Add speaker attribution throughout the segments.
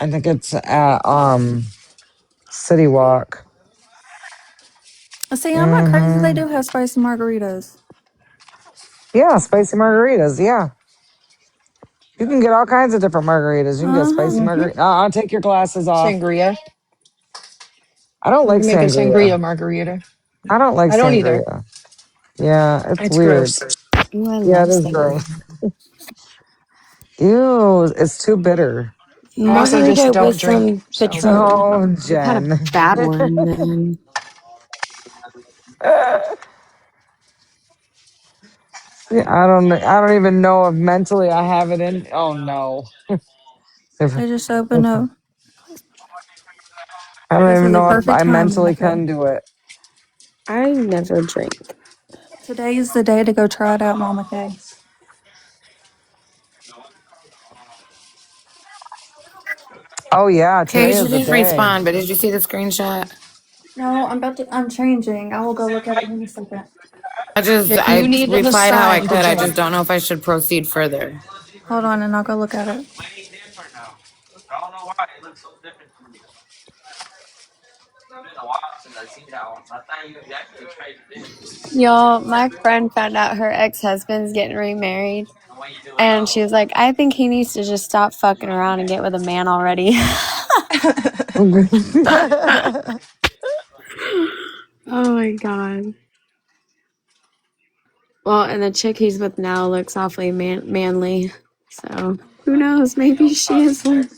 Speaker 1: I think it's at City Walk.
Speaker 2: See, I'm not crazy. They do have spicy margaritas.
Speaker 1: Yeah, spicy margaritas. Yeah. You can get all kinds of different margaritas. You can get spicy margarita. I'll take your glasses off.
Speaker 3: Sangria.
Speaker 1: I don't
Speaker 3: We
Speaker 1: like
Speaker 3: can make a
Speaker 1: sangria.
Speaker 3: sangria margarita.
Speaker 1: I don't like
Speaker 3: I don't either.
Speaker 1: sangria. Yeah, it's
Speaker 3: It's
Speaker 1: weird.
Speaker 3: gross.
Speaker 4: Ooh, I
Speaker 1: Yeah,
Speaker 4: love
Speaker 1: it is gross.
Speaker 4: sangria.
Speaker 1: Ew, it's too bitter.
Speaker 3: I also just
Speaker 4: Margarita
Speaker 3: don't
Speaker 4: with
Speaker 3: drink,
Speaker 4: some
Speaker 3: so.
Speaker 4: Patron.
Speaker 1: Oh,
Speaker 4: What kind of
Speaker 1: Jen.
Speaker 4: bad one, then?
Speaker 1: I don't even know if mentally I have it in. Oh no.
Speaker 2: They just opened up.
Speaker 1: I don't
Speaker 2: This
Speaker 1: even
Speaker 2: is the
Speaker 1: know if
Speaker 2: perfect
Speaker 1: I
Speaker 2: time,
Speaker 1: mentally
Speaker 2: Monica.
Speaker 1: can do it.
Speaker 4: I never drink.
Speaker 2: Today is the day to go try it out, Mama Kay.
Speaker 1: Oh yeah, today
Speaker 5: Paige
Speaker 1: is the
Speaker 5: didn't
Speaker 1: day.
Speaker 5: respond, but did you see the screenshot?
Speaker 2: No, I'm changing. I will go look at it in a second.
Speaker 3: Yeah, you
Speaker 5: I
Speaker 3: need to
Speaker 5: replied how I
Speaker 3: decide to
Speaker 5: could. I
Speaker 3: join.
Speaker 5: just don't know if I should proceed further.
Speaker 2: Hold on, and I'll go look at it.
Speaker 4: Y'all, my friend found out her ex-husband's getting remarried, and she was like, I think he needs to just stop fucking around and get with a man already. Oh my god. Well, and the chick he's with now looks awfully manly. So, who knows? Maybe she is one.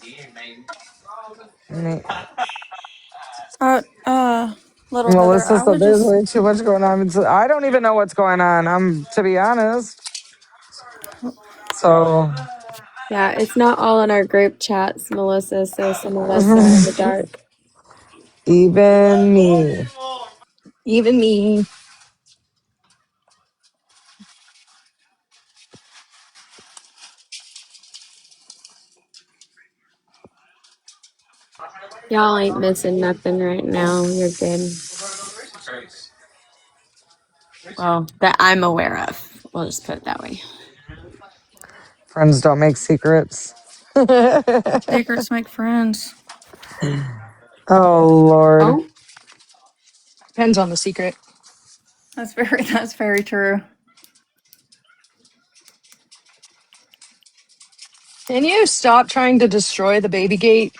Speaker 2: Little Heather,
Speaker 1: Melissa
Speaker 2: I
Speaker 1: said
Speaker 2: would
Speaker 1: there's
Speaker 2: just.
Speaker 1: way too much going on. I don't even know what's going on. I'm to be honest. So
Speaker 4: Yeah, it's not all in our group chats, Melissa, so some of us are in the dark.
Speaker 1: even me.
Speaker 3: Even me.
Speaker 4: Y'all ain't missing nothing right now. You're good. Well, that I'm aware of. We'll just put it that way.
Speaker 1: Friends don't make secrets.
Speaker 2: Secrets make friends.
Speaker 1: Oh Lord.
Speaker 4: Oh,
Speaker 3: Depends on the secret.
Speaker 2: That's very true.
Speaker 3: Can you stop trying to destroy the baby gate?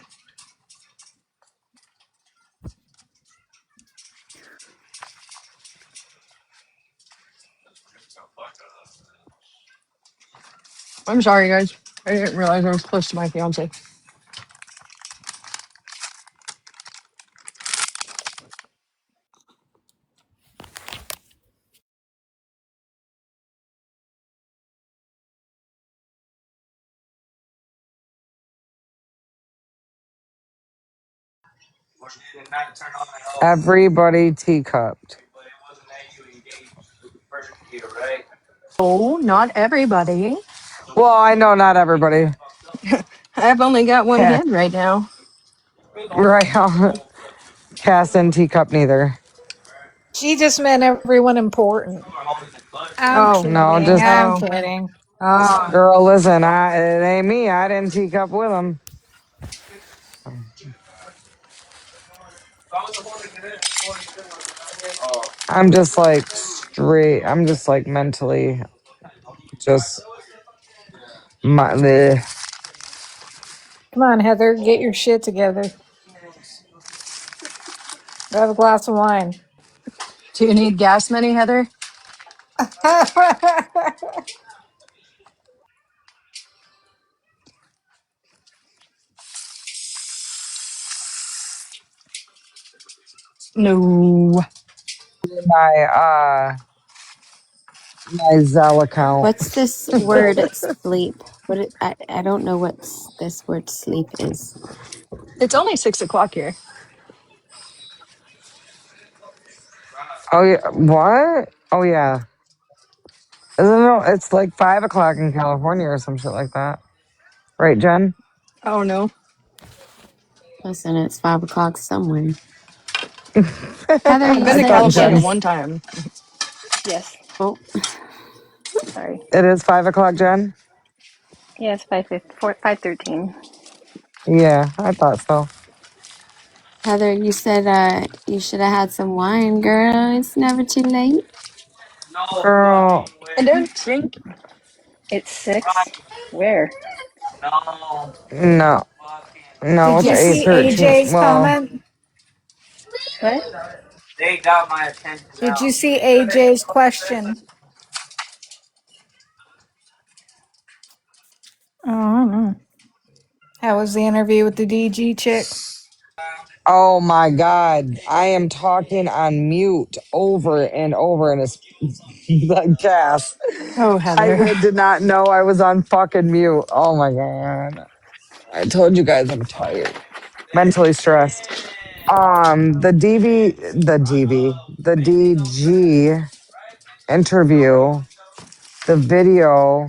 Speaker 3: I'm sorry, guys. I didn't realize I was close to my fiance.
Speaker 1: Everybody teacupped.
Speaker 3: Oh, not everybody.
Speaker 1: Well, I know not everybody.
Speaker 3: I've only got one
Speaker 1: Cat,
Speaker 3: hand right now.
Speaker 1: right? Cass and teacup neither.
Speaker 6: She just meant everyone important. I'm
Speaker 3: Oh,
Speaker 1: No,
Speaker 6: kidding.
Speaker 1: just
Speaker 6: I'm
Speaker 3: oh,
Speaker 6: kidding.
Speaker 3: oh.
Speaker 1: girl. Listen, it ain't me. I didn't teacup with them. I'm just like straight. I'm just like mentally just bleh.
Speaker 6: Come on, Heather, get your shit together. Grab a glass of wine.
Speaker 3: Do you need gas money, Heather? No.
Speaker 1: my my Zelle account.
Speaker 4: what's this word sleep? I don't know what this word sleep is.
Speaker 3: It's only 6 o'clock here.
Speaker 1: Oh yeah, what? Oh yeah, isn't it? It's like 5 o'clock in California or some shit like that, right, Jen?
Speaker 3: Oh, no.
Speaker 4: Listen, it's 5 o'clock somewhere. Heather,
Speaker 3: I've
Speaker 4: you
Speaker 3: been
Speaker 1: I
Speaker 3: to
Speaker 4: said
Speaker 1: thought
Speaker 3: California
Speaker 1: Jen.
Speaker 4: yes.
Speaker 3: one time.
Speaker 7: Yes.
Speaker 4: Oh,
Speaker 7: Sorry.
Speaker 1: It is 5 o'clock, Jen.
Speaker 7: Yeah, it's 5:13.
Speaker 1: Yeah, I thought so.
Speaker 4: Heather, you said you should have had some wine, girl. It's never too late.
Speaker 1: Girl,
Speaker 3: I don't drink.
Speaker 7: It's 6. Where?
Speaker 1: no. No,
Speaker 6: Did
Speaker 1: it's
Speaker 6: you see
Speaker 1: 8:13.
Speaker 6: AJ's
Speaker 1: Well,
Speaker 6: comment?
Speaker 7: What?
Speaker 6: Did you see AJ's question? Oh, I don't know. How was the interview with the DG chick?
Speaker 1: oh my God. I am talking on mute over and over and it's like gas.
Speaker 3: Oh, Heather.
Speaker 1: I did not know I was on fucking mute. Oh my God. I told you guys I'm tired. Mentally stressed. The DG interview, the video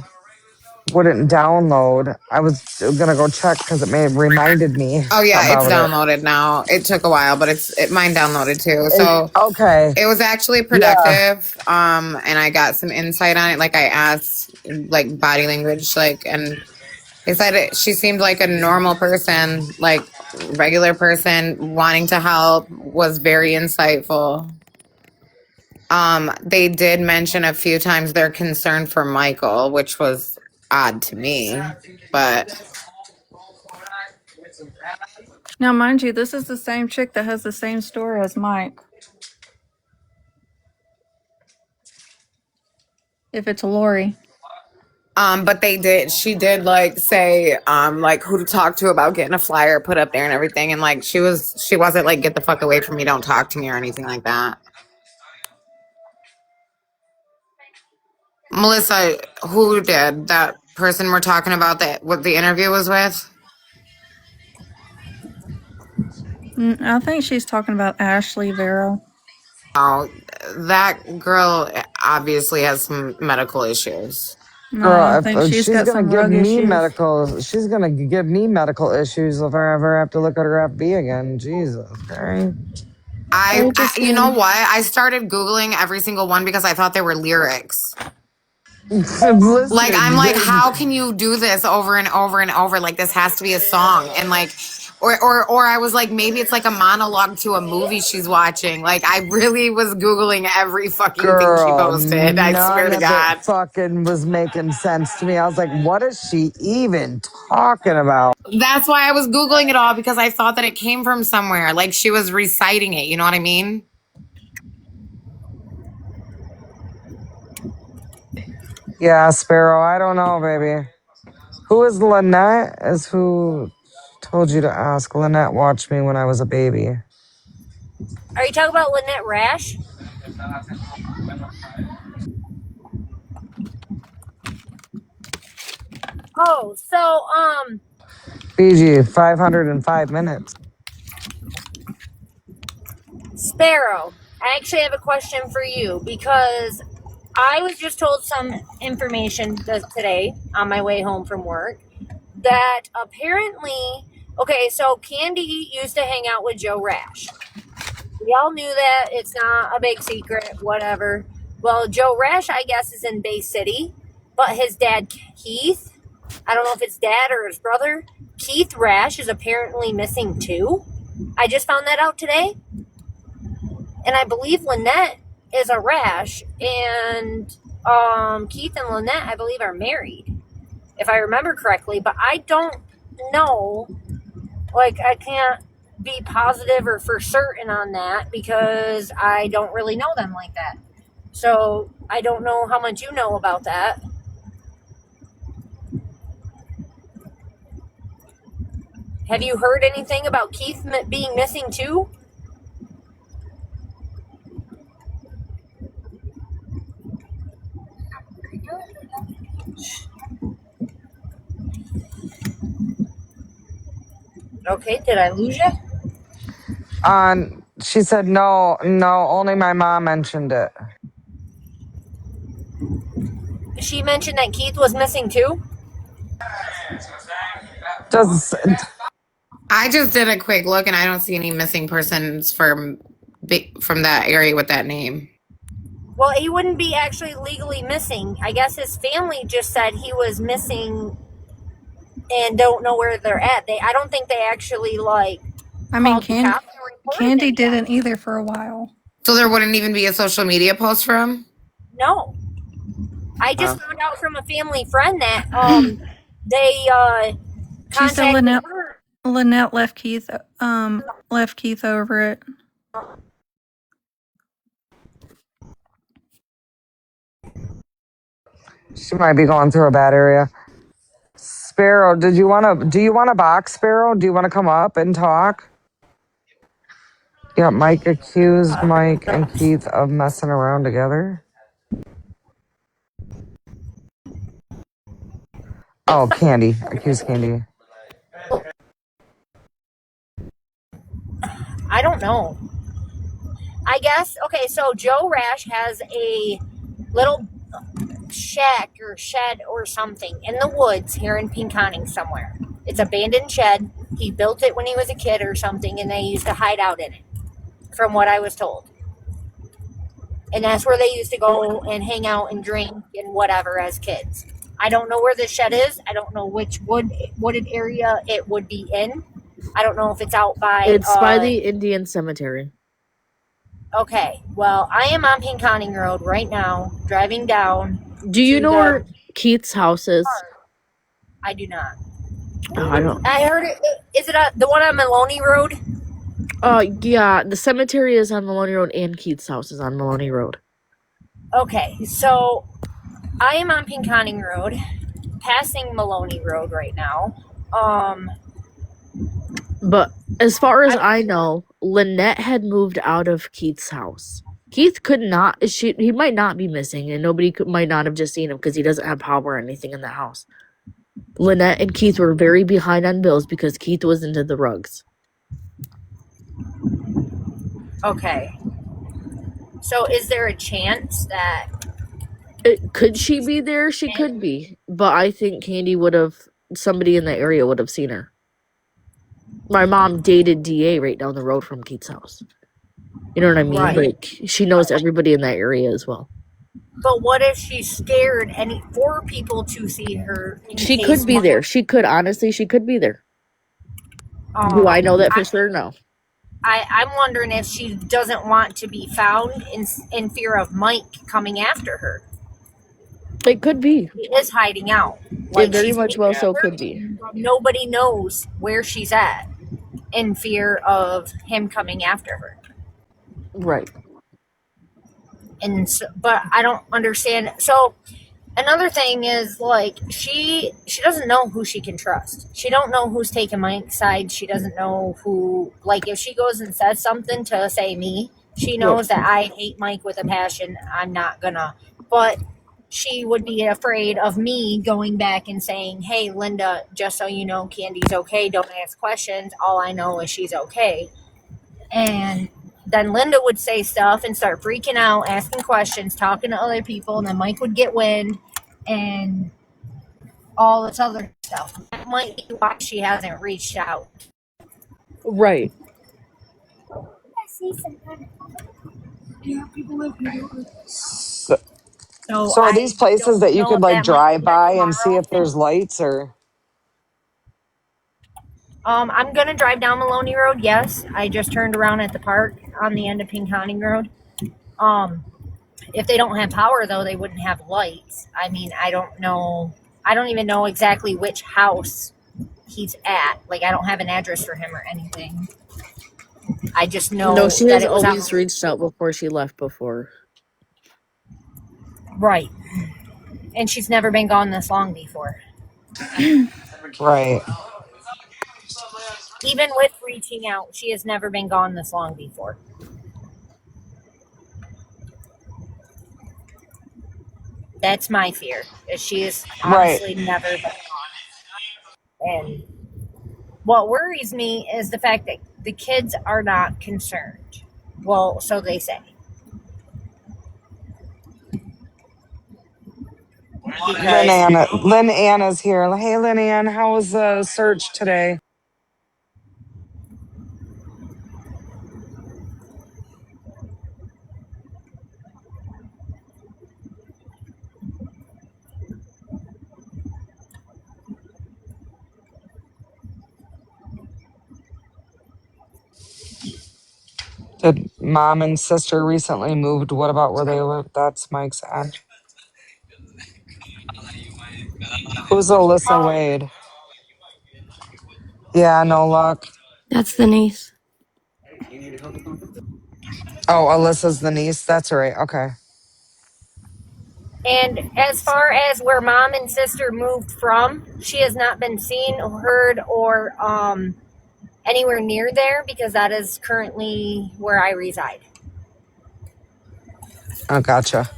Speaker 1: wouldn't download. I was gonna go check because reminded me
Speaker 5: Oh yeah, it's
Speaker 1: about it.
Speaker 5: downloaded now. It took a while, but mine downloaded too. So
Speaker 1: Okay.
Speaker 5: it was actually
Speaker 1: Yeah.
Speaker 5: productive. And I got some insight on it. Like I asked like body language, like, and they said she seemed like a normal person, like regular person wanting to help, was very insightful. They did mention a few times their concern for Michael, which was odd to me, but
Speaker 2: Now, mind you, this is the same chick that has the same story as Mike. If it's Lori.
Speaker 5: but she did like say, like who to talk to about getting a flyer put up there and everything. And like, she wasn't like, get the fuck away from me, don't talk to me or anything like that. Melissa, who did that person we're talking about that what the interview was with?
Speaker 2: I think she's talking about Ashley Vero.
Speaker 5: Oh, that girl obviously has some medical issues.
Speaker 2: No, I
Speaker 1: Girl,
Speaker 2: think
Speaker 1: if
Speaker 2: she's
Speaker 1: she's
Speaker 2: got
Speaker 1: gonna
Speaker 2: some
Speaker 1: give
Speaker 2: rug
Speaker 1: me
Speaker 2: issues.
Speaker 1: medical, she's gonna give me medical issues if I ever have to look at her FB again. Jesus, okay.
Speaker 5: You know
Speaker 2: Interesting.
Speaker 5: what? I started Googling every single one because I thought they were lyrics. Like, I'm like,
Speaker 1: Listen,
Speaker 5: how can you do this over and over and over? Like, this has to be a song. And like, or I was like, maybe it's like a monologue to a movie she's watching. Like, I really was Googling every fucking thing she
Speaker 1: girl,
Speaker 5: posted. I swear
Speaker 1: none
Speaker 5: to
Speaker 1: of it
Speaker 5: God.
Speaker 1: fucking was making sense to me. I was like, what is she even talking about?
Speaker 5: That's why I was Googling it all, because I thought that it came from somewhere. Like, she was reciting it. You know what I mean?
Speaker 1: Yeah, Sparrow, I don't know, baby. Who is Lynette? Is who told you to ask. Lynette watched me when I was a baby.
Speaker 8: Are you talking about Lynette Rash? Oh, so
Speaker 1: Fiji, 505 minutes.
Speaker 8: Sparrow, I actually have a question for you because I was just told some information today on my way home from work that apparently, okay, so Candy used to hang out with Joe Rash. We all knew that. It's not a big secret, whatever. Well, Joe Rash, I guess, is in Bay City, but his dad, Keith, I don't know if it's dad or his brother, Keith Rash, is apparently missing too. I just found that out today. And I believe Lynette is a Rash, and Keith and Lynette, I believe, are married, if I remember correctly. But I don't know. Like, I can't be positive or for certain on that because I don't really know them like that. So I don't know how much you know about that. Have you heard anything about Keith being missing too? Okay, did I lose you?
Speaker 1: She said no, only my mom mentioned it.
Speaker 8: She mentioned that Keith was missing too?
Speaker 1: Does
Speaker 5: I just did a quick look and I don't see any missing persons from that area with that name.
Speaker 8: Well, he wouldn't be actually legally missing. I guess his family just said he was missing and don't know where they're at. I don't think they actually like
Speaker 2: I mean,
Speaker 8: called the cops and reported
Speaker 2: Candy
Speaker 8: it yet.
Speaker 2: didn't either for a while.
Speaker 5: So there wouldn't even be a social media post for him?
Speaker 8: No, I
Speaker 5: Oh.
Speaker 8: just found out from a family friend that they
Speaker 2: She said
Speaker 8: contacted her.
Speaker 2: Lynette left Keith over it.
Speaker 1: She might be going through a bad area. Sparrow, do you want a box, Sparrow? Do you want to come up and talk? Yeah, Mike accused Mike and Keith of messing around together. Oh, Candy. Accused Candy.
Speaker 8: I don't know. I guess, okay, so Joe Rash has a little shack or shed or something in the woods here in Pinconning somewhere. It's abandoned shed. He built it when he was a kid or something, and they used to hide out in it, from what I was told. And that's where they used to go and hang out and drink and whatever as kids. I don't know where the shed is. I don't know which wooded area it would be in. I don't know if it's out by...
Speaker 9: It's by the Indian cemetery.
Speaker 8: Okay, well, I am on Pinconning Road right now, driving down.
Speaker 9: Do you know where Keith's house is?
Speaker 8: I do not.
Speaker 9: Oh, I don't.
Speaker 8: I heard it. Is it the one on Maloney Road?
Speaker 9: Yeah, the cemetery is on Maloney Road and Keith's house is on Maloney Road.
Speaker 8: Okay, so I am on Pinconning Road, passing Maloney Road right now.
Speaker 9: But as far as I know, Lynette had moved out of Keith's house. Keith could not. He might not be missing, and nobody might not have just seen him because he doesn't have power or anything in the house. Lynette and Keith were very behind on bills because Keith was into the rugs.
Speaker 8: Okay. So is there a chance that...
Speaker 9: Could she be there? She could be. But I think somebody in the area would have seen her. My mom dated DA right down the road from Keith's house. You know what I mean?
Speaker 8: Right.
Speaker 9: Like, she knows everybody in that area as well.
Speaker 8: But what if she's scared for people to see her?
Speaker 9: She could be there. She could, honestly, she could be there. Do I know that for sure? No.
Speaker 8: I'm wondering if she doesn't want to be found in fear of Mike coming after her.
Speaker 9: It could be.
Speaker 8: She is hiding out.
Speaker 9: It very much well so could be.
Speaker 8: Nobody knows where she's at in fear of him coming after her.
Speaker 9: Right.
Speaker 8: And so, but I don't understand. So another thing is, like, she doesn't know who she can trust. She don't know who's taking Mike's side. She doesn't know who, like, if she goes and says something to, say, me, she knows that I hate Mike with a passion. I'm not gonna. But she would be afraid of me going back and saying, hey, Linda, just so you know, Candy's okay. Don't ask questions. All I know is she's okay. And then Linda would say stuff and start freaking out, asking questions, talking to other people, and then Mike would get wind and all this other stuff. That might be why she hasn't reached out.
Speaker 9: Right.
Speaker 8: I see some kind of people live here.
Speaker 1: So are these places that you could like drive by and see if there's lights or?
Speaker 8: I'm gonna drive down Maloney Road. Yes, I just turned around at the park on the end of Pinconning Road. If they don't have power, though, they wouldn't have lights. I mean, I don't know. I don't even know exactly which house he's at. Like, I don't have an address for him or anything. I just know.
Speaker 9: No, she has
Speaker 8: that it was
Speaker 9: always reached out before she left before.
Speaker 8: Right. And she's never been gone this long before.
Speaker 1: Right.
Speaker 8: Even with reaching out, she has never been gone this long before. That's my fear. Is she is honestly never been gone. And what worries me is the fact that the kids are not concerned. Well, so they say.
Speaker 1: Lynn Anna's here. Hey, Lynn Ann, how was the search today? Did mom and sister recently moved? What about where they live? That's Mike's aunt. Who's Alyssa
Speaker 8: Um,
Speaker 1: Wade? Yeah, no luck.
Speaker 4: That's the niece.
Speaker 1: Oh, Alyssa's the niece. That's right. Okay.
Speaker 8: and as far as where mom and sister moved from, she has not been seen, heard, or anywhere near there because that is currently where I reside.
Speaker 1: Oh, gotcha.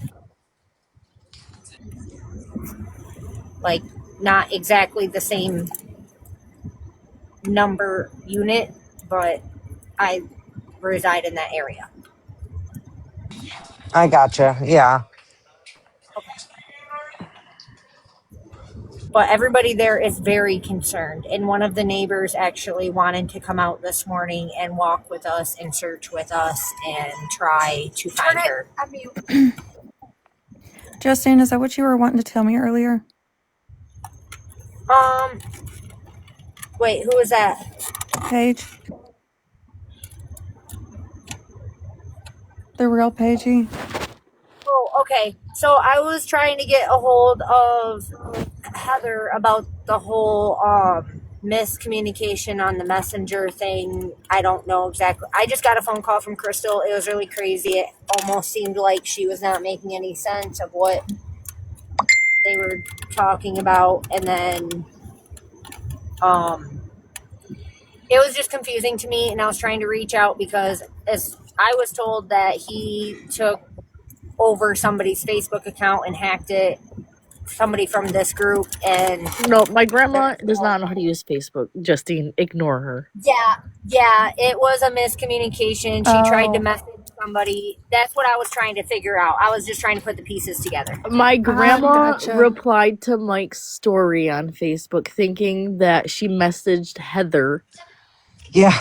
Speaker 8: Like, not exactly the same number unit, but I reside in that area.
Speaker 1: I gotcha. Yeah.
Speaker 8: But everybody there is very concerned. And one of the neighbors actually wanted to come out this morning and walk with us and search with us and try to find her.
Speaker 2: Justine, is that what you were wanting to tell me earlier?
Speaker 8: Um, wait, who is that?
Speaker 2: Paige? The real Paigey?
Speaker 8: Oh, okay. So I was trying to get a hold of Heather about the whole miscommunication on the messenger thing. I don't know exactly. I just got a phone call from Crystal. It was really crazy. It almost seemed like she was not making any sense of what they were talking about, and then it was just confusing to me, and I was trying to reach out because as I was told that he took over somebody's Facebook account and hacked it, somebody from this group, and
Speaker 9: No, my grandma does not know how to use Facebook. Justine, ignore her.
Speaker 8: yeah, it was a miscommunication. She tried to
Speaker 2: Oh.
Speaker 8: message somebody. That's what I was trying to figure out. I was just trying to put the pieces together.
Speaker 9: My grandma
Speaker 2: Gotcha.
Speaker 9: replied to Mike's story on Facebook thinking that she messaged Heather.
Speaker 1: Yeah.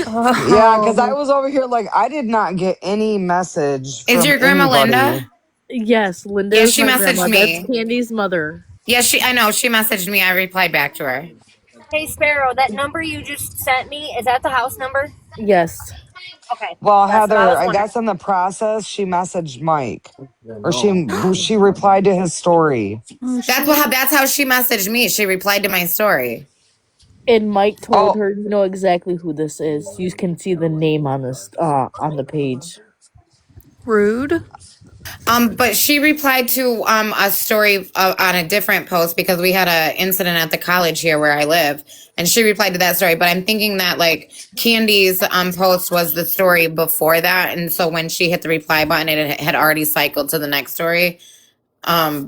Speaker 2: Oh.
Speaker 1: Yeah. Because I was over here like, I did not get any message
Speaker 5: Is
Speaker 1: from
Speaker 5: your grandma
Speaker 1: anybody.
Speaker 5: Linda?
Speaker 9: Yes, Linda
Speaker 5: Yeah,
Speaker 9: is
Speaker 5: she
Speaker 9: my
Speaker 5: messaged
Speaker 9: grandma. That's
Speaker 5: me.
Speaker 9: Candy's mother.
Speaker 5: Yeah, I know. She messaged me. I replied back to her.
Speaker 8: Hey, Sparrow, that number you just sent me, is that the house number?
Speaker 9: Yes.
Speaker 8: Okay,
Speaker 1: Well,
Speaker 8: that's what I
Speaker 1: Heather,
Speaker 8: was
Speaker 1: I
Speaker 8: wondering.
Speaker 1: guess in the process, she messaged Mike or she replied to his story.
Speaker 2: Oh, shit.
Speaker 5: That's how she messaged me. She replied to my story.
Speaker 9: And Mike told
Speaker 1: Oh,
Speaker 9: her, "You know exactly who this is. You can see the name on this on the page."
Speaker 2: Rude.
Speaker 5: But she replied to a story on a different post because we had an incident at the college here where I live, and she replied to that story. But I'm thinking that like Candy's post was the story before that, and so when she hit the reply button, it had already cycled to the next story.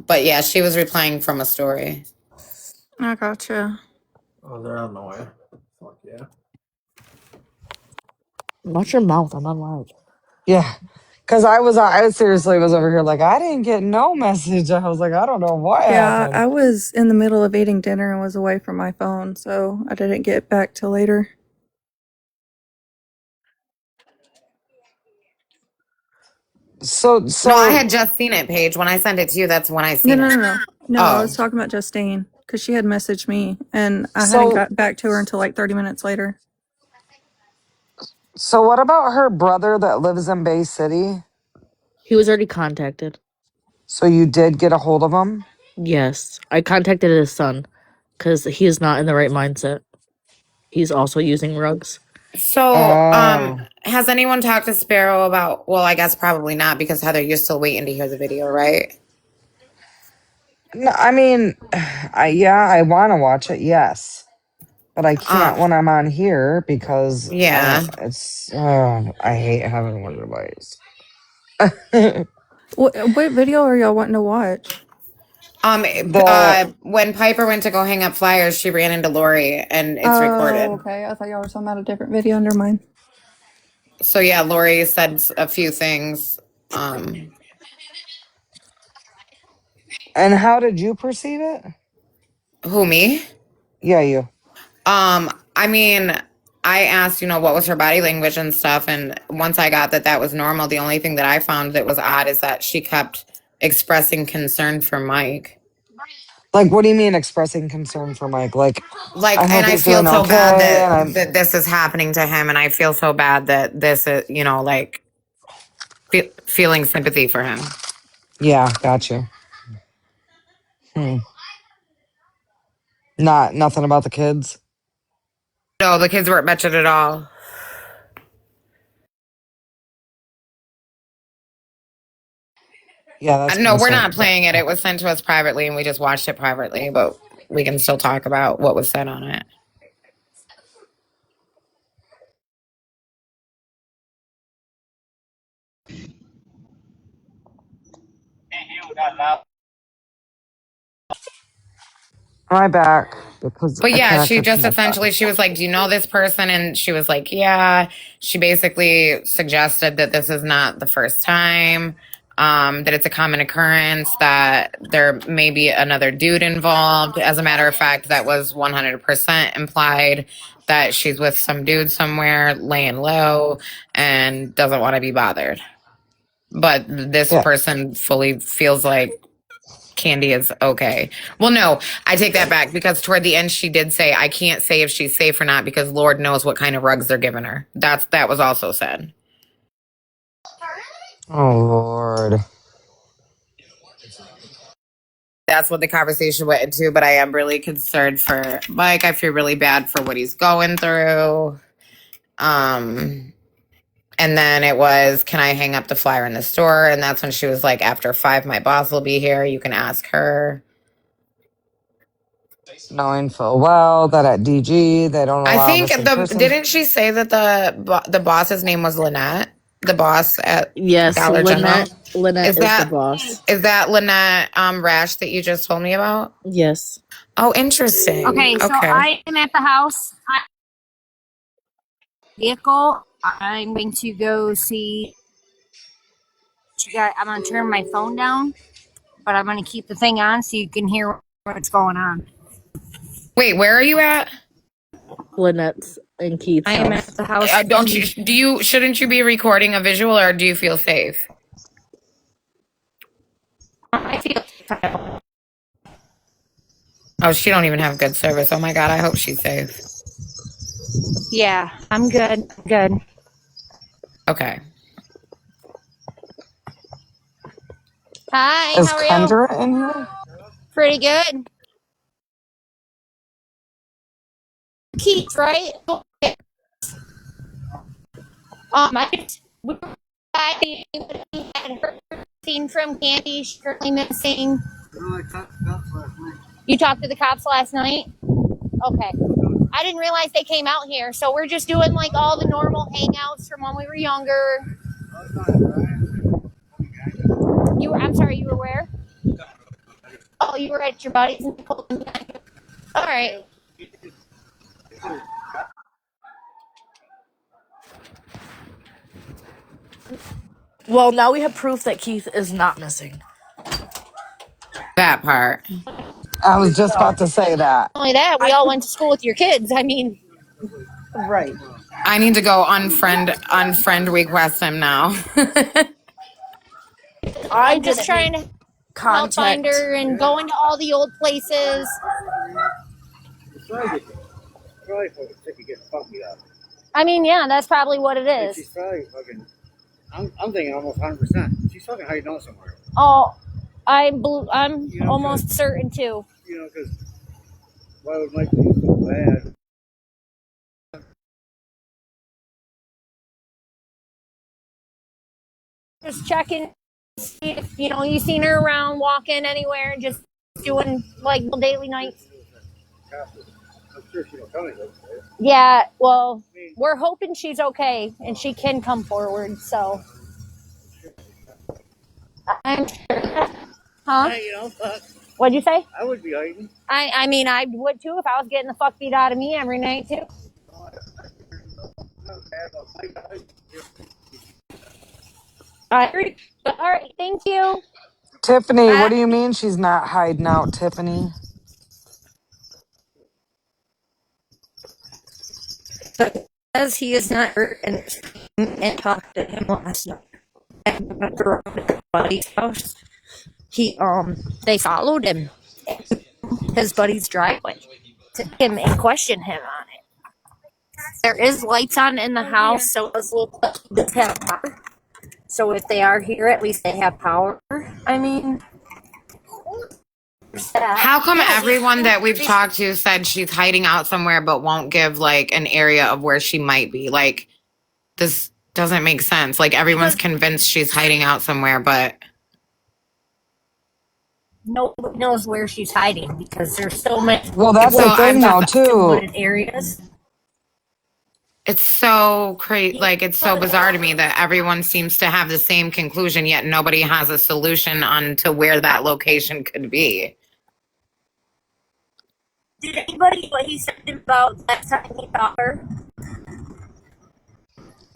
Speaker 5: But yeah, she was replying from a story.
Speaker 2: I gotcha.
Speaker 10: Oh, they're on the way. Fuck yeah.
Speaker 9: Watch your mouth. I'm not loud.
Speaker 1: yeah. Because I seriously was over here like, I didn't get no message. I was like, I don't know what
Speaker 2: Yeah,
Speaker 1: happened.
Speaker 2: I was in the middle of eating dinner and was away from my phone, so I didn't get back till later.
Speaker 1: So,
Speaker 5: No, I
Speaker 1: so,
Speaker 5: had just seen it, Paige. When I sent it to you, that's when I
Speaker 2: No,
Speaker 5: seen
Speaker 2: no,
Speaker 5: it.
Speaker 2: no, no. No, I
Speaker 5: Oh,
Speaker 2: was talking about Justine because she had messaged me and I hadn't
Speaker 1: so,
Speaker 2: got back to her until like 30 minutes later.
Speaker 1: so what about her brother that lives in Bay City?
Speaker 9: He was already contacted.
Speaker 1: So you did get a hold of him?
Speaker 9: Yes, I contacted his son because he is not in the right mindset. He's also using rugs.
Speaker 5: so
Speaker 1: Oh.
Speaker 5: has anyone talked to Sparrow about? Well, I guess probably not because Heather, you're still waiting to hear the video, right?
Speaker 1: No, I mean, I want to watch it, yes. But I can't
Speaker 5: Um,
Speaker 1: when I'm on here because
Speaker 5: yeah.
Speaker 1: I hate having one device.
Speaker 2: What video are y'all wanting to watch?
Speaker 1: The
Speaker 5: When Piper went to go hang up flyers, she ran into Lori, and it's
Speaker 2: Oh,
Speaker 5: recorded.
Speaker 2: okay. I thought y'all were talking about a different video. Never mind.
Speaker 5: So yeah, Lori said a few things. Um,
Speaker 1: and how did you perceive it?
Speaker 5: who, me?
Speaker 1: Yeah, you.
Speaker 5: I mean, I asked, what was her body language and stuff, and once I got that that was normal, the only thing that I found that was odd is that she kept expressing concern for Mike.
Speaker 1: Like, what do you mean expressing concern for Mike? Like,
Speaker 5: Like,
Speaker 1: I
Speaker 5: and
Speaker 1: hope
Speaker 5: I
Speaker 1: he's
Speaker 5: feel
Speaker 1: doing
Speaker 5: so bad
Speaker 1: okay.
Speaker 5: that
Speaker 1: And I'm,
Speaker 5: this is happening to him, and I feel so bad that this is, like feeling sympathy for him.
Speaker 1: yeah, got you. Nothing about the kids.
Speaker 5: No, the kids weren't mentioned at all.
Speaker 1: Yeah, that's
Speaker 5: No, we're
Speaker 1: messed up.
Speaker 5: not playing it. It was sent to us privately, and we just watched it privately, but we can still talk about what was said on it.
Speaker 1: Am I back? Because
Speaker 5: But
Speaker 1: I
Speaker 5: yeah, she
Speaker 1: connected to
Speaker 5: just
Speaker 1: my
Speaker 5: essentially,
Speaker 1: phone.
Speaker 5: she was like, do you know this person? And she was like, yeah. She basically suggested that this is not the first time, that it's a common occurrence, that there may be another dude involved. As a matter of fact, that was 100% implied, that she's with some dude somewhere laying low and doesn't want to be bothered. But this
Speaker 1: Yeah.
Speaker 5: person fully feels like Candy is okay. Well, no, I take that back, because toward the end she did say, I can't say if she's safe or not because Lord knows what kind of rugs they're giving her. That was also said.
Speaker 1: Oh Lord.
Speaker 5: That's what the conversation went into, but I am really concerned for Mike. I feel really bad for what he's going through. And then it was, can I hang up the flyer in the store? And that's when she was like, after 5, my boss will be here. You can ask her.
Speaker 1: Knowing full well that at DG they don't
Speaker 5: I
Speaker 1: allow
Speaker 5: think
Speaker 1: missing persons.
Speaker 5: didn't she say that the boss's name was Lynette? The boss at
Speaker 9: Yes,
Speaker 5: Dollar General.
Speaker 9: Lynette
Speaker 5: Is
Speaker 9: is the
Speaker 5: that
Speaker 9: boss.
Speaker 5: Lynette Rash that you just told me about?
Speaker 9: Yes.
Speaker 5: Oh, interesting.
Speaker 8: Okay, so
Speaker 5: Okay.
Speaker 8: I am at the house. Vehicle. I'm going to go see. I'm going to turn my phone down, but I'm going to keep the thing on so you can hear what's going on.
Speaker 5: Wait, where are you at?
Speaker 9: Lynette's and Keith's
Speaker 8: I am
Speaker 9: house.
Speaker 8: at the house.
Speaker 5: Shouldn't you be recording a visual, or do you feel safe?
Speaker 8: I feel.
Speaker 5: Oh, she don't even have good service. Oh my God, I hope she's safe.
Speaker 8: Yeah, I'm good. Good.
Speaker 5: Okay.
Speaker 8: Hi,
Speaker 1: Is
Speaker 8: how are you?
Speaker 1: Kendra in here?
Speaker 8: Pretty good. Keith, right? I had heard seen from Candy. She's currently missing. You talked to the cops last night? Okay. I didn't realize they came out here, so we're just doing like all the normal hangouts from when we were younger. I'm sorry, you were where? Oh, you were at your buddy's in Colton. All right.
Speaker 9: Well, now we have proof that Keith is not missing.
Speaker 5: That part.
Speaker 1: I was just about to say that.
Speaker 8: Not only that, we all went to school with your kids. I mean,
Speaker 9: Right.
Speaker 5: I need to go unfriend request him now.
Speaker 8: I'm just trying to help find
Speaker 9: Contact.
Speaker 8: her and going to all the old places. I mean, yeah, that's probably what it is.
Speaker 11: She's probably fucking. I'm thinking almost 100%. She's fucking hiding out somewhere.
Speaker 8: Oh, I'm almost certain too.
Speaker 11: You know, because why would Mike be so bad?
Speaker 8: Just checking, see if you seen her around, walking anywhere, and just doing like daily nights.
Speaker 11: I'm sure she don't tell me those.
Speaker 8: Yeah, well, we're hoping she's okay and she can come forward. So I'm sure. Huh?
Speaker 11: Hey, fuck.
Speaker 8: What'd you say?
Speaker 11: I would be hiding.
Speaker 8: I mean, I would too if I was getting the fuck beat out of me every night too. All right, thank you.
Speaker 1: Tiffany, what do you mean she's not hiding out, Tiffany?
Speaker 8: Because he is not hurt and talked to him last night at the buddy's house. They followed him his buddy's driveway to him and question him on it. There is lights on in the house, so it does look like he does have power. So if they are here, at least they have power. I mean,
Speaker 5: How come everyone that we've talked to said she's hiding out somewhere but won't give like an area of where she might be? Like, this doesn't make sense. Like, everyone's convinced she's hiding out somewhere, but
Speaker 8: nobody knows where she's hiding because there's so many.
Speaker 1: Well, that's the thing now too.
Speaker 8: Areas.
Speaker 5: It's so crazy. Like, it's so bizarre to me that everyone seems to have the same conclusion, yet nobody has a solution on to where that location could be.
Speaker 8: Did anybody what he said about last time he saw her?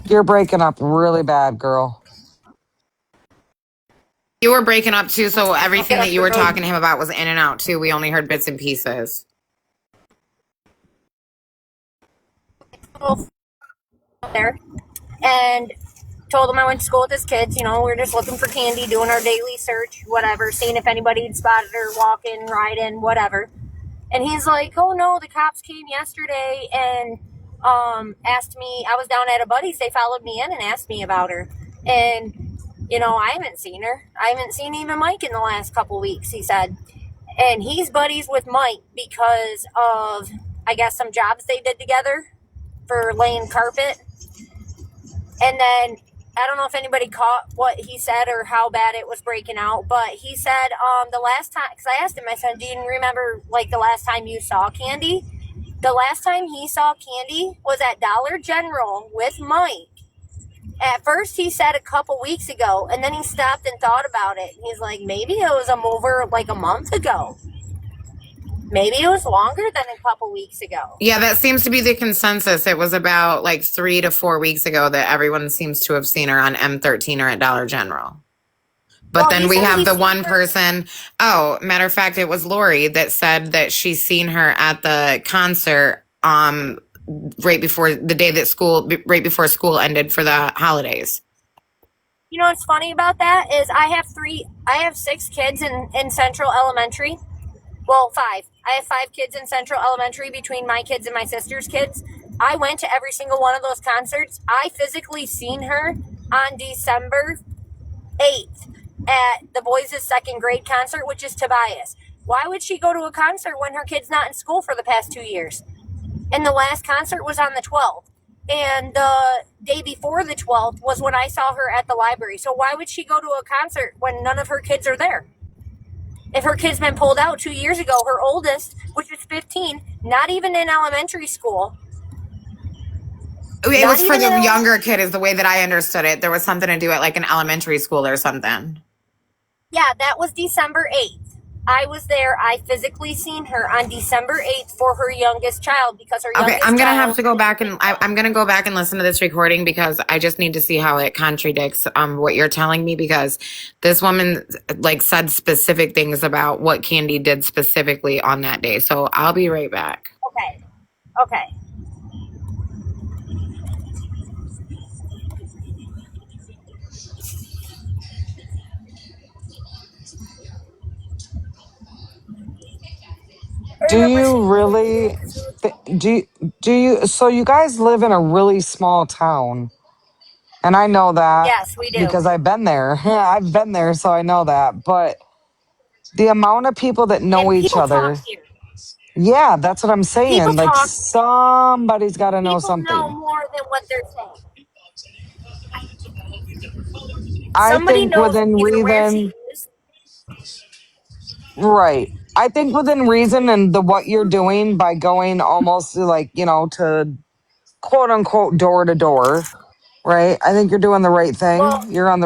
Speaker 1: You're breaking up really bad, girl.
Speaker 5: You were breaking up too, so everything that you were talking to him about was in and out too. We only heard bits and pieces.
Speaker 8: There and told him I went to school with his kids. You know, we're just looking for Candy, doing our daily search, whatever, seeing if anybody had spotted her walking, riding, whatever. And he's like, oh no, the cops came yesterday and asked me. I was down at a buddy's. They followed me in and asked me about her. And, you know, I haven't seen her. I haven't seen even Mike in the last couple weeks, he said. And he's buddies with Mike because of, I guess, some jobs they did together for laying carpet. And then I don't know if anybody caught what he said or how bad it was breaking out, but he said the last time, because I asked him, I said, do you remember like the last time you saw Candy? The last time he saw Candy was at Dollar General with Mike. At first he said a couple weeks ago, and then he stopped and thought about it. He's like, maybe it was over like a month ago. Maybe it was longer than a couple weeks ago.
Speaker 5: Yeah, that seems to be the consensus. It was about like 3 to 4 weeks ago that everyone seems to have seen her on M13 or at Dollar General. But then we have the one person. Oh, matter of fact, it was Lori that said that she's seen her at the concert right before the day that right before school ended for the holidays.
Speaker 8: You know what's funny about that is I have 6 kids in Central Elementary. Well, 5. I have 5 kids in Central Elementary between my kids and my sister's kids. I went to every single one of those concerts. I physically seen her on December 8th at the boys' 2nd grade concert, which is Tobias. Why would she go to a concert when her kid's not in school for the past 2 years? And the last concert was on the 12th. And the day before the 12th was when I saw her at the library. So why would she go to a concert when none of her kids are there? If her kid's been pulled out 2 years ago, her oldest, which is 15, not even in elementary school.
Speaker 5: It was for the younger kid is the way that I understood it. There was something to do at like an elementary school or something.
Speaker 8: Yeah, that was December 8th. I was there. I physically seen her on December 8th for her youngest child because her youngest child...
Speaker 5: Okay, I'm going to have to go back and I'm going to go back and listen to this recording because I just need to see how it contradicts what you're telling me, because this woman like said specific things about what Candy did specifically on that day. So I'll be right back.
Speaker 8: Okay.
Speaker 1: Do you really? Do you? So you guys live in a really small town, and I know that.
Speaker 8: Yes, we do.
Speaker 1: Because I've been there. I've been there, so I know that. But the amount of people that know each other. Yeah, that's what I'm saying.
Speaker 8: People
Speaker 1: like
Speaker 8: talk,
Speaker 1: somebody's got to know something.
Speaker 8: People know more than what they're saying.
Speaker 1: I think within reason. Right. I think within reason and what you're doing by going almost like, to quote unquote door to door, right? I think you're doing the right thing. Well, you're on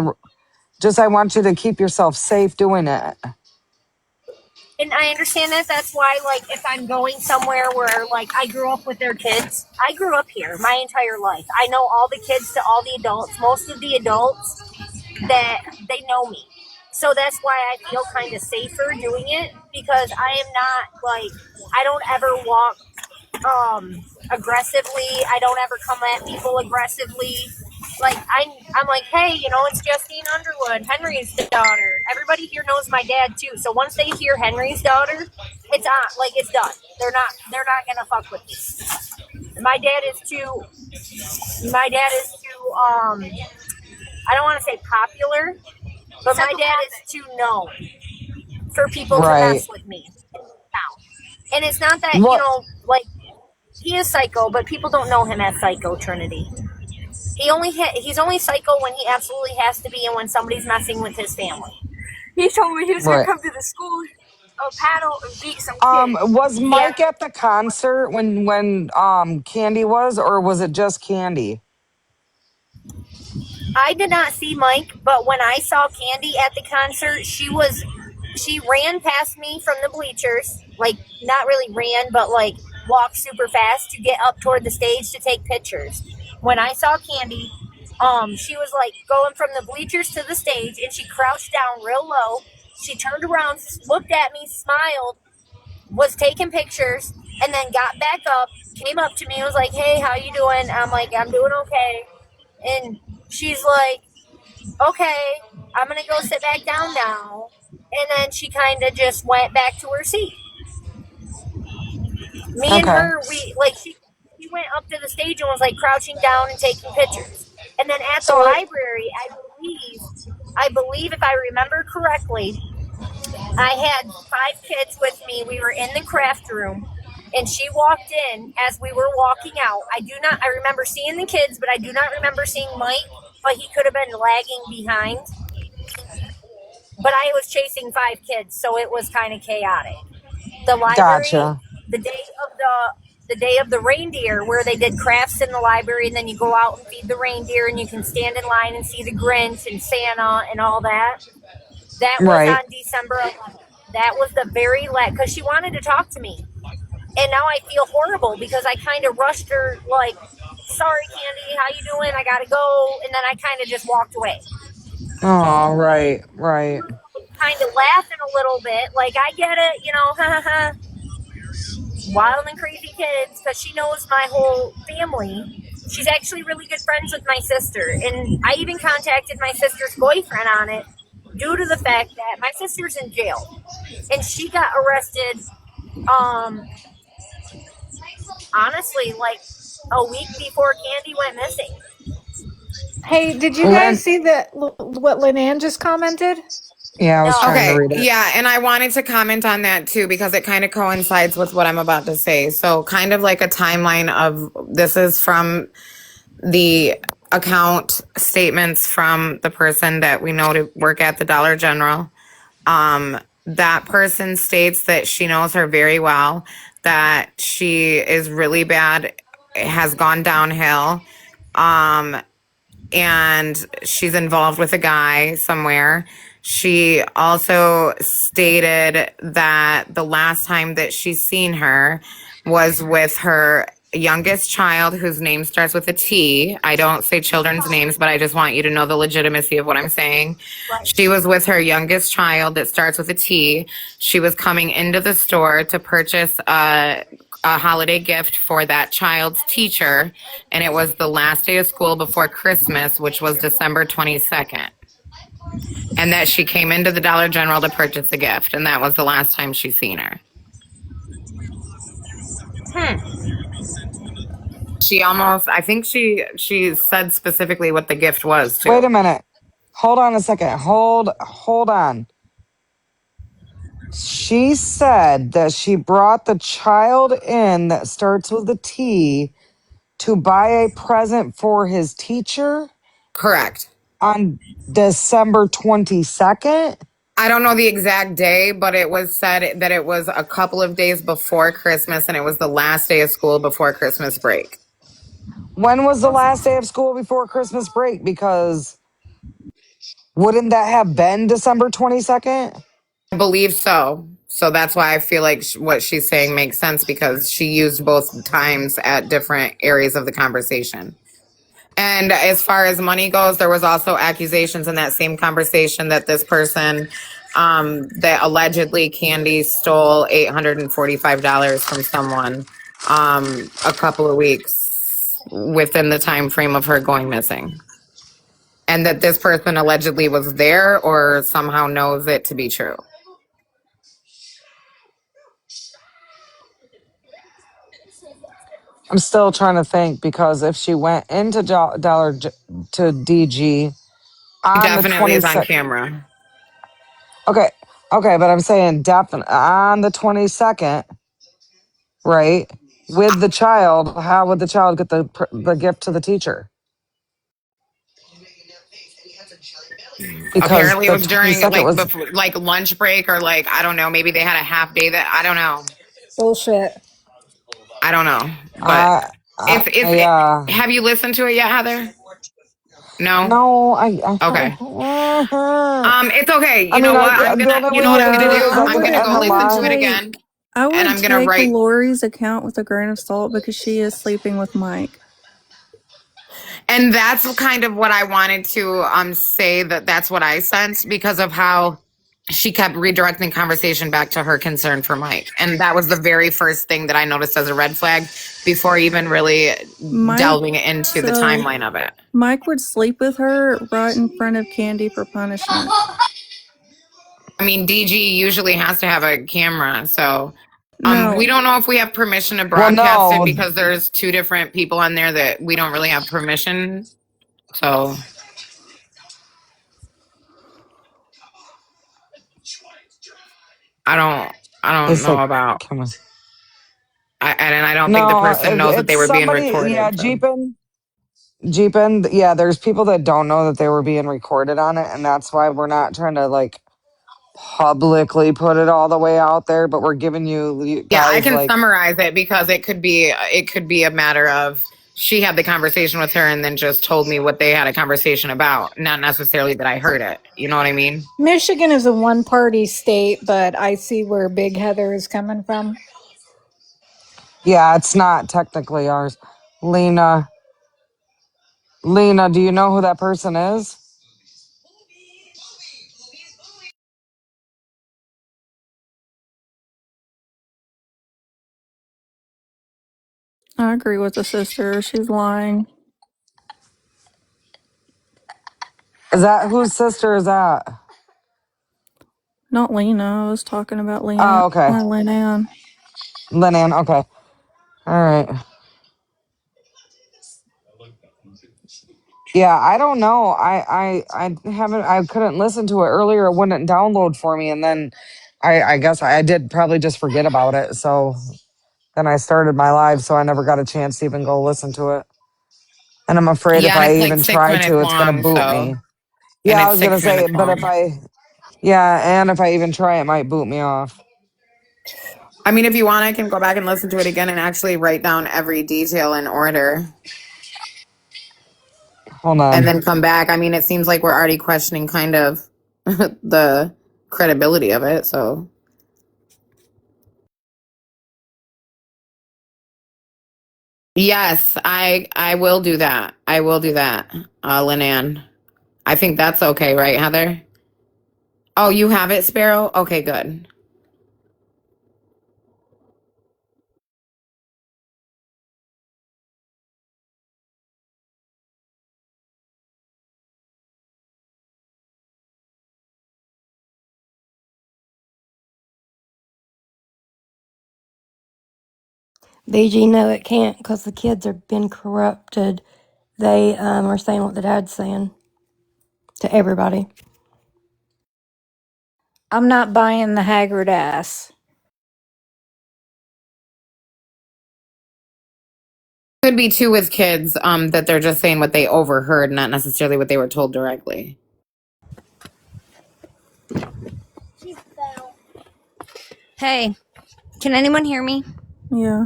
Speaker 1: I want you to keep yourself safe doing it.
Speaker 8: And I understand that. That's why, like, if I'm going somewhere where, like, I grew up with their kids, I grew up here my entire life. I know all the kids to all the adults, most of the adults that they know me. So that's why I feel kind of safer doing it, because I am not, like, I don't ever walk aggressively. I don't ever come at people aggressively. Like, I'm like, hey, it's Justine Underwood, Henry's daughter. Everybody here knows my dad, too. So once they hear Henry's daughter, it's on, like it's done. They're not gonna fuck with me. My dad is too I don't want to say popular, but my dad is too known for people to
Speaker 1: Right.
Speaker 8: mess with me now. And it's not that,
Speaker 1: What?
Speaker 8: like he is psycho, but people don't know him as Psycho Trinity. He's only psycho when he absolutely has to be and when somebody's messing with his family. He told me he was gonna
Speaker 1: Right.
Speaker 8: come to the school, paddle and beat some kid.
Speaker 1: Was
Speaker 8: Yeah,
Speaker 1: Mike at the concert when Candy was, or was it just Candy?
Speaker 8: I did not see Mike, but when I saw Candy at the concert, she ran past me from the bleachers, like not really ran, but like walked super fast to get up toward the stage to take pictures. When I saw Candy, she was like going from the bleachers to the stage, and she crouched down real low. She turned around, looked at me, smiled, was taking pictures, and then got back up, came up to me, and was like, "Hey, how you doing?" I'm like, "I'm doing okay." And she's like, "Okay, I'm gonna go sit back down now." And then she kind of just went back to her seat. Me and
Speaker 1: Okay.
Speaker 8: her, she went up to the stage and was like crouching down and taking pictures. And then at the
Speaker 1: So it,
Speaker 8: library, I believe if I remember correctly, I had 5 kids with me. We were in the craft room, and she walked in as we were walking out. I remember seeing the kids, but I do not remember seeing Mike, but he could have been lagging behind. But I was chasing 5 kids, so it was kind of chaotic. The library,
Speaker 1: gotcha.
Speaker 8: the day of the reindeer, where they did crafts in the library, and then you go out and feed the reindeer, and you can stand in line and see the Grinch and Santa and all that. That was
Speaker 1: Right.
Speaker 8: on December 11th. That was the very last, because she wanted to talk to me, and now I feel horrible because I kind of rushed her, like, "Sorry, Candy, how you doing? I gotta go," and then I kind of just walked away.
Speaker 1: Oh, right. Right.
Speaker 8: Kind of laughing a little bit, like, I get it, ha ha ha, wild and crazy kids, because she knows my whole family. She's actually really good friends with my sister, and I even contacted my sister's boyfriend on it due to the fact that my sister's in jail, and she got arrested, honestly, like a week before Candy went missing.
Speaker 6: Hey, did you guys
Speaker 1: Len,
Speaker 6: see that what Lynn just commented?
Speaker 1: yeah, I was
Speaker 8: No.
Speaker 1: trying to
Speaker 5: Okay,
Speaker 1: read it.
Speaker 5: yeah, and I wanted to comment on that too because it kind of coincides with what I'm about to say. So, kind of like a timeline of this is from the account statements from the person that we know to work at the Dollar General. That person states that she knows her very well, that she is really bad, has gone downhill. And she's involved with a guy somewhere. She also stated that the last time that she's seen her was with her youngest child, whose name starts with a T. I don't say children's names, but I just want you to know the legitimacy of what I'm saying.
Speaker 8: Right.
Speaker 5: She was with her youngest child that starts with a T. She was coming into the store to purchase a holiday gift for that child's teacher, and it was the last day of school before Christmas, which was December 22nd. And that she came into the Dollar General to purchase a gift, and that was the last time she seen her. She almost, I think she said specifically what the gift was
Speaker 1: Wait
Speaker 5: too.
Speaker 1: a minute. Hold on a second. Hold on. She said that she brought the child in that starts with a T to buy a present for his teacher
Speaker 5: Correct.
Speaker 1: on December 22nd.
Speaker 5: I don't know the exact day, but it was said that it was a couple of days before Christmas, and it was the last day of school before Christmas break.
Speaker 1: When was the last day of school before Christmas break? Because wouldn't that have been December 22nd?
Speaker 5: I believe so. So that's why I feel like what she's saying makes sense because she used both times at different areas of the conversation. And as far as money goes, there was also accusations in that same conversation that this person, that allegedly Candy stole $845 from someone, a couple of weeks within the time frame of her going missing. And that this person allegedly was there or somehow knows it to be true.
Speaker 1: I'm still trying to think because if she went into to DG on the
Speaker 5: Definitely is on
Speaker 1: 22nd.
Speaker 5: camera.
Speaker 1: Okay. Okay. But I'm saying definitely on the 22nd, right? With the child, how would the child get the gift to the teacher? Because
Speaker 5: Apparently it
Speaker 1: the
Speaker 5: was during
Speaker 1: 22nd
Speaker 5: like
Speaker 1: was,
Speaker 5: before, like lunch break or like I don't know, maybe they had a half day that I don't know.
Speaker 6: Bullshit.
Speaker 5: I don't know. But
Speaker 1: I,
Speaker 5: if have you listened to it yet, Heather? No?
Speaker 1: no,
Speaker 5: Okay.
Speaker 1: I
Speaker 5: It's okay.
Speaker 1: I
Speaker 5: You know
Speaker 1: mean,
Speaker 5: what?
Speaker 1: the only
Speaker 5: You
Speaker 1: way
Speaker 5: know what
Speaker 1: I
Speaker 5: I'm
Speaker 1: could
Speaker 5: gonna
Speaker 1: do it
Speaker 2: Yeah,
Speaker 1: is
Speaker 5: do?
Speaker 1: I
Speaker 2: I
Speaker 5: I'm
Speaker 1: could
Speaker 2: would
Speaker 5: gonna
Speaker 1: end
Speaker 5: go
Speaker 1: her
Speaker 2: probably
Speaker 5: listen to it
Speaker 1: live.
Speaker 2: take
Speaker 5: again
Speaker 2: I
Speaker 5: and
Speaker 2: would
Speaker 5: I'm gonna
Speaker 2: take
Speaker 5: write.
Speaker 2: Lori's account with a grain of salt because she is sleeping with Mike.
Speaker 5: And that's kind of what I wanted to say that's what I sensed because of how she kept redirecting conversation back to her concern for Mike. And that was the very first thing that I noticed as a red flag before even really
Speaker 2: Mike,
Speaker 5: delving into the
Speaker 2: so
Speaker 5: timeline of it.
Speaker 2: Mike would sleep with her right in front of Candy for punishment.
Speaker 5: I mean, DG usually has to have a camera, so
Speaker 2: No,
Speaker 5: we don't know if we have permission to
Speaker 1: Well,
Speaker 5: broadcast it
Speaker 1: no,
Speaker 5: because there's two different people on there that we don't really have permission. So I don't
Speaker 1: it's like,
Speaker 5: know about
Speaker 1: come on.
Speaker 5: and I don't think the
Speaker 1: No,
Speaker 5: person knows that
Speaker 1: it's
Speaker 5: they were being
Speaker 1: somebody. Yeah,
Speaker 5: recorded. So
Speaker 1: Jeepin. Yeah, there's people that don't know that they were being recorded on it, and that's why we're not trying to like publicly put it all the way out there. But we're giving you
Speaker 5: yeah, I
Speaker 1: guys
Speaker 5: can
Speaker 1: like,
Speaker 5: summarize it because it could be a matter of she had the conversation with her and then just told me what they had a conversation about, not necessarily that I heard it. You know what I mean?
Speaker 6: Michigan is a one-party state, but I see where Big Heather is coming from.
Speaker 1: yeah, it's not technically ours. Lena, Lena, do you know who that person is?
Speaker 2: I agree with the sister. She's lying.
Speaker 1: Is that whose sister is that?
Speaker 2: Not Lena. I was talking about
Speaker 1: Oh, okay,
Speaker 2: Lynn Ann.
Speaker 1: Lenan. Okay, all right. Yeah, I don't know. I haven't. I couldn't listen to it earlier. It wouldn't download for me, and then I guess I did probably just forget about it. So then I started my live, so I never got a chance to even go listen to it. And I'm afraid if
Speaker 5: Yeah, and
Speaker 1: I
Speaker 5: it's like
Speaker 1: even
Speaker 5: six
Speaker 1: try
Speaker 5: minutes
Speaker 1: to, it's gonna
Speaker 5: long.
Speaker 1: boot
Speaker 5: So
Speaker 1: me.
Speaker 5: and
Speaker 1: Yeah, I
Speaker 5: it's
Speaker 1: was gonna
Speaker 5: six
Speaker 1: say,
Speaker 5: minutes
Speaker 1: but
Speaker 5: long.
Speaker 1: yeah, and if I even try, it might boot me off.
Speaker 5: I mean, if you want, I can go back and listen to it again and actually write down every detail in order
Speaker 1: Hold
Speaker 5: and
Speaker 1: on.
Speaker 5: then come back. I mean, it seems like we're already questioning kind of the credibility of it. So, yes, I will do that. I will do that, Linan. I think that's okay, right, Heather? Oh, you have it, Sparrow? Okay, good.
Speaker 12: BG, no, it can't because the kids are been corrupted. They are saying what the dad's saying to everybody.
Speaker 6: I'm not buying the haggard ass.
Speaker 5: Could be too with kids, that they're just saying what they overheard, not necessarily what they were told directly.
Speaker 8: Hey, can anyone hear me?
Speaker 2: Yeah.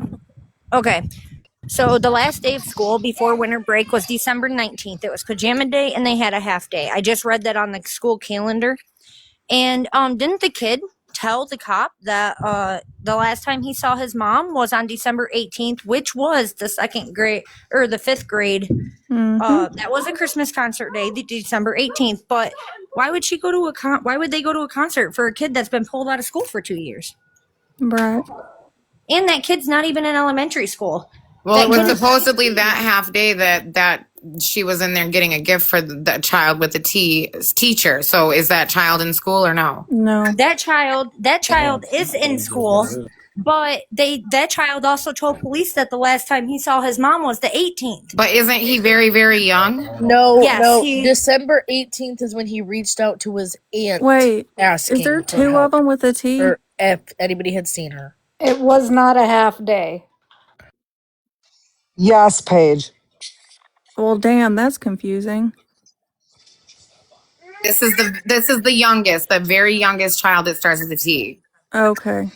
Speaker 8: Okay. So the last day of school before winter break was December 19th. It was pajama day and they had a half day. I just read that on the school calendar. And didn't the kid tell the cop that the last time he saw his mom was on December 18th, which was the second grade or the fifth grade. That was a Christmas concert day, the December 18th. But why would she go to why would they go to a concert for a kid that's been pulled out of school for 2 years?
Speaker 2: Right.
Speaker 8: And that kid's not even in elementary school.
Speaker 5: Well, it
Speaker 8: That
Speaker 5: was
Speaker 8: kid is
Speaker 5: supposedly that half day that she was in there getting a gift for the child with the teacher. So is that child in school or no?
Speaker 2: No.
Speaker 8: that child is in school, But that child also told police that the last time he saw his mom was the 18th.
Speaker 5: But isn't he very, very young?
Speaker 9: No,
Speaker 8: Yes,
Speaker 9: no.
Speaker 8: he-
Speaker 9: December 18th is when he reached out to his aunt
Speaker 2: Wait,
Speaker 9: asking
Speaker 2: is there
Speaker 9: for
Speaker 2: two
Speaker 9: help,
Speaker 2: of them with a T?
Speaker 9: or if anybody had seen her.
Speaker 6: It was not a half day.
Speaker 1: Yes, Paige.
Speaker 2: Well, damn, that's confusing.
Speaker 5: This is the youngest, the very youngest child that starts with a T.
Speaker 2: Okay.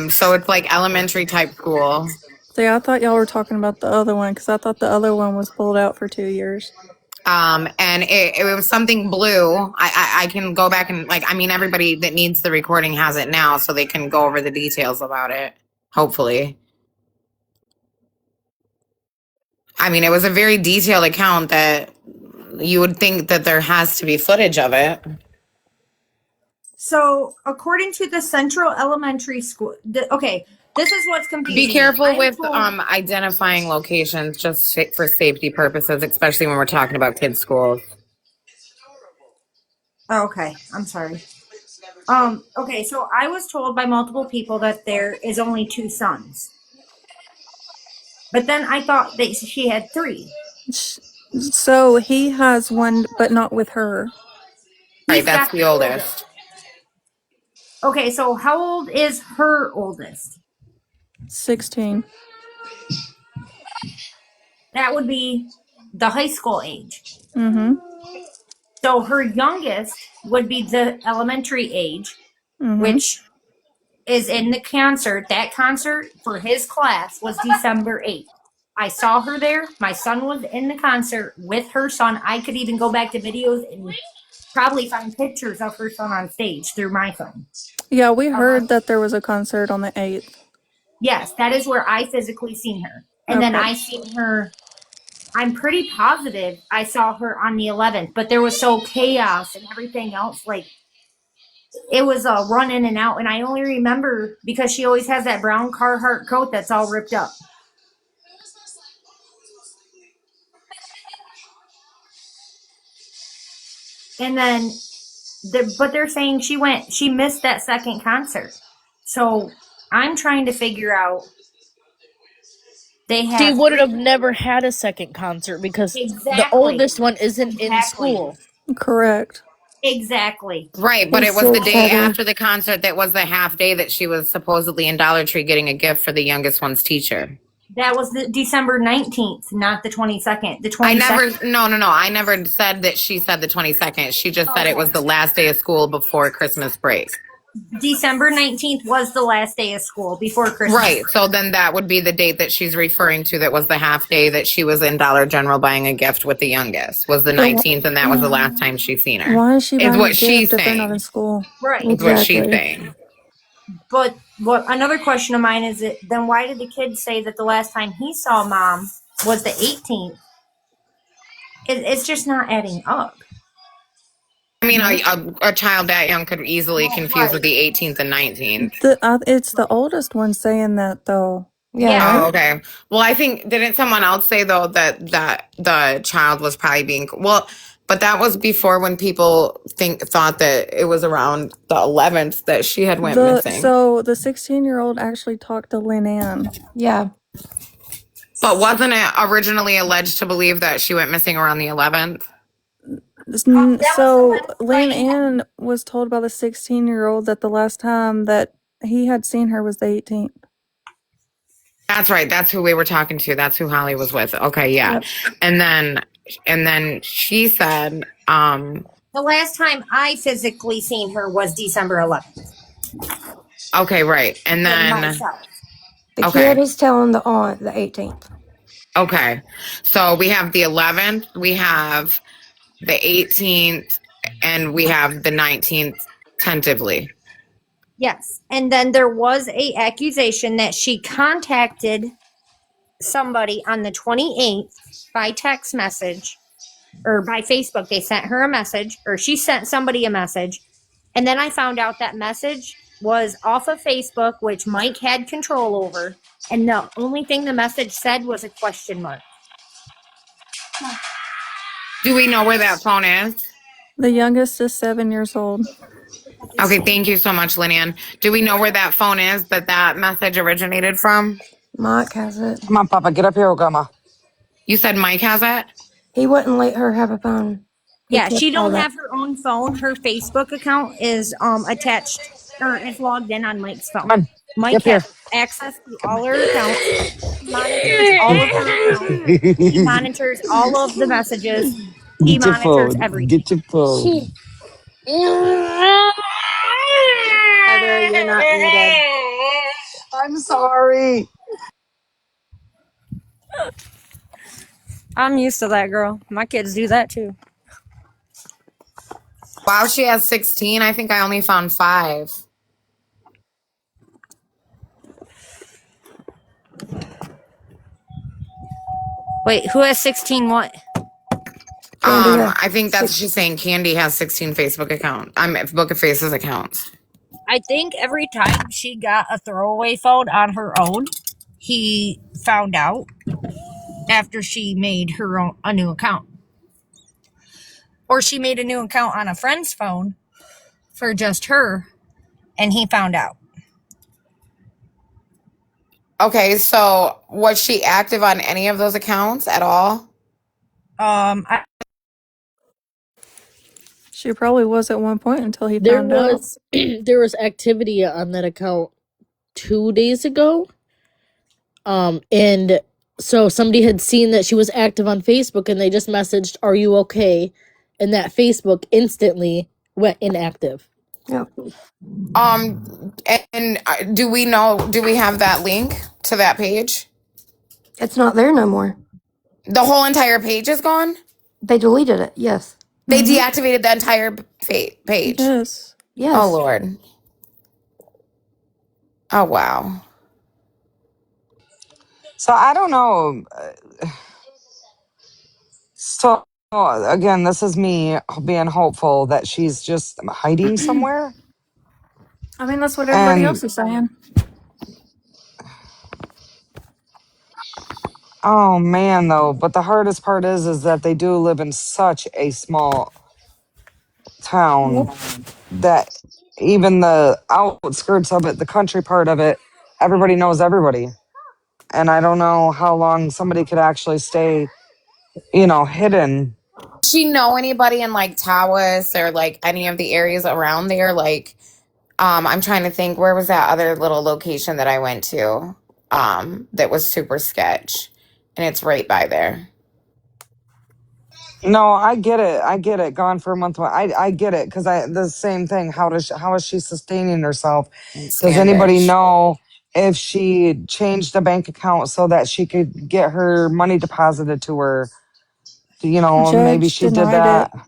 Speaker 5: So it's like elementary type school.
Speaker 2: See, I thought y'all were talking about the other one because I thought the other one was pulled out for 2 years.
Speaker 5: And it was something blue. I can go back and everybody that needs the recording has it now, so they can go over the details about it. Hopefully. I mean, it was a very detailed account that you would think that there has to be footage of it.
Speaker 8: So, according to the Central Elementary School, okay, this is what's confusing.
Speaker 5: Be careful
Speaker 8: I'm
Speaker 5: with
Speaker 8: told-
Speaker 5: identifying locations just for safety purposes, especially when we're talking about kids' schools.
Speaker 8: Oh, okay, I'm sorry. Okay, so I was told by multiple people that there is only 2 sons. But then I thought that she had 3.
Speaker 2: So he has one, but not with her.
Speaker 5: Right, that's the oldest.
Speaker 8: Okay, so how old is her oldest?
Speaker 2: 16.
Speaker 8: That would be the high school age.
Speaker 2: Mm-hmm.
Speaker 8: So her youngest would be the elementary age,
Speaker 2: Mm-hmm.
Speaker 8: which is in the concert. That concert for his class was December 8th. I saw her there. My son was in the concert with her son. I could even go back to videos and probably find pictures of her son on stage through my phone.
Speaker 2: Yeah, we heard that there was a concert on the 8th.
Speaker 8: Yes, that is where I physically seen her. And then I seen her, I'm pretty positive I saw her on the 11th, but there was so chaos and everything else. Like, it was a run in and out. And I only remember because she always has that brown Carhartt coat that's all ripped up. And then, but they're saying she missed that second concert. So I'm trying to figure out.
Speaker 9: She would have never had a second concert because the oldest one isn't in school.
Speaker 2: Correct.
Speaker 8: Exactly.
Speaker 5: Right, but
Speaker 12: He's
Speaker 5: it was the
Speaker 12: 6,
Speaker 5: day
Speaker 12: Heather.
Speaker 5: after the concert that was the half day that she was supposedly in Dollar Tree getting a gift for the youngest one's teacher.
Speaker 8: That was the December 19th, not the 22nd. The 22nd.
Speaker 5: I never said that she said the 22nd. She just said it was the last day of school before Christmas break.
Speaker 8: December 19th was the last day of school before Christmas.
Speaker 5: Right. So then that would be the date that she's referring to. That was the half day that she was in Dollar General buying a gift with the youngest. Was the 19th, and that was the last time she's seen her.
Speaker 2: Why is she buying
Speaker 5: what
Speaker 2: a
Speaker 5: she's
Speaker 2: gift if they're
Speaker 5: saying.
Speaker 2: not in school?
Speaker 8: Right.
Speaker 5: Is what she's saying.
Speaker 8: But another question of mine is that then why did the kid say that the last time he saw mom was the 18th? It's just not adding up.
Speaker 5: I mean, a child that young could easily confuse with the 18th and 19th.
Speaker 2: It's the oldest one saying that, though.
Speaker 12: Yeah.
Speaker 5: Oh, okay. Well, I think, didn't someone else say, though, that the child was probably being, but that was before when people thought that it was around the 11th that she had went missing.
Speaker 2: So the 16-year-old actually talked to Lynn Ann.
Speaker 12: Yeah.
Speaker 5: But wasn't it originally alleged to believe that she went missing around the 11th?
Speaker 2: So Lynn Ann was told by the 16-year-old that the last time that he had seen her was the 18th.
Speaker 5: That's right. That's who we were talking to. That's who Holly was with. Okay, yeah. Yep. And then she said,
Speaker 8: the last time I physically seen her was December 11th.
Speaker 5: Okay, right. And then
Speaker 12: the kid is telling the aunt the 18th.
Speaker 5: Okay. So we have the 11th, we have the 18th, and we have the 19th tentatively.
Speaker 8: Yes. And then there was a accusation that she contacted somebody on the 28th by text message or by Facebook. They sent her a message, or she sent somebody a message. And then I found out that message was off of Facebook, which Mike had control over. And the only thing the message said was a question mark.
Speaker 5: Do we know where that phone is?
Speaker 2: The youngest is 7 years old.
Speaker 5: Okay, thank you so much, Linian. Do we know where that phone is that message originated from?
Speaker 12: Mike has it.
Speaker 1: Come on, Papa, get up here, Grandma.
Speaker 5: You said Mike has it?
Speaker 12: He wouldn't let her have a phone. He
Speaker 8: Yeah,
Speaker 12: kept
Speaker 8: she
Speaker 12: all
Speaker 8: don't
Speaker 12: that.
Speaker 8: have her own phone. Her Facebook account is attached or is logged in on Mike's
Speaker 1: Come
Speaker 8: phone.
Speaker 1: on,
Speaker 8: Mike
Speaker 1: get up here.
Speaker 8: has access to
Speaker 1: Come on.
Speaker 8: all her accounts. He monitors all of her accounts. He monitors all of the messages. He
Speaker 1: Get your
Speaker 8: monitors
Speaker 1: phone.
Speaker 8: everything.
Speaker 1: Get your phone.
Speaker 4: Heather, you're not muted.
Speaker 1: I'm sorry.
Speaker 8: I'm used to that, girl. My kids do that too.
Speaker 5: Wow, she has 16. I think I only found 5.
Speaker 8: Wait, who has 16 what?
Speaker 12: Candy has
Speaker 5: I think that's she's
Speaker 12: 6.
Speaker 5: saying Candy has 16 Facebook accounts. Book of Faces accounts.
Speaker 8: I think every time she got a throwaway phone on her own, he found out after she made her own a new account. Or she made a new account on a friend's phone for just her and he found out.
Speaker 5: Okay, so was she active on any of those accounts at all?
Speaker 2: She probably was at one point until he
Speaker 9: There
Speaker 2: found out.
Speaker 9: was there was activity on that account 2 days ago. And so somebody had seen that she was active on Facebook and they just messaged, "Are you okay?" And that Facebook instantly went inactive.
Speaker 12: Yep.
Speaker 5: And do we have that link to that page?
Speaker 12: It's not there no more.
Speaker 5: The whole entire page is gone?
Speaker 12: They deleted it. Yes.
Speaker 5: They
Speaker 2: Mm-hmm.
Speaker 5: deactivated the entire page.
Speaker 2: Yes.
Speaker 5: Oh,
Speaker 12: Yes.
Speaker 5: Lord. Oh, wow.
Speaker 1: So I don't know. So again, this is me being hopeful that she's just hiding somewhere.
Speaker 2: I mean, that's what everybody
Speaker 1: And
Speaker 2: else is saying.
Speaker 1: oh man, though, but the hardest part is that they do live in such a small town
Speaker 2: Yep.
Speaker 1: that even the outskirts of it, the country part of it, everybody knows everybody. And I don't know how long somebody could actually stay, hidden.
Speaker 5: Does she know anybody in like Tawas or like any of the areas around there? Like, I'm trying to think, where was that other little location that I went to? That was super sketch. And it's right by there.
Speaker 1: No, I get it. I get it. Gone for a month. I get it because the same thing. How is she sustaining herself? Does anybody
Speaker 5: Sandwich.
Speaker 1: know if she changed the bank account so that she could get her money deposited to her? Maybe
Speaker 2: Judge
Speaker 1: she did
Speaker 2: denied
Speaker 1: that.
Speaker 2: it.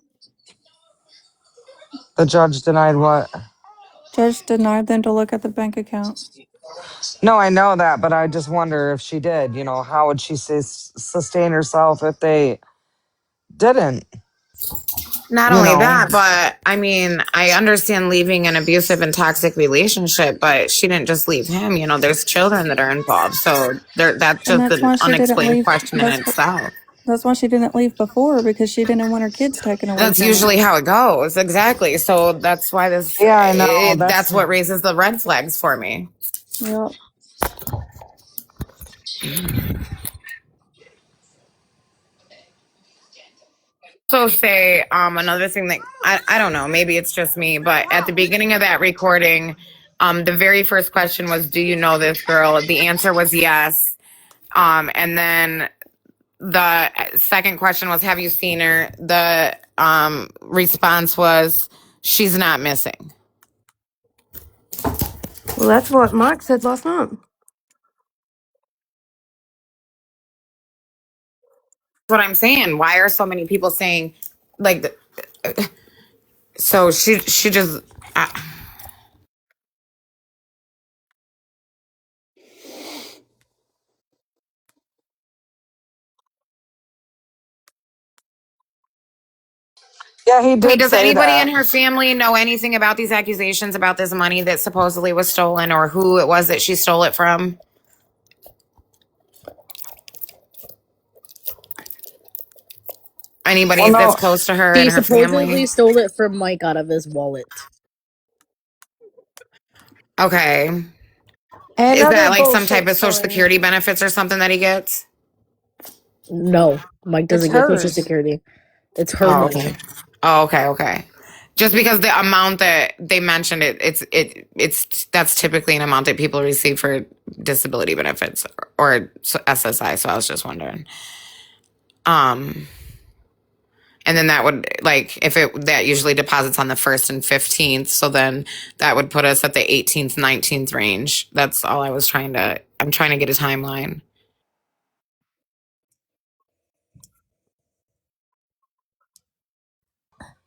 Speaker 1: The judge denied what?
Speaker 2: Judge denied them to look at the bank account.
Speaker 1: No, I know that, but I just wonder if she did. How would she sustain herself if they didn't?
Speaker 5: Not
Speaker 1: You
Speaker 5: only
Speaker 1: know.
Speaker 5: that, but I mean, I understand leaving an abusive and toxic relationship, but she didn't just leave him. There's children that are involved. So that's
Speaker 2: And
Speaker 5: just
Speaker 2: that's
Speaker 5: an
Speaker 2: why she didn't
Speaker 5: unexplained
Speaker 2: leave.
Speaker 5: question in itself.
Speaker 2: That's why she didn't leave before, because she didn't want her kids taken away
Speaker 5: That's
Speaker 2: from her.
Speaker 5: usually how it goes. Exactly. So that's why
Speaker 1: Yeah, I know.
Speaker 5: that's what raises the red flags for me.
Speaker 2: Yep.
Speaker 5: So say another thing that I don't know, maybe it's just me, but at the beginning of that recording, the very first question was, do you know this girl? The answer was yes. And then the second question was, have you seen her? The response was, she's not missing.
Speaker 12: Well, that's what Mike said last night.
Speaker 5: That's what I'm saying. Why are so many people saying like so she just
Speaker 1: Yeah, he
Speaker 5: okay,
Speaker 1: did
Speaker 5: does
Speaker 1: say
Speaker 5: anybody in
Speaker 1: that.
Speaker 5: her family know anything about these accusations about this money that supposedly was stolen or who it was that she stole it from?
Speaker 1: Well,
Speaker 5: Anybody that's
Speaker 1: no.
Speaker 5: close to her
Speaker 9: She
Speaker 5: and her family?
Speaker 9: supposedly stole it from Mike out of his wallet.
Speaker 5: Okay.
Speaker 6: And
Speaker 5: Is that
Speaker 6: other
Speaker 5: like some type
Speaker 6: bullshit
Speaker 5: of social
Speaker 6: stories.
Speaker 5: security benefits or something that he gets?
Speaker 9: No, Mike
Speaker 6: It's
Speaker 9: doesn't get Social
Speaker 6: hers.
Speaker 9: Security. It's her
Speaker 5: Oh,
Speaker 9: money.
Speaker 5: okay. Oh, okay, okay. Just because the amount that they mentioned it's that's typically an amount that people receive for disability benefits or SSI. So I was just wondering. And then that would like if it that usually deposits on the 1st and 15th. So then that would put us at the 18th, 19th range. That's all I'm trying to get a timeline.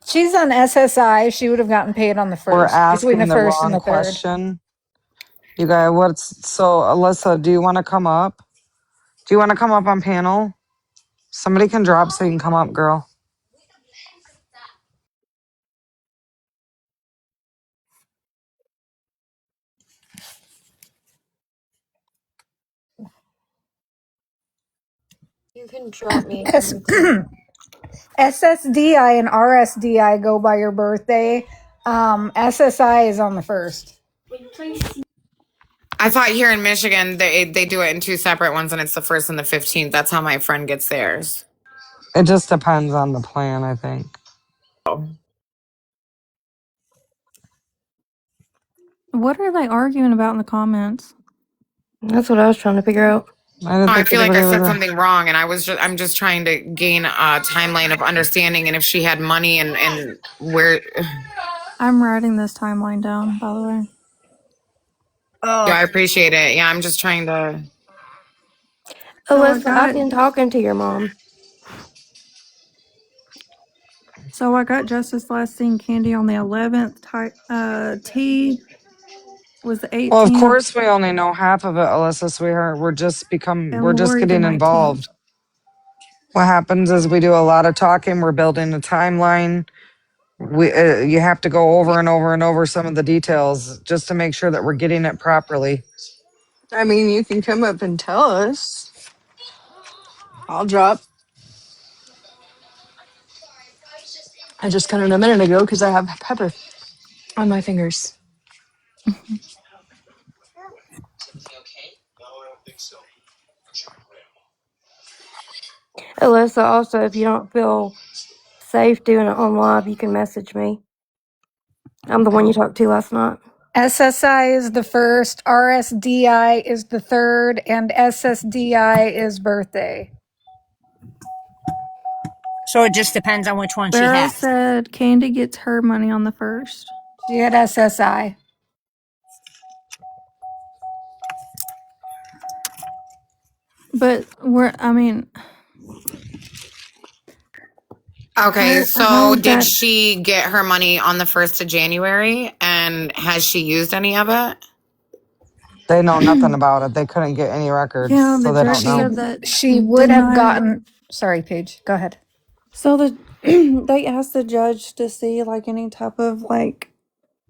Speaker 6: She's on SSI. She would have gotten paid on the
Speaker 1: We're
Speaker 6: first, between the
Speaker 1: asking the
Speaker 6: first and
Speaker 1: wrong
Speaker 6: the third.
Speaker 1: question. You guys, so Alyssa, do you want to come up? Do you want to come up on panel? Somebody can drop so you can come up, girl.
Speaker 4: You can drop me if you
Speaker 6: S-
Speaker 4: need to.
Speaker 6: SSDI and RSDI go by your birthday. SSI is on the first.
Speaker 5: I thought here in Michigan they do it in two separate ones and it's the 1st and the 15th. That's how my friend gets theirs.
Speaker 1: It just depends on the plan, I think.
Speaker 2: What are they arguing about in the comments?
Speaker 12: That's what I was trying to figure out.
Speaker 1: I didn't
Speaker 5: I
Speaker 1: think
Speaker 5: feel like I
Speaker 1: anybody
Speaker 5: said
Speaker 1: was.
Speaker 5: something wrong, and I'm just trying to gain a timeline of understanding, and if she had money and where.
Speaker 2: I'm writing this timeline down, by the way.
Speaker 5: Yeah, I appreciate it. Yeah, I'm just trying to.
Speaker 2: So I
Speaker 12: Alyssa, I've
Speaker 2: got
Speaker 12: been talking to your mom.
Speaker 2: Justice last seen Candy on the 11th. T was the
Speaker 1: Well, of
Speaker 2: 18th,
Speaker 1: course, we only know half of it, Alyssa, sweetheart.
Speaker 2: and
Speaker 1: We're just
Speaker 2: Lori the
Speaker 1: getting
Speaker 2: 19th.
Speaker 1: involved. What happens is we do a lot of talking. We're building a timeline. You have to go over and over and over some of the details just to make sure that we're getting it properly.
Speaker 3: I mean, you can come up and tell us. I'll drop. I just cut it a minute ago because I have pepper on my fingers.
Speaker 12: Alyssa, also, if you don't feel safe doing it on live, you can message me. I'm the one you talked to last night.
Speaker 6: SSI is the first, RSDI is the third, and SSDI is birthday.
Speaker 8: So it just depends on which one she
Speaker 2: Barrow
Speaker 8: has.
Speaker 2: said Candy gets her money on the 1st.
Speaker 6: She had SSI.
Speaker 2: But
Speaker 5: Okay,
Speaker 2: how
Speaker 5: so did
Speaker 2: that,
Speaker 5: she get her money on the 1st of January, and has she used any of it?
Speaker 1: They know nothing about it. They couldn't get any records,
Speaker 2: yeah, the
Speaker 1: so they don't
Speaker 2: judge
Speaker 1: know.
Speaker 2: said that
Speaker 6: She would have
Speaker 2: denied.
Speaker 6: gotten. Sorry, Paige. Go ahead.
Speaker 2: So they asked the judge to see like any type of like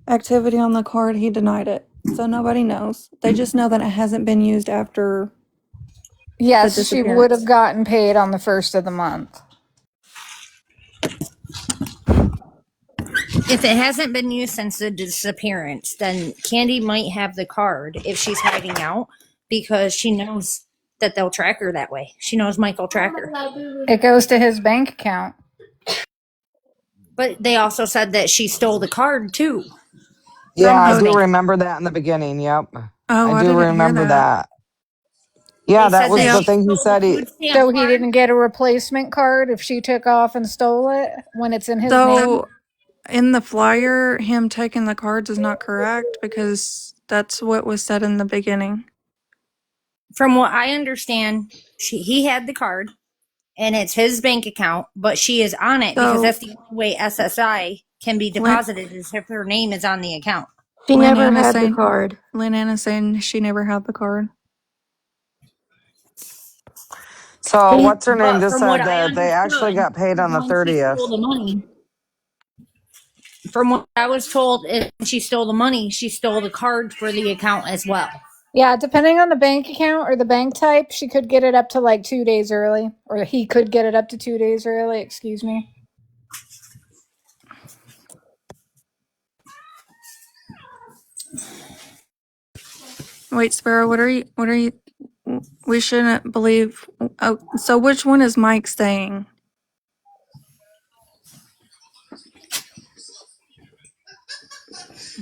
Speaker 2: activity on the card. He denied it. So nobody knows. They just know that it hasn't been used after the
Speaker 6: Yes, she would
Speaker 2: disappearance.
Speaker 6: have gotten paid on the first of the month.
Speaker 8: If it hasn't been used since the disappearance, then Candy might have the card if she's hiding out because she knows that they'll track her that way. She knows Michael track her.
Speaker 6: It goes to his bank account.
Speaker 8: But they also said that she stole the card too
Speaker 1: Yeah,
Speaker 8: from
Speaker 1: I
Speaker 8: his
Speaker 1: do
Speaker 8: bank.
Speaker 1: remember that in the beginning. Yep.
Speaker 2: Oh,
Speaker 1: I
Speaker 2: I
Speaker 1: do
Speaker 2: didn't hear
Speaker 1: remember
Speaker 2: that.
Speaker 1: that. Yeah,
Speaker 8: They
Speaker 1: that
Speaker 8: said
Speaker 1: was
Speaker 2: See,
Speaker 8: that
Speaker 1: the
Speaker 8: she
Speaker 1: thing he
Speaker 8: stole the
Speaker 1: said.
Speaker 8: food stamp
Speaker 6: So he
Speaker 8: card.
Speaker 6: didn't get a replacement card if she took off and stole it when it's in his name?
Speaker 2: so in the flyer, him taking the cards is not correct because that's what was said in the beginning.
Speaker 8: From what I understand, he had the card and it's his bank account, but she is on it because
Speaker 2: So
Speaker 8: that's the only way SSI can be
Speaker 2: Lynn,
Speaker 8: deposited is if her name is on the account.
Speaker 12: She
Speaker 2: Lynn
Speaker 12: never
Speaker 2: Anna's
Speaker 12: had the
Speaker 2: saying
Speaker 12: card.
Speaker 2: Lynn Anna's saying she never had the card.
Speaker 1: So
Speaker 12: He,
Speaker 1: what's her name
Speaker 8: But
Speaker 1: just
Speaker 8: from what
Speaker 1: said
Speaker 8: I
Speaker 1: that they actually
Speaker 8: understood,
Speaker 1: got paid on the
Speaker 8: when she
Speaker 1: 30th.
Speaker 8: stole the money, from what I was told, when she stole the money, she stole the card for the account as well.
Speaker 6: Yeah, depending on the bank account or the bank type, she could get it up to like 2 days early, or he could get it up to 2 days early, excuse me.
Speaker 2: Wait, Sparrow, what are you? We shouldn't believe. Oh, so which one is Mike saying?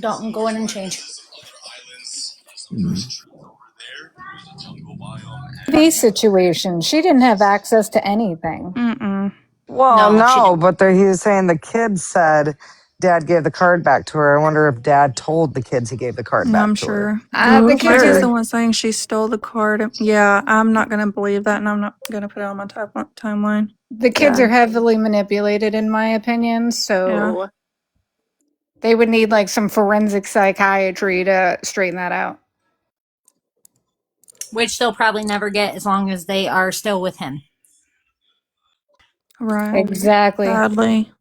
Speaker 8: Don't go in and change.
Speaker 6: TV situation. She didn't have access to anything.
Speaker 2: Mm-mm.
Speaker 1: Well,
Speaker 8: No, she
Speaker 1: no,
Speaker 8: didn't.
Speaker 1: but he was saying the kids said Dad gave the card back to her. I wonder if Dad told the kids he gave the card
Speaker 2: I'm
Speaker 1: back to her.
Speaker 2: sure.
Speaker 6: The
Speaker 12: I'm
Speaker 6: kids
Speaker 2: Mike is
Speaker 6: are
Speaker 2: the
Speaker 12: sure.
Speaker 2: one saying she stole the card. Yeah, I'm not gonna believe that, and I'm not gonna put it on my timeline.
Speaker 6: the kids
Speaker 12: Yeah.
Speaker 6: are heavily manipulated, in my opinion.
Speaker 2: Yeah,
Speaker 6: So they would need like some forensic psychiatry to straighten that out.
Speaker 8: Which they'll probably never get as long as they are still with him.
Speaker 2: right.
Speaker 6: Exactly.
Speaker 2: Sadly,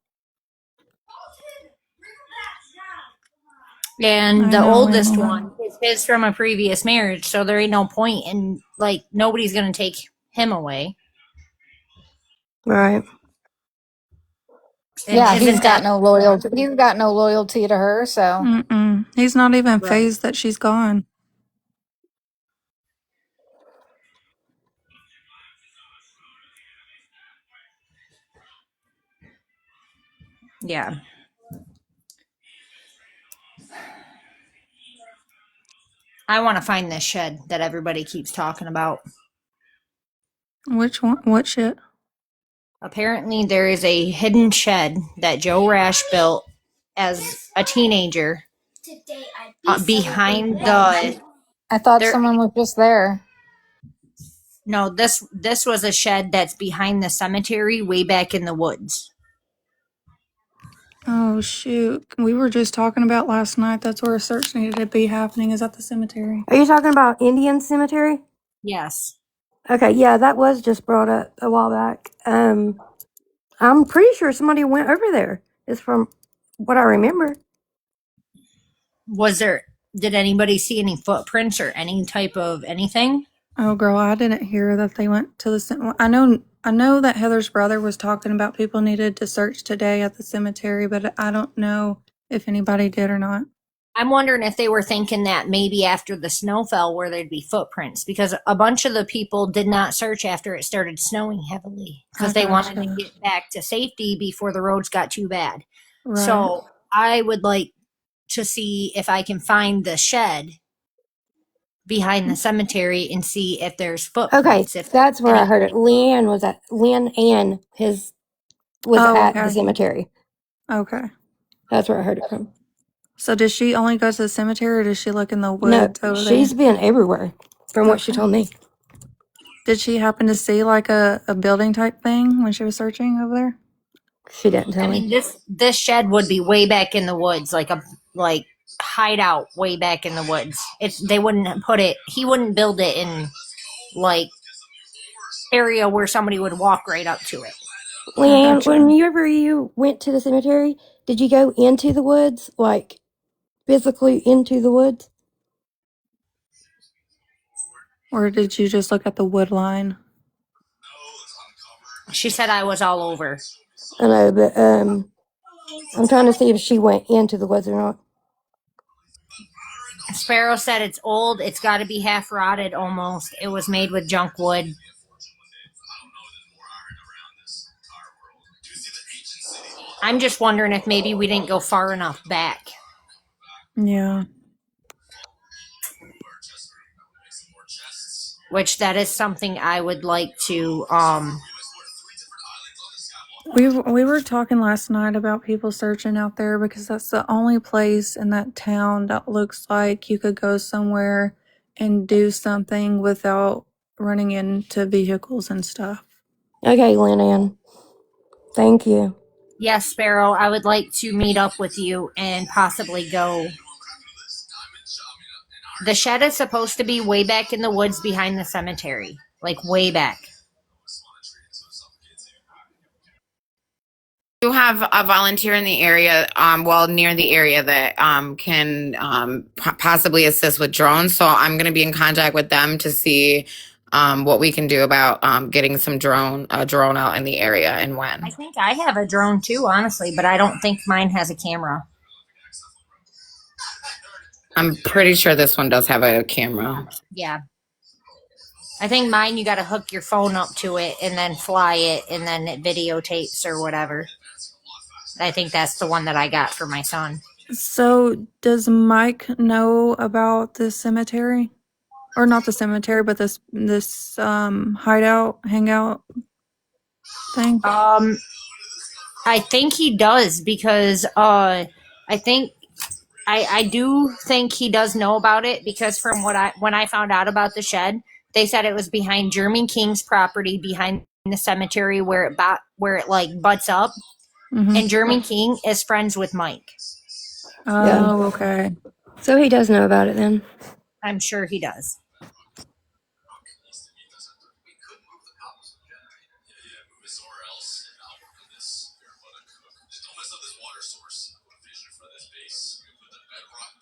Speaker 8: And
Speaker 2: I
Speaker 8: the
Speaker 2: know,
Speaker 8: oldest
Speaker 2: Angela.
Speaker 8: one is his from a previous marriage, so there ain't no point in like nobody's gonna take him away.
Speaker 12: Right.
Speaker 8: And
Speaker 6: Yeah,
Speaker 8: isn't that
Speaker 6: He's got no loyalty to her. So
Speaker 2: Mm-mm. He's not even
Speaker 8: right?
Speaker 2: phased that she's gone.
Speaker 8: Yeah. I want to find this shed that everybody keeps talking about.
Speaker 2: Which one? What shit?
Speaker 8: Apparently, there is a hidden shed that Joe Rash built as a teenager behind the
Speaker 6: I thought
Speaker 8: there.
Speaker 6: someone was just there.
Speaker 8: No, this was a shed that's behind the cemetery, way back in the woods.
Speaker 2: Oh shoot! We were just talking about last night. That's where a search needed to be happening. Is at the cemetery.
Speaker 12: Are you talking about Indian Cemetery?
Speaker 8: Yes.
Speaker 12: Okay, yeah, that was just brought up a while back. I'm pretty sure somebody went over there. Is from what I remember.
Speaker 8: Was there? Did anybody see any footprints or any type of anything?
Speaker 2: Oh girl, I didn't hear that they went to the I know that Heather's brother was talking about people needed to search today at the cemetery, but I don't know if anybody did or not.
Speaker 8: I'm wondering if they were thinking that maybe after the snow fell where there'd be footprints because a bunch of the people did not search after it started snowing heavily because they wanted to get back to safety before the roads got too bad.
Speaker 2: Right.
Speaker 8: So I would like to see if I can find the shed behind the cemetery and see if there's
Speaker 12: Okay,
Speaker 8: footprints. If
Speaker 12: that's where I
Speaker 8: any,
Speaker 12: heard it. Lynn Ann was
Speaker 2: Oh,
Speaker 12: at the
Speaker 2: okay.
Speaker 12: cemetery.
Speaker 2: Okay.
Speaker 12: That's where I heard it from.
Speaker 2: So does she only go to the cemetery or does she look in the
Speaker 12: No,
Speaker 2: woods over
Speaker 12: she's
Speaker 2: there?
Speaker 12: been everywhere, from what she
Speaker 2: Okay.
Speaker 12: told me.
Speaker 2: Did she happen to see like a building type thing when she was searching over there?
Speaker 12: She didn't
Speaker 8: I
Speaker 12: tell
Speaker 8: mean
Speaker 12: me.
Speaker 8: this shed would be way back in the woods, like a hideout way back in the woods. They wouldn't put it. He wouldn't build it in like area where somebody would walk right up to it.
Speaker 12: Leanne,
Speaker 2: Gotcha.
Speaker 12: you went to the cemetery, did you go into the woods, like physically into the woods?
Speaker 2: Or did you just look at the wood line?
Speaker 8: She said I was all over.
Speaker 12: I know, but I'm trying to see if she went into the woods or not.
Speaker 8: Sparrow said it's old. It's got to be half rotted almost. It was made with junk wood. I'm just wondering if maybe we didn't go far enough back.
Speaker 2: Yeah.
Speaker 8: Which that is something I would like to
Speaker 2: We were talking last night about people searching out there because that's the only place in that town that looks like you could go somewhere and do something without running into vehicles and stuff.
Speaker 12: Okay, Lynn Ann. Thank you.
Speaker 8: Yes, Sparrow, I would like to meet up with you and possibly go. The shed is supposed to be way back in the woods behind the cemetery. Like way back.
Speaker 5: You have a volunteer in the area, near the area that can possibly assist with drones. So I'm going to be in contact with them to see what we can do about getting some drone out in the area and when.
Speaker 8: I think I have a drone too, honestly, but I don't think mine has a camera.
Speaker 5: I'm pretty sure this one does have a camera.
Speaker 8: Yeah. I think mine, you got to hook your phone up to it and then fly it, and then it videotapes or whatever. I think that's the one that I got for my son.
Speaker 2: So does Mike know about this cemetery? Or not the cemetery, but this hideout, hangout thing?
Speaker 8: I think he does because I do think he does know about it, because from when I found out about the shed, they said it was behind Jeremy King's property, behind the cemetery where it like butts up,
Speaker 2: Mm-hmm.
Speaker 8: and Jeremy King is friends with Mike.
Speaker 12: Yeah.
Speaker 2: Oh, okay.
Speaker 12: So he does know about it then.
Speaker 8: I'm sure he does.
Speaker 1: All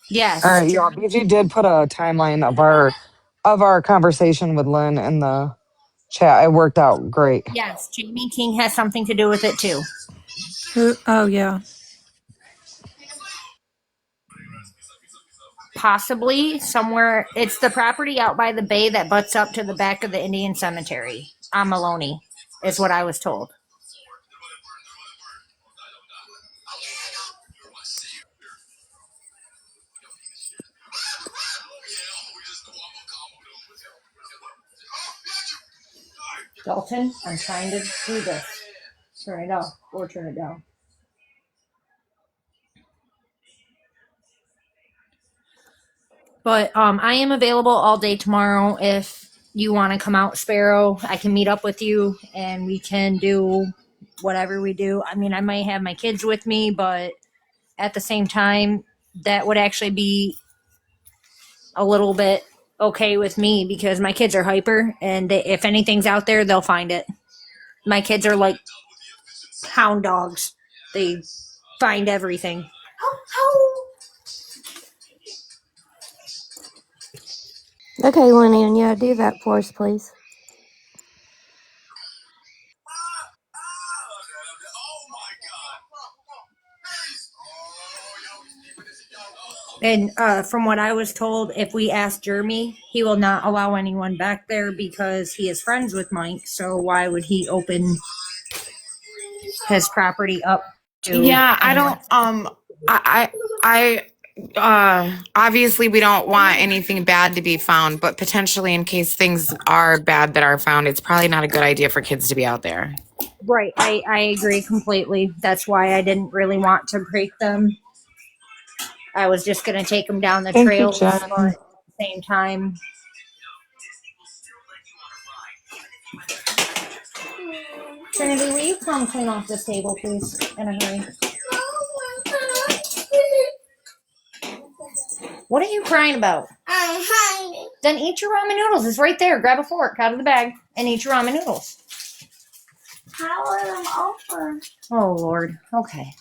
Speaker 8: Yes,
Speaker 1: right, y'all. BG did put a timeline of our conversation with Lynn in the chat. It worked out great.
Speaker 8: yes, Jeremy King has something to do with it too.
Speaker 2: Who? Oh, yeah.
Speaker 8: Possibly somewhere. It's the property out by the bay that butts up to the back of the Indian Cemetery on Maloney, is what I was told. Dalton, I'm trying to do this. Turn it off or turn it down. But I am available all day tomorrow if you want to come out, Sparrow. I can meet up with you and we can do whatever we do. I mean, I might have my kids with me, but at the same time, that would actually be a little bit okay with me, because my kids are hyper, and if anything's out there, they'll find it. My kids are like hound dogs. They find everything.
Speaker 12: Okay, Lenny, yeah, do that for us, please.
Speaker 8: And from what I was told, if we ask Jeremy, he will not allow anyone back there because he is friends with Mike. So why would he open his property up to
Speaker 5: Yeah, I
Speaker 8: anyone?
Speaker 5: don't. Obviously, we don't want anything bad to be found, but potentially, in case things are bad that are found, it's probably not a good idea for kids to be out there.
Speaker 8: Right. I agree completely. That's why I didn't really want to break them. I was just going to take them down the
Speaker 1: Thank you,
Speaker 8: trails, but
Speaker 1: Jen.
Speaker 8: at the same time, Trinity, will you come clean off this table, please, in a hurry? What are you crying about? I'm hungry. Then eat your ramen noodles. It's right there. Grab a fork out of the bag and eat your ramen noodles. How are them open? Oh, Lord. Okay.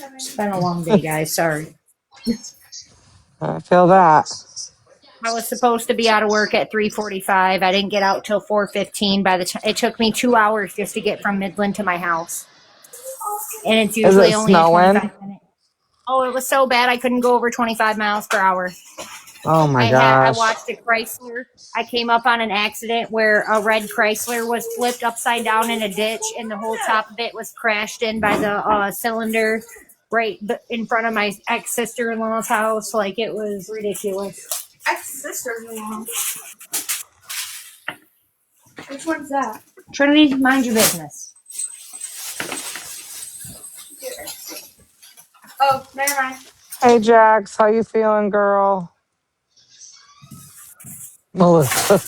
Speaker 8: It's been a long day, guys. Sorry.
Speaker 1: I feel that.
Speaker 8: I was supposed to be out of work at 3:45. I didn't get out till 4:15. By the time it took me 2 hours just to get from Midland to my house, and it's
Speaker 1: Is it
Speaker 8: usually only a
Speaker 1: snowing?
Speaker 8: 25-minute. Oh, it was so bad I couldn't go over 25 miles per hour.
Speaker 1: Oh my
Speaker 8: I
Speaker 1: gosh.
Speaker 8: watched a Chrysler. I came up on an accident where a red Chrysler was flipped upside down in a ditch, and the whole top of it was crashed in by the cylinder right in front of my ex sister in law's house. Like, it was ridiculous. Ex sister in law. Which one's that? Trinity, mind your business. Oh, never mind.
Speaker 1: Hey, Jax, how you feeling, girl? Melissa,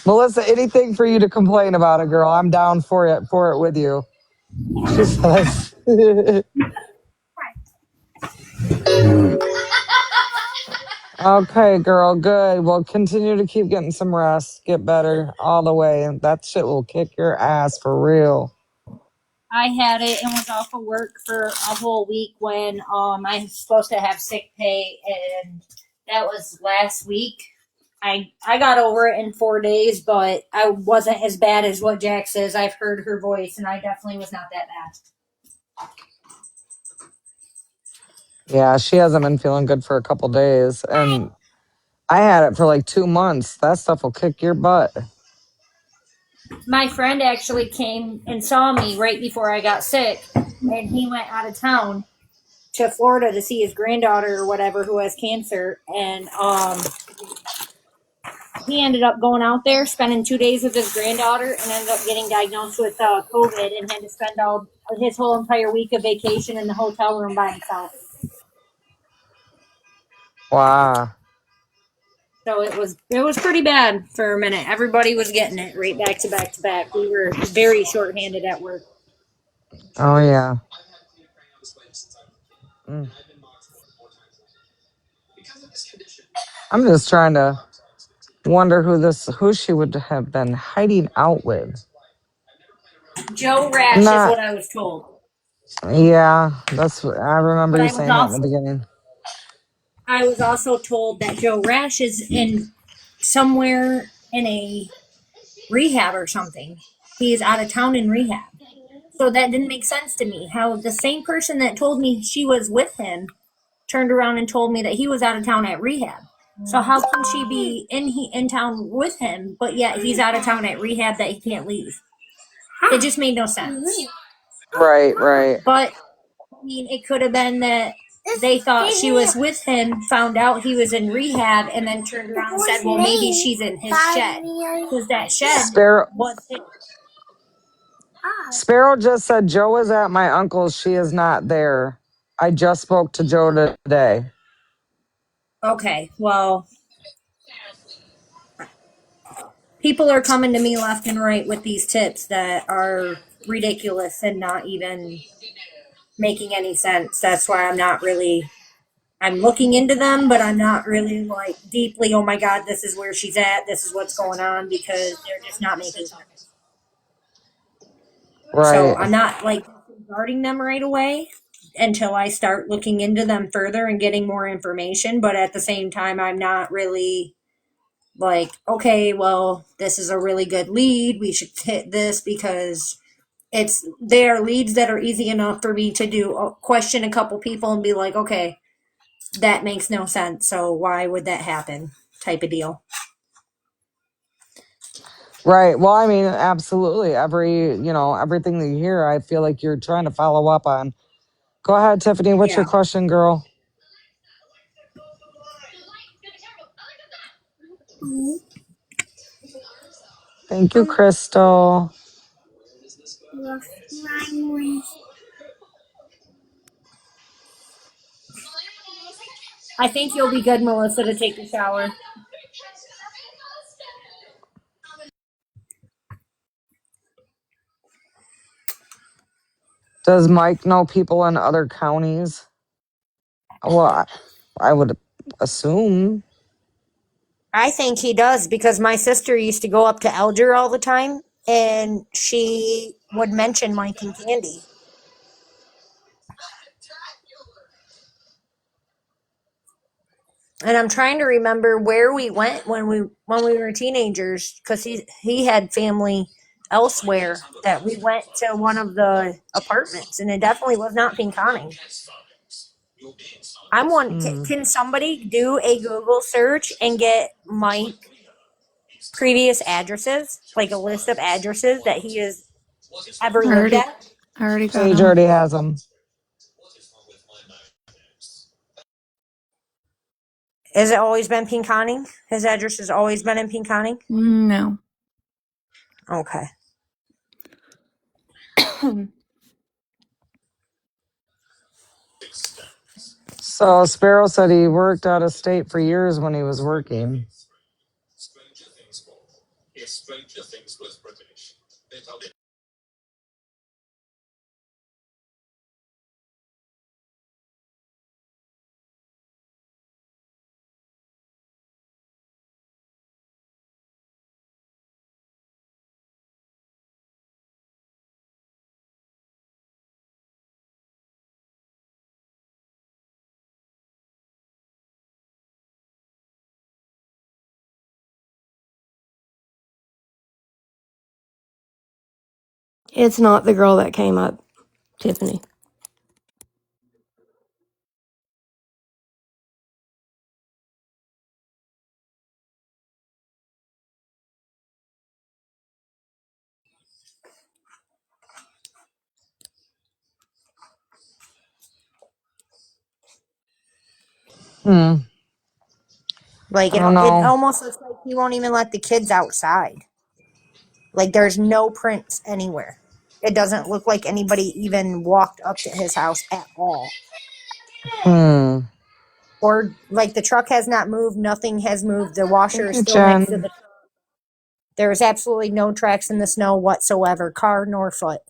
Speaker 1: Melissa, anything for you to complain about it, girl. I'm down for it with you. She says. Okay, girl, good. Well, continue to keep getting some rest. Get better all the way. That shit will kick your ass for real.
Speaker 8: I had it and was off of work for a whole week when I'm supposed to have sick pay, and that was last week. I got over it in 4 days, but I wasn't as bad as what Jack says. I've heard her voice, and I definitely was not that bad.
Speaker 1: Yeah, she hasn't been feeling good for a couple days. And I had it for like 2 months. That stuff will kick your butt.
Speaker 8: My friend actually came and saw me right before I got sick, and he went out of town to Florida to see his granddaughter or whatever who has cancer, and he ended up going out there, spending 2 days with his granddaughter, and ended up getting diagnosed with COVID, and had to spend all his whole entire week of vacation in the hotel room by himself.
Speaker 1: Wow.
Speaker 8: So it was pretty bad for a minute. Everybody was getting it right back to back to back. We were very shorthanded at work.
Speaker 1: Oh, yeah. Mm. I'm just trying to wonder who she would have been hiding out with.
Speaker 8: Joe Rash is
Speaker 1: Not,
Speaker 8: what I was told.
Speaker 1: yeah, that's what I remember
Speaker 8: But
Speaker 1: you saying that in the beginning.
Speaker 8: I was also told that Joe Rash is in somewhere in a rehab or something. He's out of town in rehab. So that didn't make sense to me. How the same person that told me she was with him turned around and told me that he was out of town at rehab. So how can she be in town with him, but yet he's out of town at rehab that he can't leave? It just made no sense.
Speaker 1: Right, right.
Speaker 8: But I mean, it could have been that they thought she was with him, found out he was in rehab, and then turned around and said, "Well, maybe she's in his shed because that shed
Speaker 1: Sparrow
Speaker 8: was his."
Speaker 1: Sparrow just said Joe is at my uncle's. She is not there. I just spoke to Joe today.
Speaker 8: Okay, well, people are coming to me left and right with these tips that are ridiculous and not even making any sense. That's why I'm looking into them, but I'm not really like deeply, oh my God, this is where she's at, this is what's going on, because they're just not making sense. So
Speaker 1: Right.
Speaker 8: I'm not like disregarding them right away until I start looking into them further and getting more information. But at the same time, I'm not really like, okay, well, this is a really good lead. We should hit this because they are leads that are easy enough for me to do question a couple people and be like, okay, that makes no sense. So why would that happen? Type of deal.
Speaker 1: Right. Well, I mean, absolutely. Everything that you hear, I feel like you're trying to follow up on. Go ahead, Tiffany. What's your
Speaker 8: Yeah.
Speaker 1: question, girl? Thank you, Crystal.
Speaker 8: I think you'll be good, Melissa, to take a shower.
Speaker 1: Does Mike know people in other counties? Well, I would assume.
Speaker 8: I think he does because my sister used to go up to Elger all the time and she would mention Mike and Candy. And I'm trying to remember where we went when we were teenagers because he had family elsewhere that we went to one of the apartments and it definitely was not Pinconning. I'm one.
Speaker 1: Hmm.
Speaker 8: Can somebody do a Google search and get Mike previous addresses, like a list of addresses that he has ever
Speaker 2: I
Speaker 8: lived
Speaker 2: already,
Speaker 8: at?
Speaker 2: I already got
Speaker 1: Paige
Speaker 2: them.
Speaker 1: already has them.
Speaker 8: Has it always been Pinconning? His address has always been in Pinconning?
Speaker 2: No.
Speaker 8: Okay.
Speaker 1: So Sparrow said he worked out of state for years when he was working.
Speaker 12: It's not the girl that came up, Tiffany.
Speaker 1: Hmm.
Speaker 13: Like
Speaker 1: I don't
Speaker 13: it
Speaker 1: know.
Speaker 13: almost looks like he won't even let the kids outside. Like there's no prints anywhere. It doesn't look like anybody even walked up to his house at all.
Speaker 1: Hmm.
Speaker 13: Or like the truck has not moved, nothing has moved. The washer
Speaker 1: Thank
Speaker 13: is
Speaker 1: you,
Speaker 13: still next to
Speaker 1: Jen.
Speaker 13: the truck. There's absolutely no tracks in the snow whatsoever, car nor foot.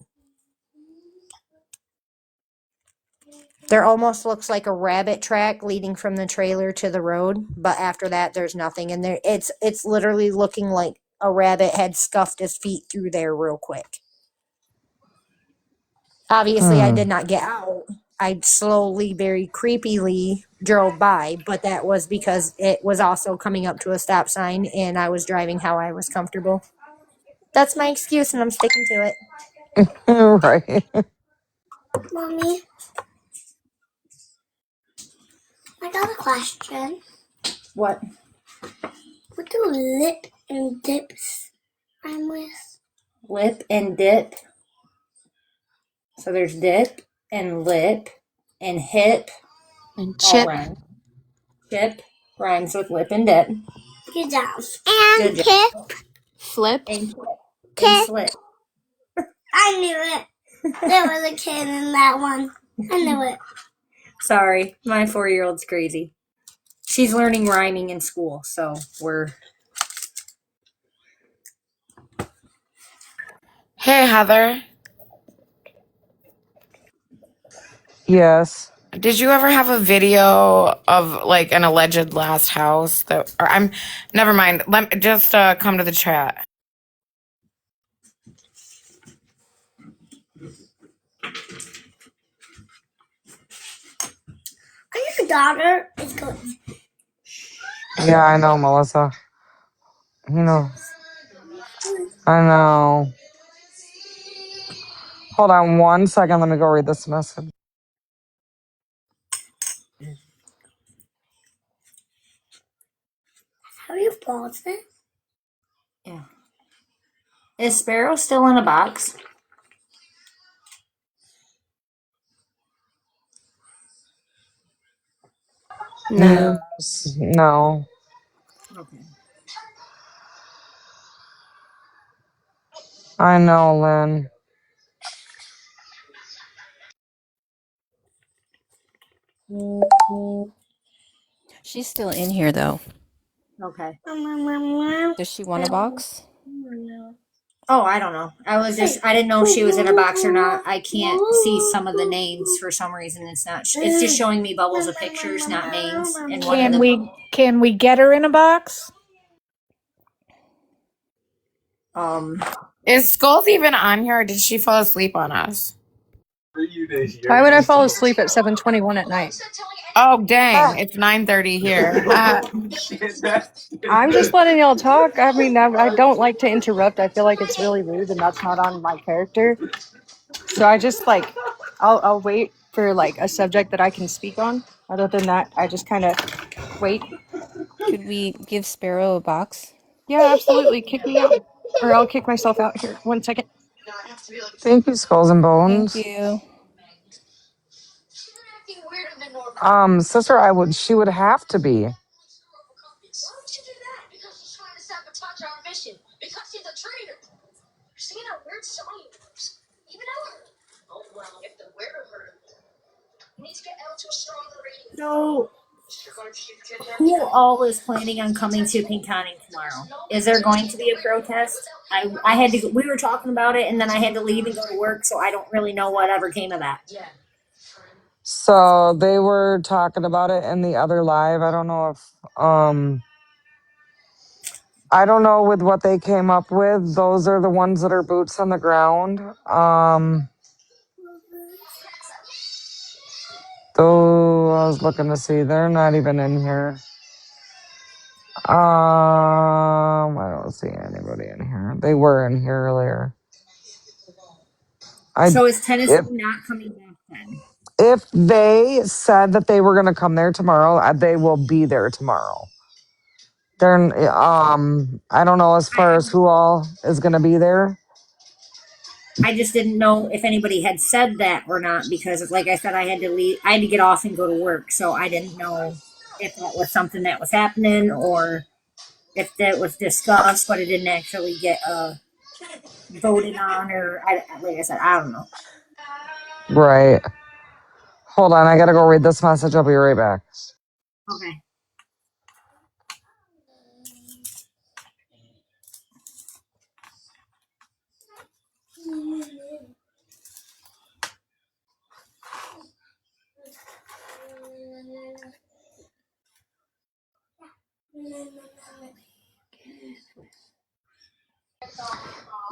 Speaker 13: There almost looks like a rabbit track leading from the trailer to the road, but after that there's nothing in there. It's literally looking like a rabbit had scuffed his feet through there real quick. Obviously I
Speaker 1: Hmm.
Speaker 13: did not get out. I slowly, very creepily drove by, but that was because it was also coming up to a stop sign and I was driving how I was comfortable. That's my excuse and I'm sticking to it.
Speaker 1: Right.
Speaker 13: Mommy, I got a question. What? What do lip and dips rhyme with? Lip and dip. So there's dip and lip and hip.
Speaker 3: And
Speaker 13: All
Speaker 3: chip.
Speaker 13: rhyme. Chip rhymes with lip and dip. Good job. And
Speaker 4: Good
Speaker 13: job.
Speaker 4: job.
Speaker 3: Flip. Flip.
Speaker 13: And clip. And
Speaker 4: Kip.
Speaker 13: slip. I knew it. There was a kid in that one. I knew it. Sorry, my 4-year-old's crazy. She's learning rhyming in school, so we're.
Speaker 5: Hey, Heather.
Speaker 1: Yes.
Speaker 5: Did you ever have a video of like an alleged last house that, or I'm, never mind. Let me just come to the chat.
Speaker 13: Your daughter is going.
Speaker 1: Yeah, I know, Melissa. You know. I know. Hold on 1 second. Let me go read this message.
Speaker 13: How do you pause it? Yeah. Is Sparrow still in a box?
Speaker 3: No.
Speaker 1: No.
Speaker 13: Okay.
Speaker 1: I know, Lynn.
Speaker 14: She's still in here though.
Speaker 13: Okay.
Speaker 14: Does she want a box?
Speaker 13: Oh, I don't know. I didn't know if she was in a box or not. I can't see some of the names for some reason. It's just showing me bubbles of pictures, not names. And one of the
Speaker 6: Can we get her in a box?
Speaker 5: Is Skulls even on here, or did she fall asleep on us?
Speaker 3: Why would I fall asleep at 7:21 at night?
Speaker 5: Oh, dang. It's 9:30 here.
Speaker 3: I'm just letting y'all talk. I mean, I don't like to interrupt. I feel like it's really rude, and that's not on my character. So I just like, I'll wait for like a subject that I can speak on. Other than that, I just kind of wait.
Speaker 14: Could we give Sparrow a box?
Speaker 3: Yeah, absolutely. Kick me out, or I'll kick myself out here. 1 second.
Speaker 1: Thank you, Skulls and
Speaker 14: Thank
Speaker 1: Bones.
Speaker 14: you.
Speaker 1: Sister, she would have to be.
Speaker 13: So, who all is planning on coming to Pinconning tomorrow? Is there going to be a protest? I had to. We were talking about it, and then I had to leave and go to work, so I don't really know whatever came of that.
Speaker 1: So they were talking about it in the other live. I don't know if I don't know with what they came up with. Those are the ones that are boots on the ground. Though I was looking to see, they're not even in here. I don't see anybody in here. They were in here earlier.
Speaker 13: So is Tennessee
Speaker 1: if
Speaker 13: not coming back then?
Speaker 1: if they said that they were going to come there tomorrow, they will be there tomorrow. They're I don't know as far as who all is going to be there.
Speaker 13: I just didn't know if anybody had said that or not because, like I said, I had to leave. I had to get off and go to work, so I didn't know if that was something that was happening or if that was discussed, but it didn't actually get voted on, or like I said, I don't know.
Speaker 1: Right. Hold on, I gotta go read this message. I'll be right back.
Speaker 13: Okay.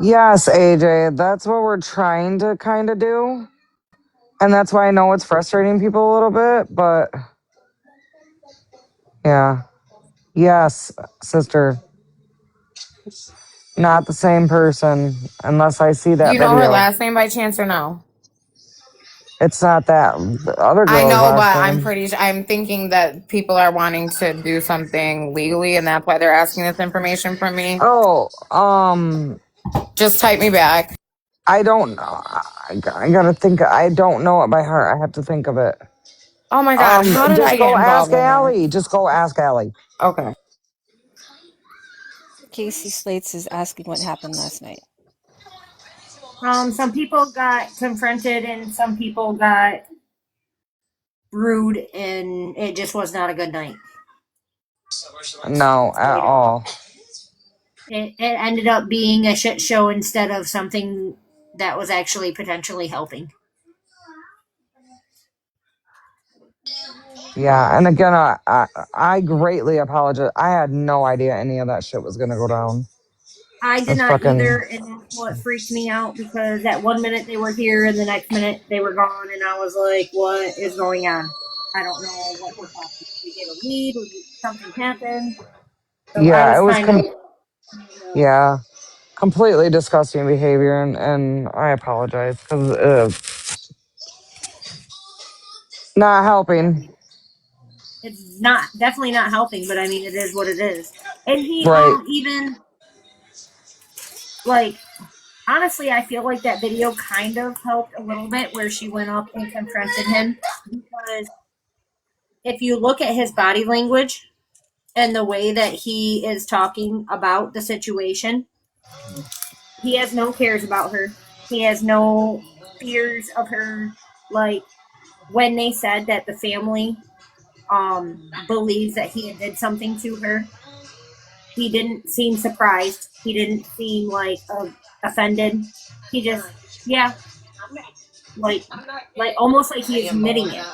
Speaker 1: Yes, AJ, that's what we're trying to kind of do. And that's why I know it's frustrating people a little bit, but yeah. Yes, sister. Not the same person unless I see
Speaker 5: Do
Speaker 1: that
Speaker 5: you know her
Speaker 1: video.
Speaker 5: last name by chance or no?
Speaker 1: It's not that the other
Speaker 5: I
Speaker 1: girl's
Speaker 5: know,
Speaker 1: last
Speaker 5: but I'm
Speaker 1: name.
Speaker 5: pretty sure I'm thinking that people are wanting to do something legally, and that's why they're asking this information from me.
Speaker 1: Oh,
Speaker 5: Just type me back.
Speaker 1: I don't know. I gotta think. I don't know it by heart. I have to think of it.
Speaker 5: Oh my god, how did
Speaker 1: Just
Speaker 5: I get
Speaker 1: go
Speaker 5: involved
Speaker 1: ask
Speaker 5: in this?
Speaker 1: Allie. Just go ask Allie.
Speaker 5: Okay.
Speaker 14: Casey Slates is asking what happened last night.
Speaker 13: Some people got confronted and some people got rude, and it just was not a good night.
Speaker 1: No, at all.
Speaker 13: It ended up being a shit show instead of something that was actually potentially helping.
Speaker 1: Yeah, and again, I greatly apologize. I had no idea any of that shit was gonna go down.
Speaker 13: I did
Speaker 1: That's
Speaker 13: not
Speaker 1: fucking
Speaker 13: either, and that's what freaked me out because at one minute they were here and the next minute they were gone, and I was like, what is going on? I don't know what just happened. Did we get a lead? Or did something happen? So I
Speaker 1: yeah.
Speaker 13: was
Speaker 1: It was
Speaker 13: kind of nervous.
Speaker 1: yeah, completely disgusting behavior, and I apologize because not helping.
Speaker 13: It's not definitely not helping, but I mean it is what it is. And he
Speaker 1: Right.
Speaker 13: even like honestly, I feel like that video kind of helped a little bit where she went up and confronted him because if you look at his body language and the way that he is talking about the situation, he has no cares about her. He has no fears of her. Like when they said that the family believes that he did something to her, he didn't seem surprised. He didn't seem like offended. He just, yeah, like almost like he is admitting it,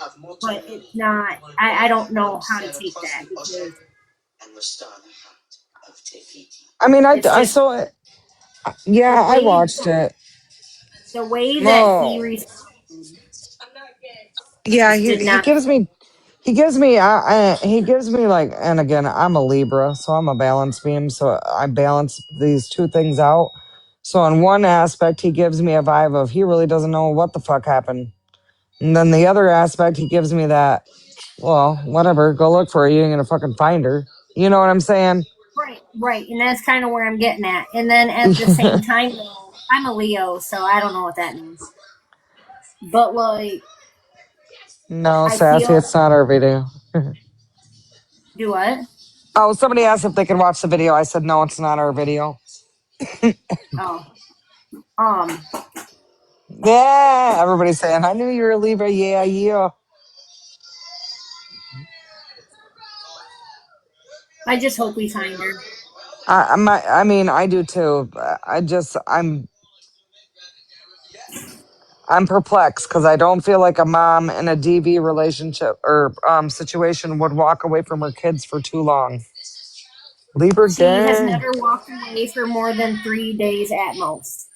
Speaker 13: but it's not. I don't know how to take that because
Speaker 1: I mean,
Speaker 13: it's
Speaker 1: I
Speaker 13: just
Speaker 1: saw it. Yeah,
Speaker 13: the
Speaker 1: I
Speaker 13: way
Speaker 1: watched it.
Speaker 13: the way that he
Speaker 1: Oh,
Speaker 13: responded
Speaker 1: yeah.
Speaker 13: just did not.
Speaker 1: He gives me like, and again, I'm a Libra, so I'm a balance beam, so I balance these two things out. So in one aspect, he gives me a vibe of he really doesn't know what the fuck happened, and then the other aspect, he gives me that, well, whatever, go look for her. You ain't gonna fucking find her. You know what I'm saying?
Speaker 13: Right, and that's kind of where I'm getting at. And then at the same time, though, I'm a Leo, so I don't know what that means. But like,
Speaker 1: No,
Speaker 13: I
Speaker 1: sassy,
Speaker 13: feel
Speaker 1: it's not our video.
Speaker 13: do what?
Speaker 1: Oh, somebody asked if they could watch the video. I said no, it's not our video.
Speaker 13: Oh, um,
Speaker 1: Yeah, everybody's saying I knew you were a Libra. Yeah, yeah.
Speaker 13: I just hope we find her.
Speaker 1: I mean, I do too. I'm perplexed because I don't feel like a mom in a DV relationship or situation would walk away from her kids for too long. Libra
Speaker 13: She has
Speaker 1: gang.
Speaker 13: never walked away for more than 3 days at most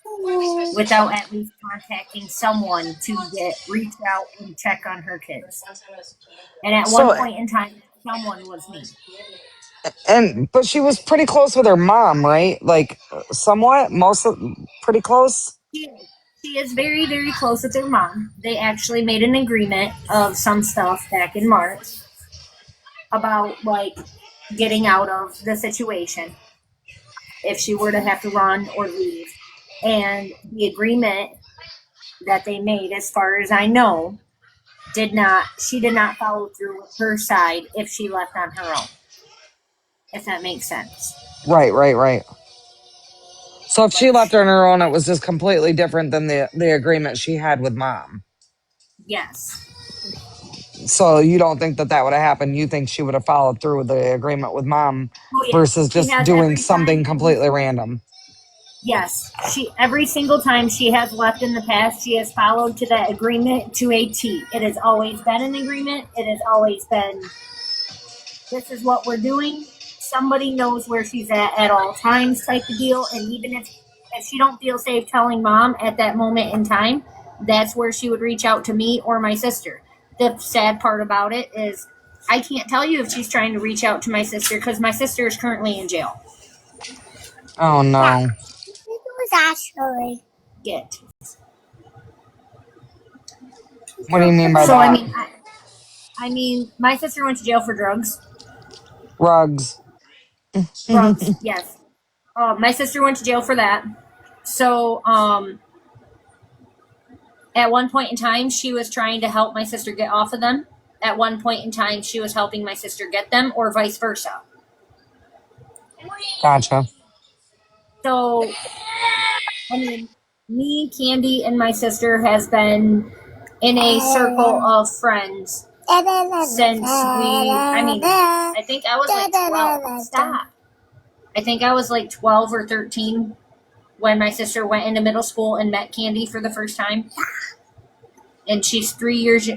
Speaker 13: without at least contacting someone to get reach out and check on her kids. And at one
Speaker 1: So,
Speaker 13: point in time, that someone was me.
Speaker 1: but she was pretty close with her mom, right? Like somewhat, pretty close.
Speaker 13: She is. She is very, very close with her mom. They actually made an agreement of some stuff back in March about like getting out of the situation if she were to have to run or leave. And the agreement that they made, as far as I know, she did not follow through with her side if she left on her own. If that makes sense.
Speaker 1: Right. So if she left on her own, it was just completely different than the agreement she had with mom.
Speaker 13: Yes.
Speaker 1: So you don't think that would have happened? You think she would have followed through with the agreement with mom
Speaker 13: Oh yes.
Speaker 1: versus
Speaker 13: She
Speaker 1: just
Speaker 13: has
Speaker 1: doing
Speaker 13: every
Speaker 1: something
Speaker 13: time.
Speaker 1: completely random?
Speaker 13: Yes. She every single time she has left in the past, she has followed to that agreement to a T. It has always been an agreement. It has always been, this is what we're doing. Somebody knows where she's at all times type of deal. And even if she don't feel safe telling mom at that moment in time, that's where she would reach out to me or my sister. The sad part about it is I can't tell you if she's trying to reach out to my sister because my sister is currently in jail.
Speaker 1: Oh
Speaker 13: Yeah,
Speaker 1: no.
Speaker 13: it was actually get.
Speaker 1: What do you mean by
Speaker 13: So
Speaker 1: that?
Speaker 13: I mean, my sister went to jail for drugs.
Speaker 1: Rugs.
Speaker 13: Drugs, yes. My sister went to jail for that. So, at one point in time, she was trying to help my sister get off of them. At one point in time, she was helping my sister get them, or vice versa.
Speaker 1: Gotcha.
Speaker 13: So, I mean, me, Candy, and my sister has been in a circle of friends since I think I was like 12. Stop. I think I was like 12 or 13 when my sister went into middle school and met Candy for the first time. And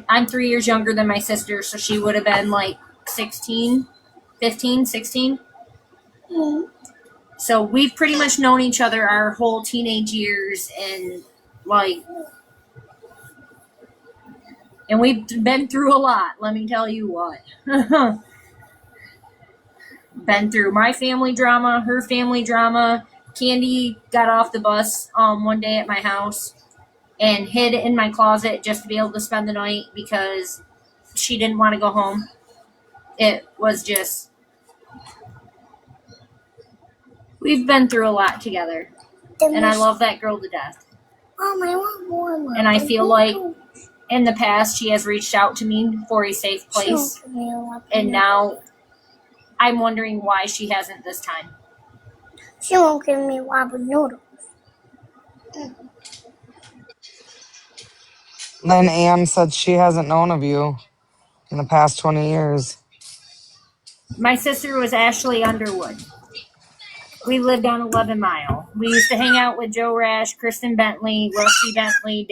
Speaker 13: I'm 3 years younger than my sister, so she would have been like 16, 15, 16. So we've pretty much known each other our whole teenage years and we've been through a lot, let me tell you what. Been through my family drama, her family drama. Candy got off the bus one day at my house and hid in my closet just to be able to spend the night because she didn't want to go home. It was just, we've been through a lot together. And I love that girl to death. And I feel like in the past she has reached out to me for a safe place. And now I'm wondering why she hasn't this time. She won't give me ramen noodles.
Speaker 1: Then Anne said she hasn't known of you in the past 20 years.
Speaker 13: My sister was Ashley Underwood. We lived on 11 Mile. We used to hang out with Joe Rash, Kristen Bentley, Rusty Bentley,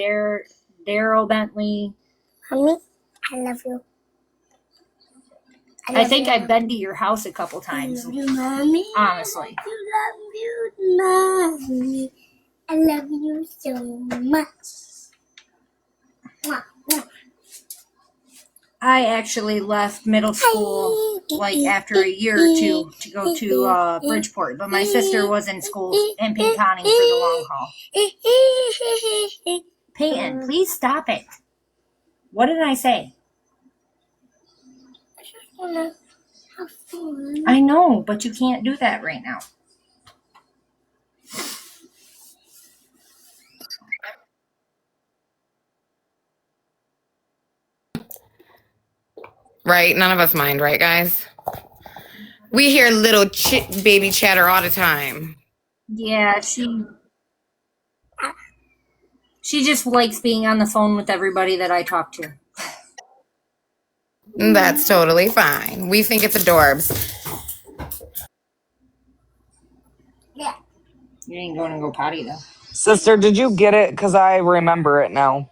Speaker 13: Daryl Bentley. Mommy, I love you. I think I've been to your house a couple times. I love you, Mommy. Honestly. I love you, Mommy. I love you so much. I actually left middle school like after a year or two to go to Bridgeport, but my sister was in school in Pinconning for the long haul. Peyton, please stop it. What did I say? I just wanna have fun. I know, but you can't do that right now.
Speaker 5: Right? None of us mind, right, guys? We hear little baby chatter all the time.
Speaker 13: Yeah, she just likes being on the phone with everybody that I talk to.
Speaker 5: That's totally fine. We think it's adorbs.
Speaker 13: Yeah. You ain't going to go potty though.
Speaker 1: Sister, did you get it? Because I remember it now.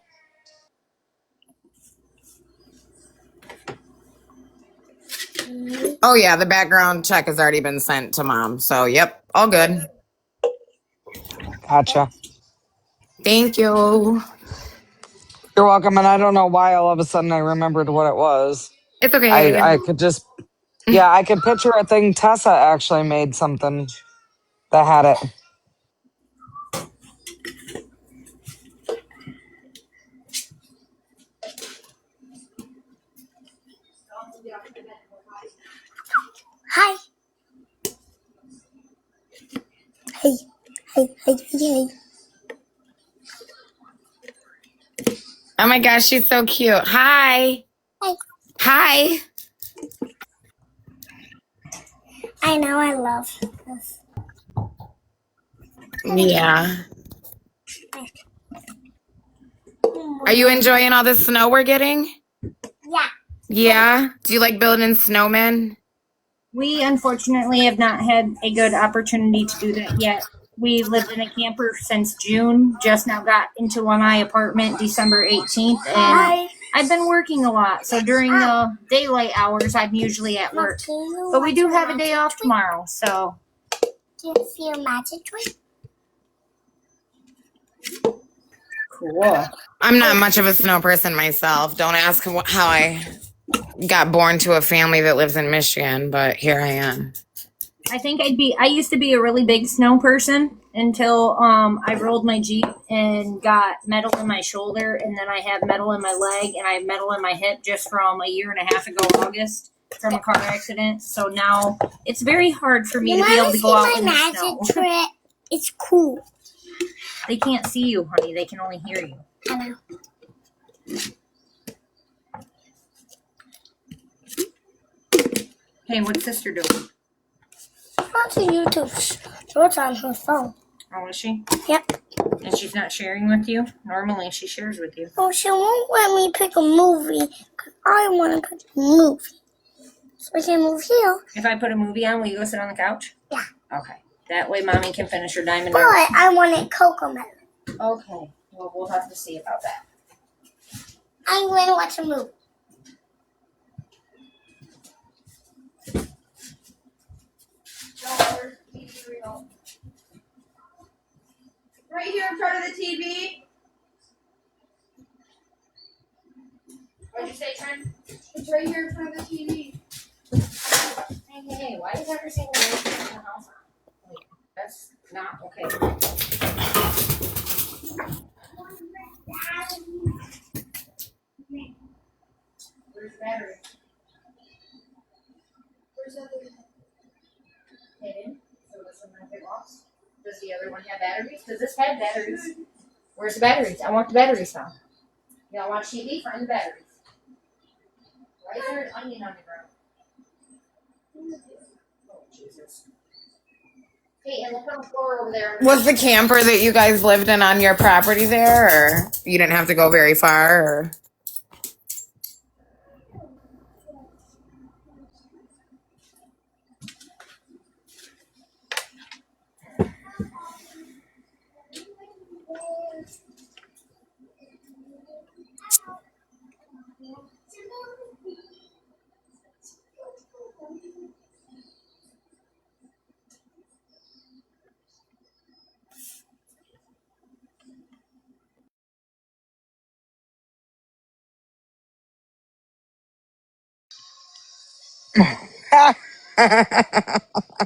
Speaker 5: Oh, yeah, the background check has already been sent to mom. So, yep, all good.
Speaker 1: Gotcha.
Speaker 5: Thank you.
Speaker 1: You're welcome. And I don't know why all of a sudden I remembered what it was.
Speaker 5: It's okay.
Speaker 1: I could just, yeah, I could picture a thing. Tessa actually made something that had it.
Speaker 13: Hi. Hey.
Speaker 5: Oh my gosh, she's so cute. Hi.
Speaker 15: Hi.
Speaker 5: Hi.
Speaker 15: I know I love this.
Speaker 5: Yeah. Are you enjoying all the snow we're getting?
Speaker 15: Yeah.
Speaker 5: Yeah. Do you like building snowmen?
Speaker 13: We unfortunately have not had a good opportunity to do that yet. We lived in a camper since June, just now got into my apartment December 18th, and I've been working a lot. So during the daylight hours, I'm usually at work. But we do have a day off tomorrow, so.
Speaker 15: Do you see a magic trick?
Speaker 13: Cool.
Speaker 5: I'm not much of a snow person myself. Don't ask how I got born to a family that lives in Michigan, but here I am.
Speaker 13: I used to be a really big snow person until I rolled my Jeep and got metal in my shoulder, and then I have metal in my leg, and I have metal in my hip just from a year and a half ago, August, from a car accident. So now it's very hard for me to be able to go out in the snow.
Speaker 15: Trick? It's cool.
Speaker 13: They can't see you, honey. They can only hear you.
Speaker 15: I know.
Speaker 13: Hey, what's sister doing?
Speaker 15: Watching YouTube shorts on her phone.
Speaker 13: Oh, is she?
Speaker 15: Yep.
Speaker 13: And she's not sharing with you? Normally she shares with you.
Speaker 15: Oh, she won't let me pick a movie because I want to pick a movie. So we can move here.
Speaker 13: If I put a movie on, will you go sit on the couch?
Speaker 15: Yeah.
Speaker 13: Okay. That way mommy can finish her diamond.
Speaker 15: But I wanted Cocomelon.
Speaker 13: Okay. Well, we'll have to see about that.
Speaker 15: I'm going to watch a movie.
Speaker 16: Right here in front of the TV. What'd you say, Trent? It's right here in front of the TV.
Speaker 13: Hey, why is every single one in the house on? Wait, that's not okay. Where's the battery?
Speaker 16: Where's the other?
Speaker 13: Hidden. So this one might get lost. Does the other one have batteries? Does this have batteries? Where's the batteries? I want the batteries found. You don't watch TV? Find the batteries. Right there, an onion on the ground. Oh, Jesus. Hey, and look on the floor over there.
Speaker 5: Was the camper that you guys lived in on your property there, or you didn't have to go very far? Or?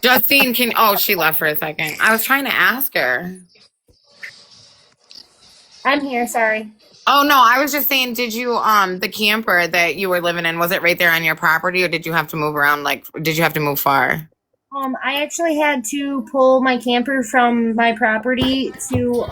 Speaker 5: Justine, she left for a second. I was trying to ask her.
Speaker 13: I'm here, sorry.
Speaker 5: Oh no, I was just saying, did you the camper that you were living in, was it right there on your property, or did you have to move around, like did you have to move far?
Speaker 13: I actually had to pull my camper from my property to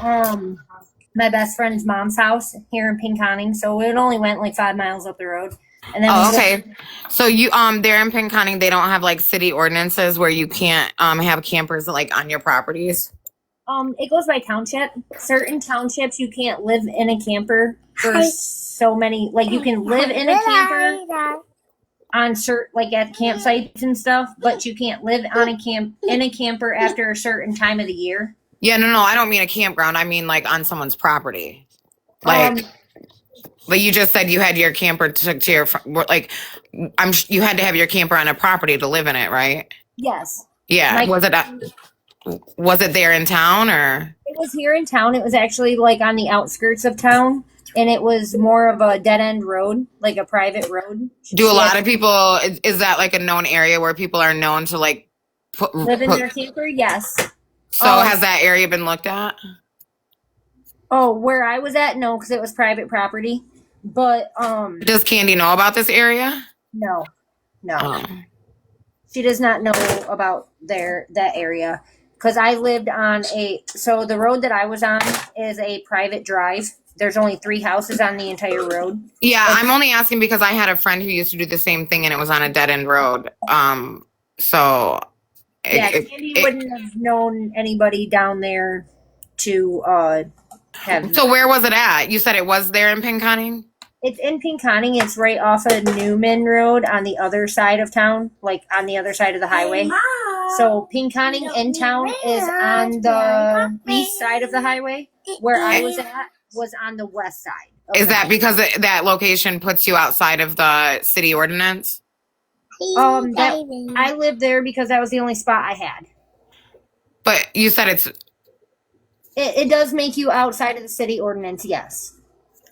Speaker 13: my best friend's mom's house here in Pinconning, so it only went like 5 miles up the road. And then
Speaker 5: okay. So you there in Pinconning, they don't have like city ordinances where you can't have campers like on your properties?
Speaker 13: It goes by township. Certain townships you can't live in a camper for so many. Like you can live in a camper on like at campsites and stuff, but you can't live on in a camper after a certain time of the year.
Speaker 5: Yeah, no, I don't mean a campground. I mean like on someone's property. Like, but you just said you had your camper to your like. You had to have your camper on a property to live in it, right?
Speaker 13: Yes.
Speaker 5: Yeah. Was it there in town or?
Speaker 13: It was here in town. It was actually like on the outskirts of town, and it was more of a dead end road, like a private road.
Speaker 5: Do a lot of people? Is that like a known area where people are known to like
Speaker 13: live in their camper? Yes.
Speaker 5: So has that area been looked at?
Speaker 13: Oh, where I was at, no, because it was private property. But
Speaker 5: does Candy know about this area?
Speaker 13: No. She does not know about that area because I lived on so the road that I was on is a private drive,
Speaker 8: there's only 3 houses on the entire road.
Speaker 5: Yeah,
Speaker 8: And
Speaker 5: I'm only asking because I had a friend who used to do the same thing and it was on a dead end road. So
Speaker 8: yeah, Candy wouldn't have known anybody down there to have.
Speaker 5: So where was it at? You said it was there in Pinconning?
Speaker 8: It's in Pinconning. It's right off of Newman Road on the other side of town, like on the other side of the highway. So Pinconning in town is on the east side of the highway. Where I was at was on the west side.
Speaker 5: Is that because that location puts you outside of the city ordinance?
Speaker 8: I lived there because that was the only spot I had.
Speaker 5: But you said
Speaker 8: it does make you outside of the city ordinance, yes.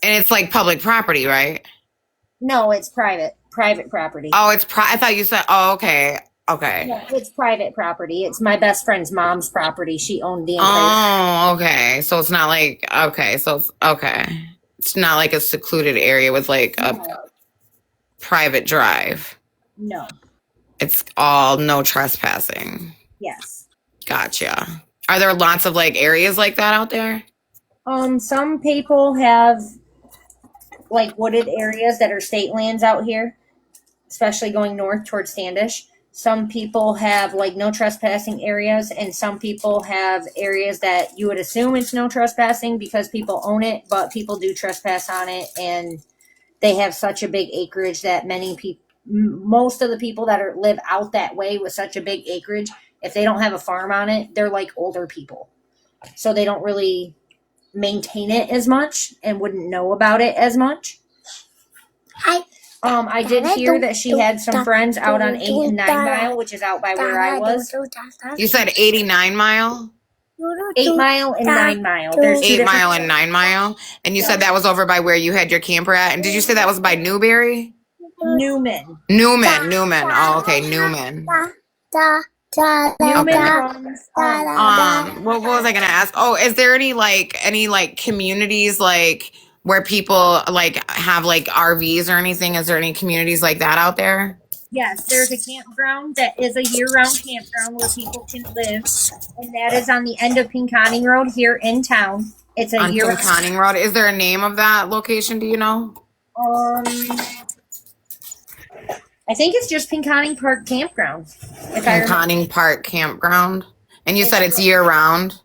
Speaker 5: And it's like public property, right?
Speaker 8: No, it's private property.
Speaker 5: Oh, it's I thought you said. Oh, okay. Okay.
Speaker 8: No, it's private property. It's my best friend's mom's property. She owned the entire.
Speaker 5: Oh, okay. So it's not like It's not like a secluded area with like a private drive.
Speaker 8: No.
Speaker 5: It's all no trespassing.
Speaker 8: Yes.
Speaker 5: Gotcha. Are there lots of like areas like that out there?
Speaker 8: Some people have like wooded areas that are state lands out here, especially going north towards Standish. Some people have like no trespassing areas, and some people have areas that you would assume it's no trespassing because people own it, but people do trespass on it, and they have such a big acreage that most of the people that live out that way with such a big acreage, if they don't have a farm on it, they're like older people. So they don't really maintain it as much and wouldn't know about it as much. I did hear that she had some friends out on 8 and 9 Mile, which is out by where I was.
Speaker 5: You said 89 Mile?
Speaker 8: 8 Mile and 9 Mile. There's
Speaker 5: 8 Mile and 9 Mile? And you said that was over by where you had your camper at? And did you say that was by Newberry?
Speaker 8: Newman.
Speaker 5: Oh, okay, Newman. What was I gonna ask? Oh, is there any communities like where people like have like RVs or anything? Is there any communities like that out there?
Speaker 8: Yes, there's a campground that is a year-round campground where people can live, and that is on the end of Pinconning Road here in town. It's a year-round.
Speaker 5: Pinconning Road. Is there a name of that location? Do you know?
Speaker 8: I think it's just Pinconning Park Campground.
Speaker 5: Pinconning Park Campground. And you said it's year-round?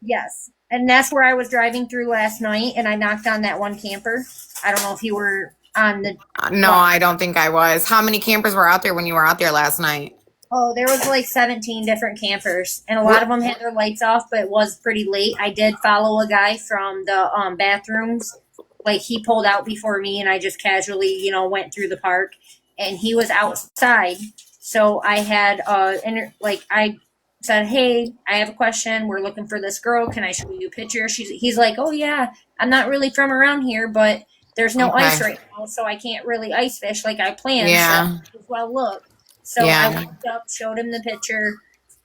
Speaker 8: Yes. And that's where I was driving through last night, and I knocked on that one camper. I don't know if you were on the...
Speaker 5: No, I don't think I was. How many campers were out there when you were out there last night?
Speaker 8: Oh, there was like 17 different campers, and a lot of them had their lights off, but it was pretty late. I did follow a guy from the bathrooms. Like, he pulled out before me, and I just casually, went through the park. And he was outside, so I had I said, "Hey, I have a question. We're looking for this girl. Can I show you a picture?" He's like, "Oh yeah, I'm not really from around here, but there's no ice right now, so I can't really ice fish like I planned."
Speaker 5: Yeah.
Speaker 8: So, well, look. So I walked up, showed him the picture.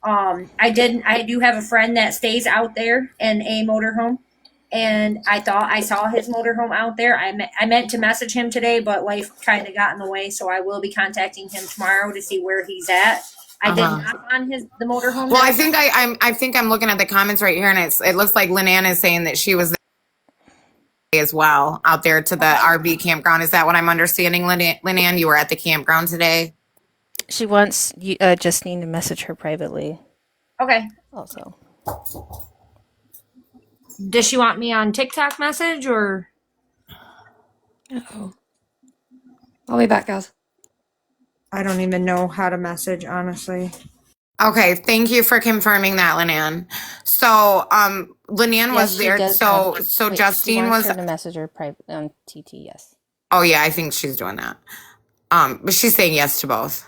Speaker 8: I do have a friend that stays out there in a motorhome. And I thought I saw his motorhome out there. I meant to message him today, but life kind of got in the way. So I will be contacting him tomorrow to see where he's at. I did not on the motorhome.
Speaker 5: Well, I think I'm looking at the comments right here, and it looks like Lynn is saying that she was there as well out there to the RV campground. Is that what I'm understanding, Lynn? You were at the campground today.
Speaker 14: She wants you, Justine to message her privately.
Speaker 8: Okay.
Speaker 14: Also.
Speaker 8: Does she want me on TikTok message or?
Speaker 12: Uh-oh. I'll be back, guys.
Speaker 8: I don't even know how to message, honestly.
Speaker 5: Okay, thank you for confirming that, Lynn. So, Lynn was there. So Justine was
Speaker 14: her to message her private on TT. Yes.
Speaker 5: Oh yeah, I think she's doing that. But she's saying yes to both.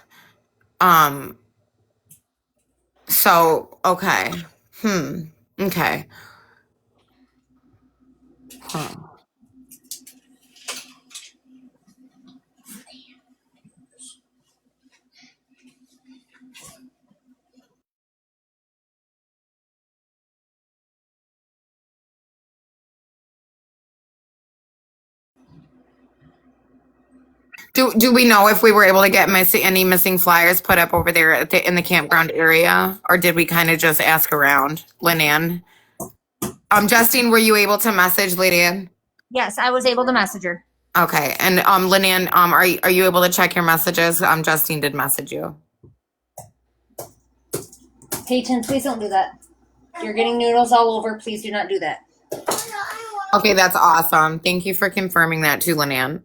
Speaker 5: So okay. Okay. Huh. Do we know if we were able to get any missing flyers put up over there in the campground area, or did we kind of just ask around, Lynn? Justine, were you able to message Lynn?
Speaker 8: Yes, I was able to message her.
Speaker 5: Okay. And Lynanne, are you able to check your messages? Justine did message you.
Speaker 8: Peyton, please don't do that. You're getting noodles all over. Please do not do that.
Speaker 5: Okay, that's awesome. Thank you for confirming that too, Lynanne.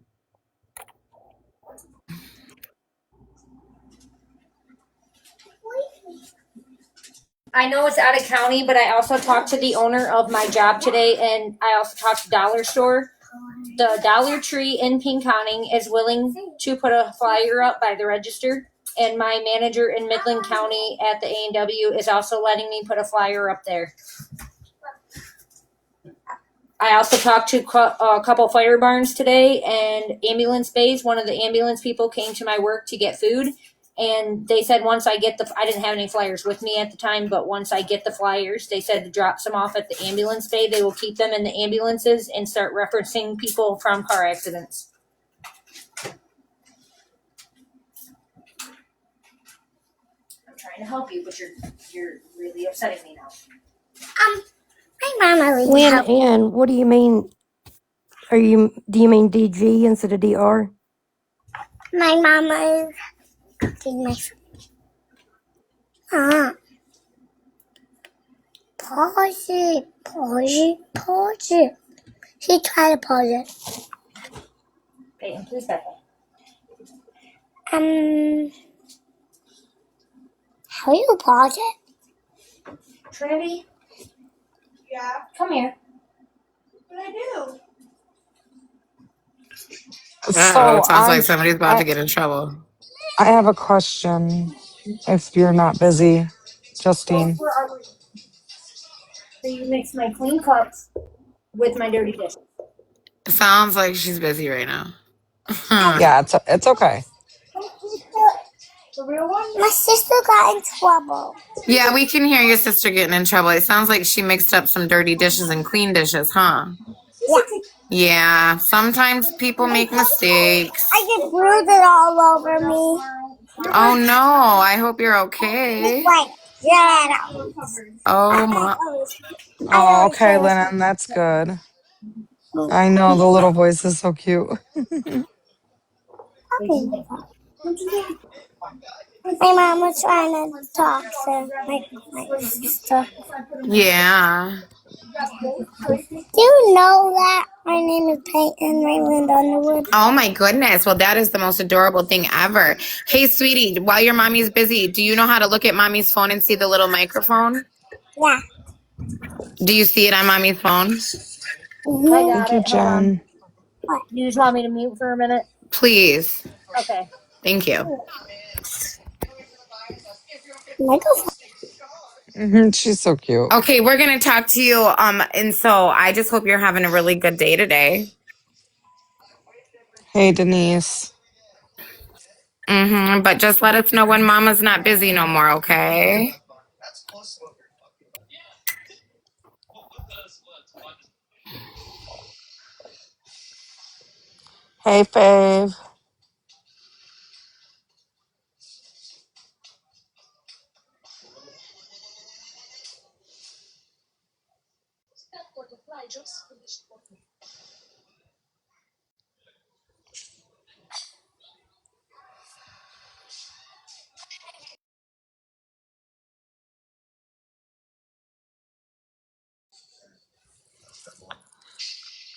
Speaker 8: I know it's out of county, but I also talked to the owner of my job today, and I also talked to Dollar Store. The Dollar Tree in Pinconning is willing to put a flyer up by the register, and my manager in Midland County at the A&W is also letting me put a flyer up there. I also talked to a couple fire barns today and ambulance bays. One of the ambulance people came to my work to get food, and they said once I get I didn't have any flyers with me at the time, but once I get the flyers, they said to drop some off at the ambulance bay. They will keep them in the ambulances and start referencing people from car accidents. I'm trying to help you, but you're really upsetting me now.
Speaker 15: My mama really
Speaker 12: When
Speaker 15: helped.
Speaker 12: and what do you mean? Do you mean DG instead of DR?
Speaker 15: My mama is cooking my food. Pause it. Pause it. She tried to pause it.
Speaker 8: Peyton, please back up.
Speaker 15: How do you pause it?
Speaker 8: Trinity?
Speaker 16: Yeah.
Speaker 8: Come here.
Speaker 16: What did I do?
Speaker 5: Uh-oh,
Speaker 1: So
Speaker 5: it sounds like somebody's about to get in trouble.
Speaker 1: I have a question. If you're not busy,
Speaker 8: Well,
Speaker 1: Justine.
Speaker 8: where are we? So you mix my clean cups with my dirty dishes.
Speaker 5: It sounds like she's busy right now.
Speaker 1: Yeah, it's okay.
Speaker 8: The real one?
Speaker 15: My sister got in trouble.
Speaker 5: Yeah, we can hear your sister getting in trouble. It sounds like she mixed up some dirty dishes and clean dishes, huh?
Speaker 15: Yeah.
Speaker 5: Yeah, sometimes people make mistakes.
Speaker 15: I just bruised it all over me.
Speaker 5: Oh no, I hope you're okay.
Speaker 15: Like, yeah.
Speaker 5: Oh my.
Speaker 15: I
Speaker 1: Oh,
Speaker 15: always
Speaker 1: okay,
Speaker 15: say this.
Speaker 1: Lennon, that's good. I know the little voice is so cute.
Speaker 15: My mom was trying to talk to my sister.
Speaker 5: Yeah.
Speaker 15: Do you know that my name is Peyton Raymond Underwood?
Speaker 5: Oh my goodness. Well, that is the most adorable thing ever. Hey, sweetie, while your mommy's busy, do you know how to look at mommy's phone and see the little microphone?
Speaker 15: Yeah.
Speaker 5: Do you see it on mommy's phone?
Speaker 8: I got
Speaker 1: Thank you,
Speaker 8: it. Hold on.
Speaker 1: Jen.
Speaker 8: You just want me to mute for a minute?
Speaker 5: Please.
Speaker 8: Okay.
Speaker 5: Thank you.
Speaker 1: She's so cute.
Speaker 5: Okay, we're gonna talk to you. And so I just hope you're having a really good day today.
Speaker 1: Hey, Denise.
Speaker 5: But just let us know when mama's not busy no more, okay?
Speaker 1: Hey, Fave.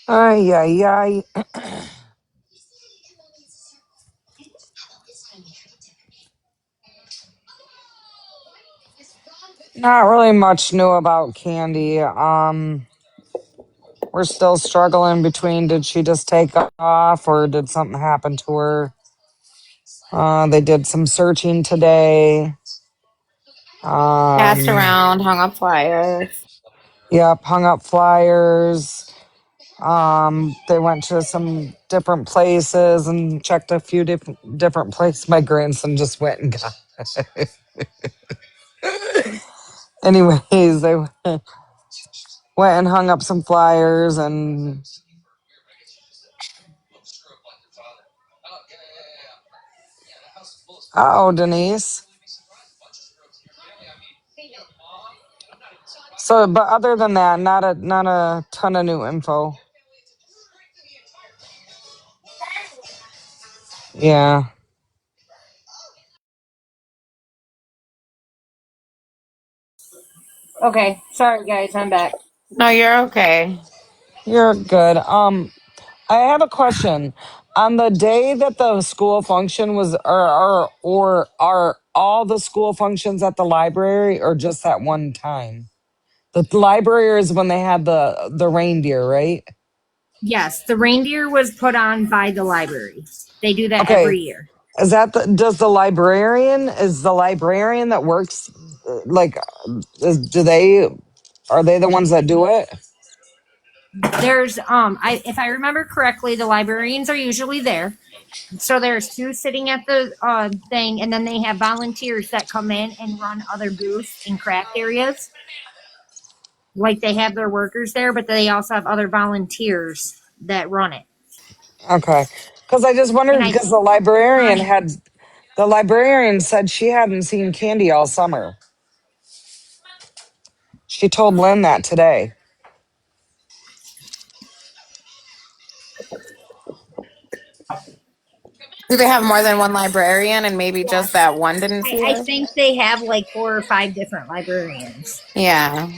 Speaker 1: Ay, ay, ay. Not really much new about Candy. We're still struggling between did she just take off or did something happen to her? They did some searching today.
Speaker 5: Passed around, hung up flyers.
Speaker 1: Yep, hung up flyers. They went to some different places and checked a few different places. My grandson just went and got. Anyways, they went and hung up some flyers and. Oh, Denise. So, but other than that, not a ton of new info. Yeah.
Speaker 8: Okay, sorry guys, I'm back.
Speaker 5: No, you're okay.
Speaker 1: You're good. I have a question. On the day that the school function was, or are all the school functions at the library, or just that one time? The library is when they had the reindeer, right?
Speaker 8: Yes, the reindeer was put on by the library. They do that
Speaker 1: Okay.
Speaker 8: every year.
Speaker 1: Is that is the librarian that works like are they the ones that do it?
Speaker 8: There's if I remember correctly, the librarians are usually there. So there's two sitting at the thing, and then they have volunteers that come in and run other booths and craft areas. Like they have their workers there, but they also have other volunteers that run it.
Speaker 1: Okay. Because I just
Speaker 8: And
Speaker 1: wondered
Speaker 8: I
Speaker 1: because
Speaker 8: think Connie,
Speaker 1: the librarian said she hadn't seen Candy all summer. She told Lynn that today.
Speaker 5: Do they have more than one librarian and maybe just
Speaker 8: yes,
Speaker 5: that one didn't see
Speaker 8: I
Speaker 5: her?
Speaker 8: think they have like 4 or 5 different librarians.
Speaker 5: Yeah.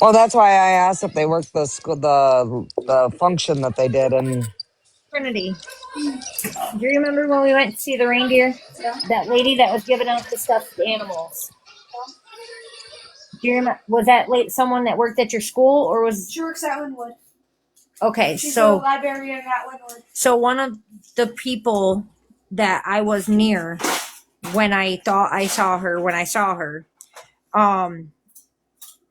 Speaker 1: Well, that's why I asked if they worked the school the function that they did, and
Speaker 8: Trinity, do you remember when we went to see the reindeer? That lady that was giving out the stuffed animals. Do you remember? Was that someone that worked at your school, or was
Speaker 16: She works at Linwood.
Speaker 8: okay?
Speaker 16: She's
Speaker 8: So
Speaker 16: the librarian at Linwood.
Speaker 8: so one of the people that I was near when I thought I saw her, um,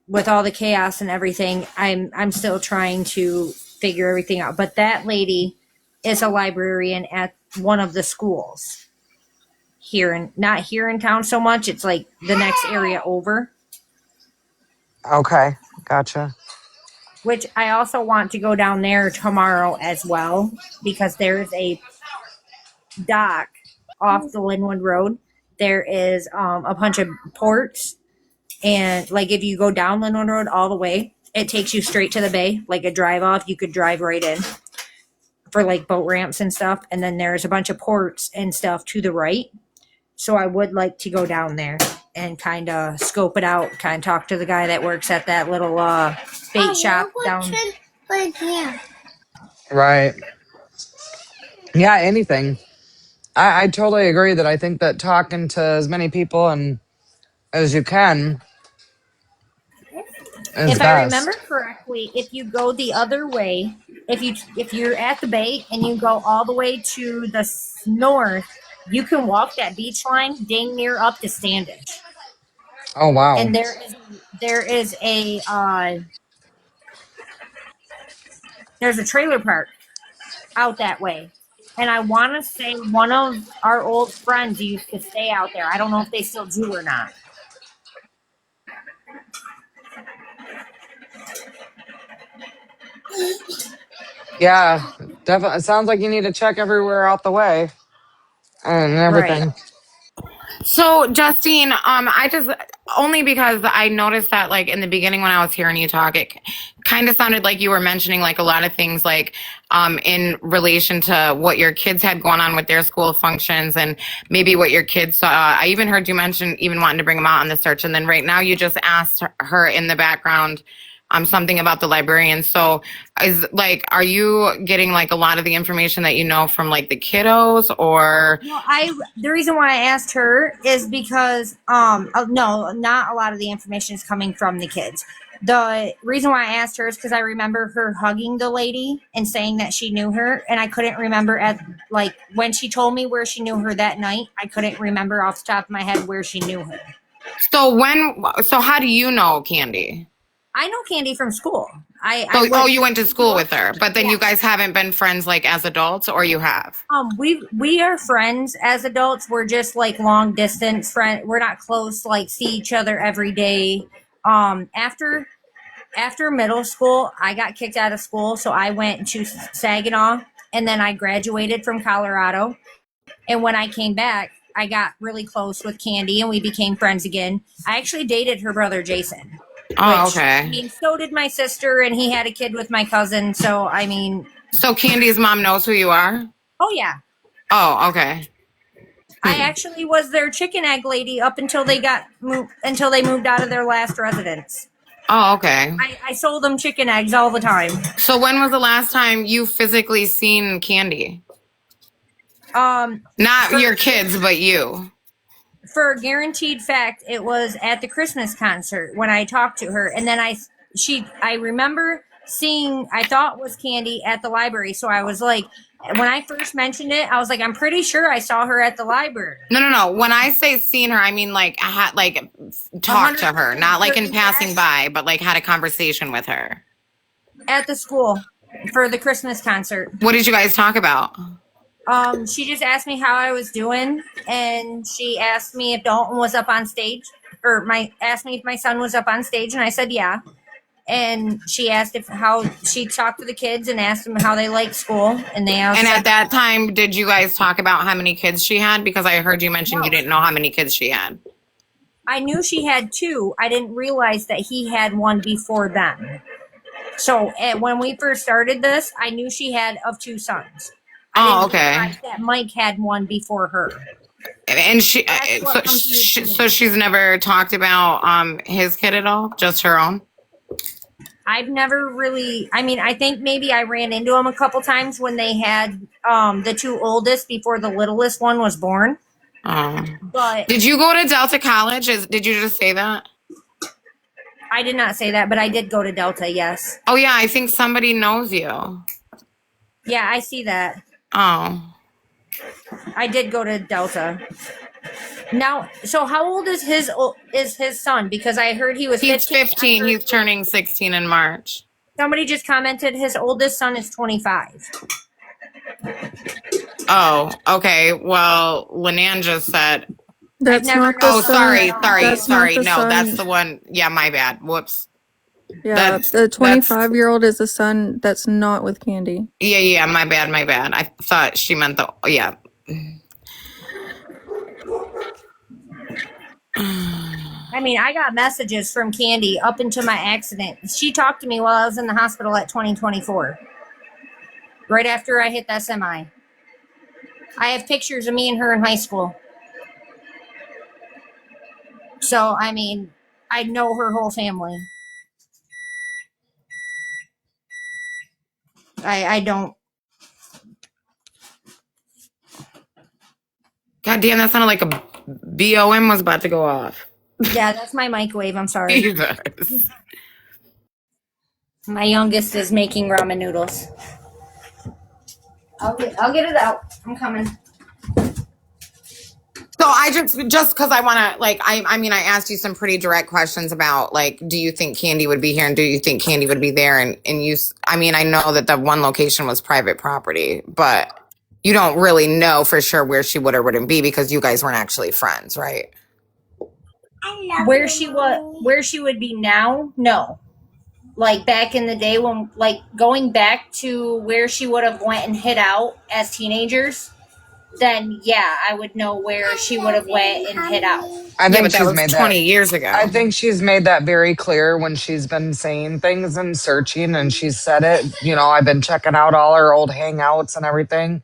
Speaker 8: with all the chaos and everything, I'm still trying to figure everything out. But that lady is a librarian at one of the schools here, and not here in town so much. It's like the next area over.
Speaker 1: okay, gotcha.
Speaker 8: Which I also want to go down there tomorrow as well, because there is a dock off the Linwood Road. There is a bunch of ports, and like if you go down Linwood Road all the way, it takes you straight to the bay, like a drive off. You could drive right in for like boat ramps and stuff. And then there's a bunch of ports and stuff to the right. So I would like to go down there and kind of scope it out, kind of talk to the guy that works at that little bait shop down.
Speaker 1: Right. Yeah, anything. I totally agree that I think that talking to as many people and as you can is
Speaker 8: If I remember
Speaker 1: best.
Speaker 8: correctly, if you go the other way, if you're at the bay and you go all the way to the north, you can walk that beach line dang near up to Standish.
Speaker 1: Oh wow.
Speaker 8: And there's a trailer park out that way. And I want to say one of our old friends used to stay out there. I don't know if they still do or not.
Speaker 1: Yeah, definitely. It sounds like you need to check everywhere out the way and
Speaker 8: Right.
Speaker 1: everything.
Speaker 5: So, Justine, I just only because I noticed that, like in the beginning when I was hearing you talk, it kind of sounded like you were mentioning like a lot of things, like in relation to what your kids had going on with their school functions, and maybe what your kids saw. I even heard you mention even wanting to bring them out on the search, and then right now you just asked her in the background something about the librarian. So is like, are you getting like a lot of the information that you know from like the kiddos, or
Speaker 8: Well, the reason why I asked her is because no, not a lot of the information is coming from the kids. The reason why I asked her is because I remember her hugging the lady and saying that she knew her, and I couldn't remember at like when she told me where she knew her that night. I couldn't remember off the top of my head where she knew her.
Speaker 5: so how do you know Candy?
Speaker 8: I know Candy from school.
Speaker 5: You went to school with her, but then you
Speaker 8: Yes.
Speaker 5: guys haven't been friends like as adults, or you have?
Speaker 8: We are friends as adults. We're just like long distance friend. We're not close. Like see each other every day. After middle school, I got kicked out of school, so I went to Saginaw, and then I graduated from Colorado. And when I came back, I got really close with Candy, and we became friends again. I actually dated her brother Jason,
Speaker 5: Oh,
Speaker 8: which I
Speaker 5: okay.
Speaker 8: mean, so did my sister, and he had a kid with my cousin. So I mean,
Speaker 5: So Candy's mom knows who you are?
Speaker 8: Oh yeah.
Speaker 5: Oh, okay.
Speaker 8: I actually was their chicken egg lady up until they moved out of their last residence.
Speaker 5: Oh, okay.
Speaker 8: I sold them chicken eggs all the time.
Speaker 5: So when was the last time you physically seen Candy? Not your kids, but you.
Speaker 8: For a guaranteed fact, it was at the Christmas concert when I talked to her, and then I remember seeing, I thought was Candy at the library, so I was like, when I first mentioned it, I was like, I'm pretty sure I saw her at the library.
Speaker 5: No. When I say seen her, I mean like I had like talked to her, not like in passing by, but like had a conversation with her.
Speaker 8: At the school for the Christmas concert.
Speaker 5: What did you guys talk about?
Speaker 8: She just asked me how I was doing, and she asked me if Dalton was up on stage, or asked me if my son was up on stage, and I said yeah. And she asked how she talked to the kids and asked them how they liked school, and they all
Speaker 5: And
Speaker 8: said,
Speaker 5: at that time, did you guys talk about how many kids she had? Because I heard you mention you didn't know how many kids she had.
Speaker 8: I knew she had two. I didn't realize that he had one before them. So when we first started this, I knew she had of two sons. I didn't realize that Mike had one before her.
Speaker 5: And so she's never talked about his kid at all, just her own.
Speaker 8: I've never really, I mean, I think maybe I ran into him a couple times when they had the two oldest before the littlest one was born. But
Speaker 5: did you go to Delta College? Did you just say that?
Speaker 8: I did not say that, but I did go to Delta, yes.
Speaker 5: Oh yeah, I think somebody knows you.
Speaker 8: Yeah, I see that.
Speaker 5: Oh.
Speaker 8: I did go to Delta. Now, so how old is his son? Because I heard he was 15.
Speaker 5: He's 15. He's turning 16 in March.
Speaker 8: Somebody just commented his oldest son is 25.
Speaker 5: Oh, okay. Well, Linan just said.
Speaker 2: That's not the son.
Speaker 5: Sorry. No, that's the one. Yeah, my bad. Whoops.
Speaker 2: Yeah, the 25-year-old is the son that's not with Candy.
Speaker 5: Yeah, my bad. I thought she meant yeah.
Speaker 8: I mean, I got messages from Candy up into my accident. She talked to me while I was in the hospital at 2024. Right after I hit that semi. I have pictures of me and her in high school. So, I mean, I know her whole family. I don't.
Speaker 5: God damn, that sounded like a BOM was about to go off.
Speaker 8: Yeah, that's my microwave. I'm sorry.
Speaker 5: Jesus.
Speaker 8: My youngest is making ramen noodles. I'll get it out. I'm coming.
Speaker 5: So I just because I want to I mean I asked you some pretty direct questions about like, do you think Candy would be here and do you think Candy would be there, and you, I mean I know that the one location was private property, but you don't really know for sure where she would or wouldn't be because you guys weren't actually friends, right?
Speaker 8: Where she would be now? No. Like back in the day when, like, going back to where she would have went and hid out as teenagers, then yeah, I would know where she would have went and hid out.
Speaker 1: I think
Speaker 5: but that was 20 years ago.
Speaker 1: I think she's made that very clear when she's been saying things and searching, and she's said it. You know, I've been checking out all her old hangouts and everything.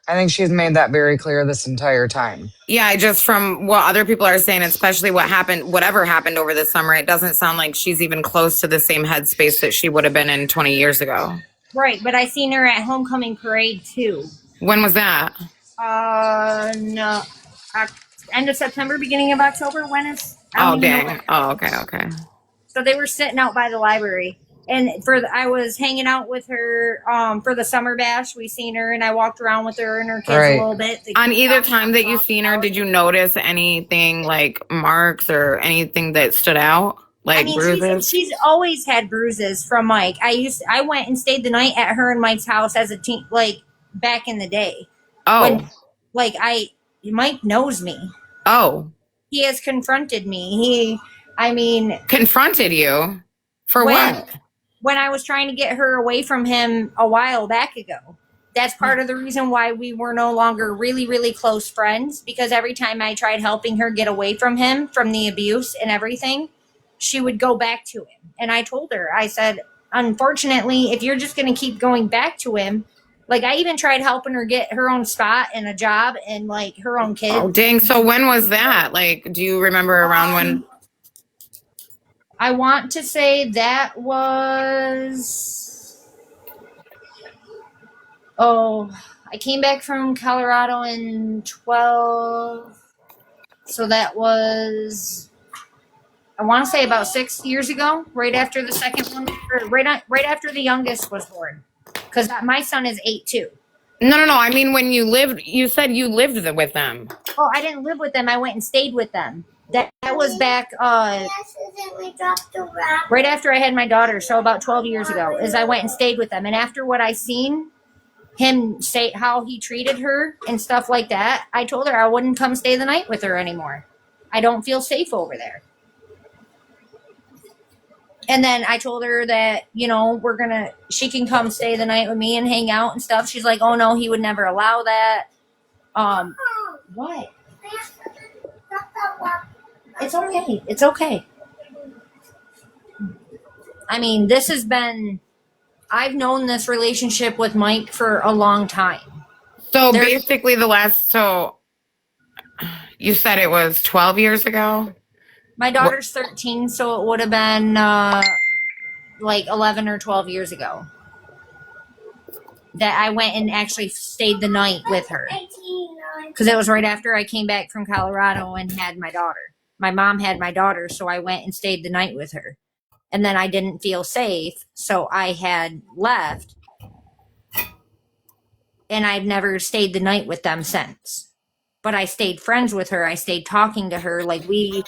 Speaker 1: I think she's made that very clear this entire time.
Speaker 5: Yeah, just from what other people are saying, especially whatever happened over the summer, it doesn't sound like she's even close to the same headspace that she would have been in 20 years ago.
Speaker 8: Right, but I seen her at homecoming parade too.
Speaker 5: When was that?
Speaker 8: No, end of September, beginning of October. When is?
Speaker 5: Oh dang! Oh, okay.
Speaker 8: So they were sitting out by the library, and I was hanging out with her for the summer bash. We seen her, and I walked around with her and her kids a little bit.
Speaker 5: On either time that you seen her, did you notice anything like marks or anything that stood out, like bruises?
Speaker 8: She's always had bruises from Mike. I went and stayed the night at her and Mike's house as a teen, like back in the day.
Speaker 5: Oh,
Speaker 8: Mike knows me.
Speaker 5: Oh,
Speaker 8: he has confronted me.
Speaker 5: Confronted you for what?
Speaker 8: When I was trying to get her away from him a while back ago. That's part of the reason why we were no longer really, really close friends, because every time I tried helping her get away from him, from the abuse and everything, she would go back to him. And I told her, I said, unfortunately, if you're just going to keep going back to him, Like I even tried helping her get her own spot and a job and like her own
Speaker 5: Oh,
Speaker 8: kids.
Speaker 5: dang. So when was that? Like, do you remember around when?
Speaker 8: I want to say that was I came back from Colorado in 12. So that was I want to say about 6 years ago, right after the second one, or right after the youngest was born, because my son is 8 too.
Speaker 5: No. I mean, when you lived, you said you lived with them.
Speaker 8: Oh, I didn't live with them. I went and stayed with them. That was back right after I had my daughter, so about 12 years ago, is I went and stayed with them. And after what I seen him say how he treated her and stuff like that, I told her I wouldn't come stay the night with her anymore. I don't feel safe over there. And then I told her that, she can come stay the night with me and hang out and stuff. She's like, oh no, he would never allow that. What? It's okay. It's okay. I mean, I've known this relationship with Mike for a long time.
Speaker 5: So basically so you said it was 12 years ago?
Speaker 8: My daughter's 13, so it would have been like 11 or 12 years ago that I went and actually stayed the night with her. Because it was right after I came back from Colorado and had my daughter. My mom had my daughter, so I went and stayed the night with her. And then I didn't feel safe, so I had left. And I've never stayed the night with them since. But I stayed friends with her. I stayed talking to her. Like we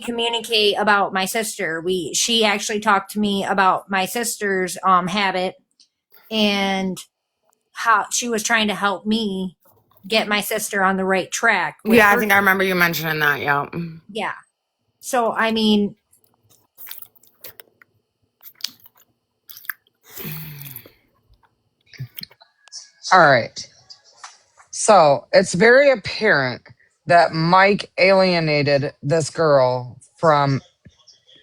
Speaker 8: communicate about my sister. She actually talked to me about my sister's habit and how she was trying to help me get my sister on the right track.
Speaker 5: Yeah, I think I remember you mentioning that. Yeah.
Speaker 8: Yeah. So I mean,
Speaker 1: All right. So it's very apparent that Mike alienated this girl from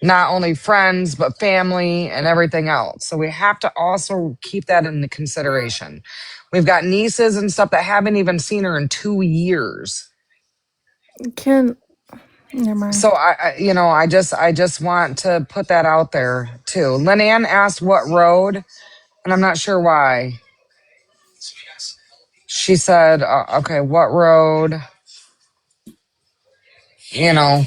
Speaker 1: not only friends, but family and everything else. So we have to also keep that into consideration. We've got nieces and stuff that haven't even seen her in 2 years.
Speaker 2: Never mind.
Speaker 1: So I just want to put that out there too. Lynn asked what road, and I'm not sure why. She said, okay, what road? You know,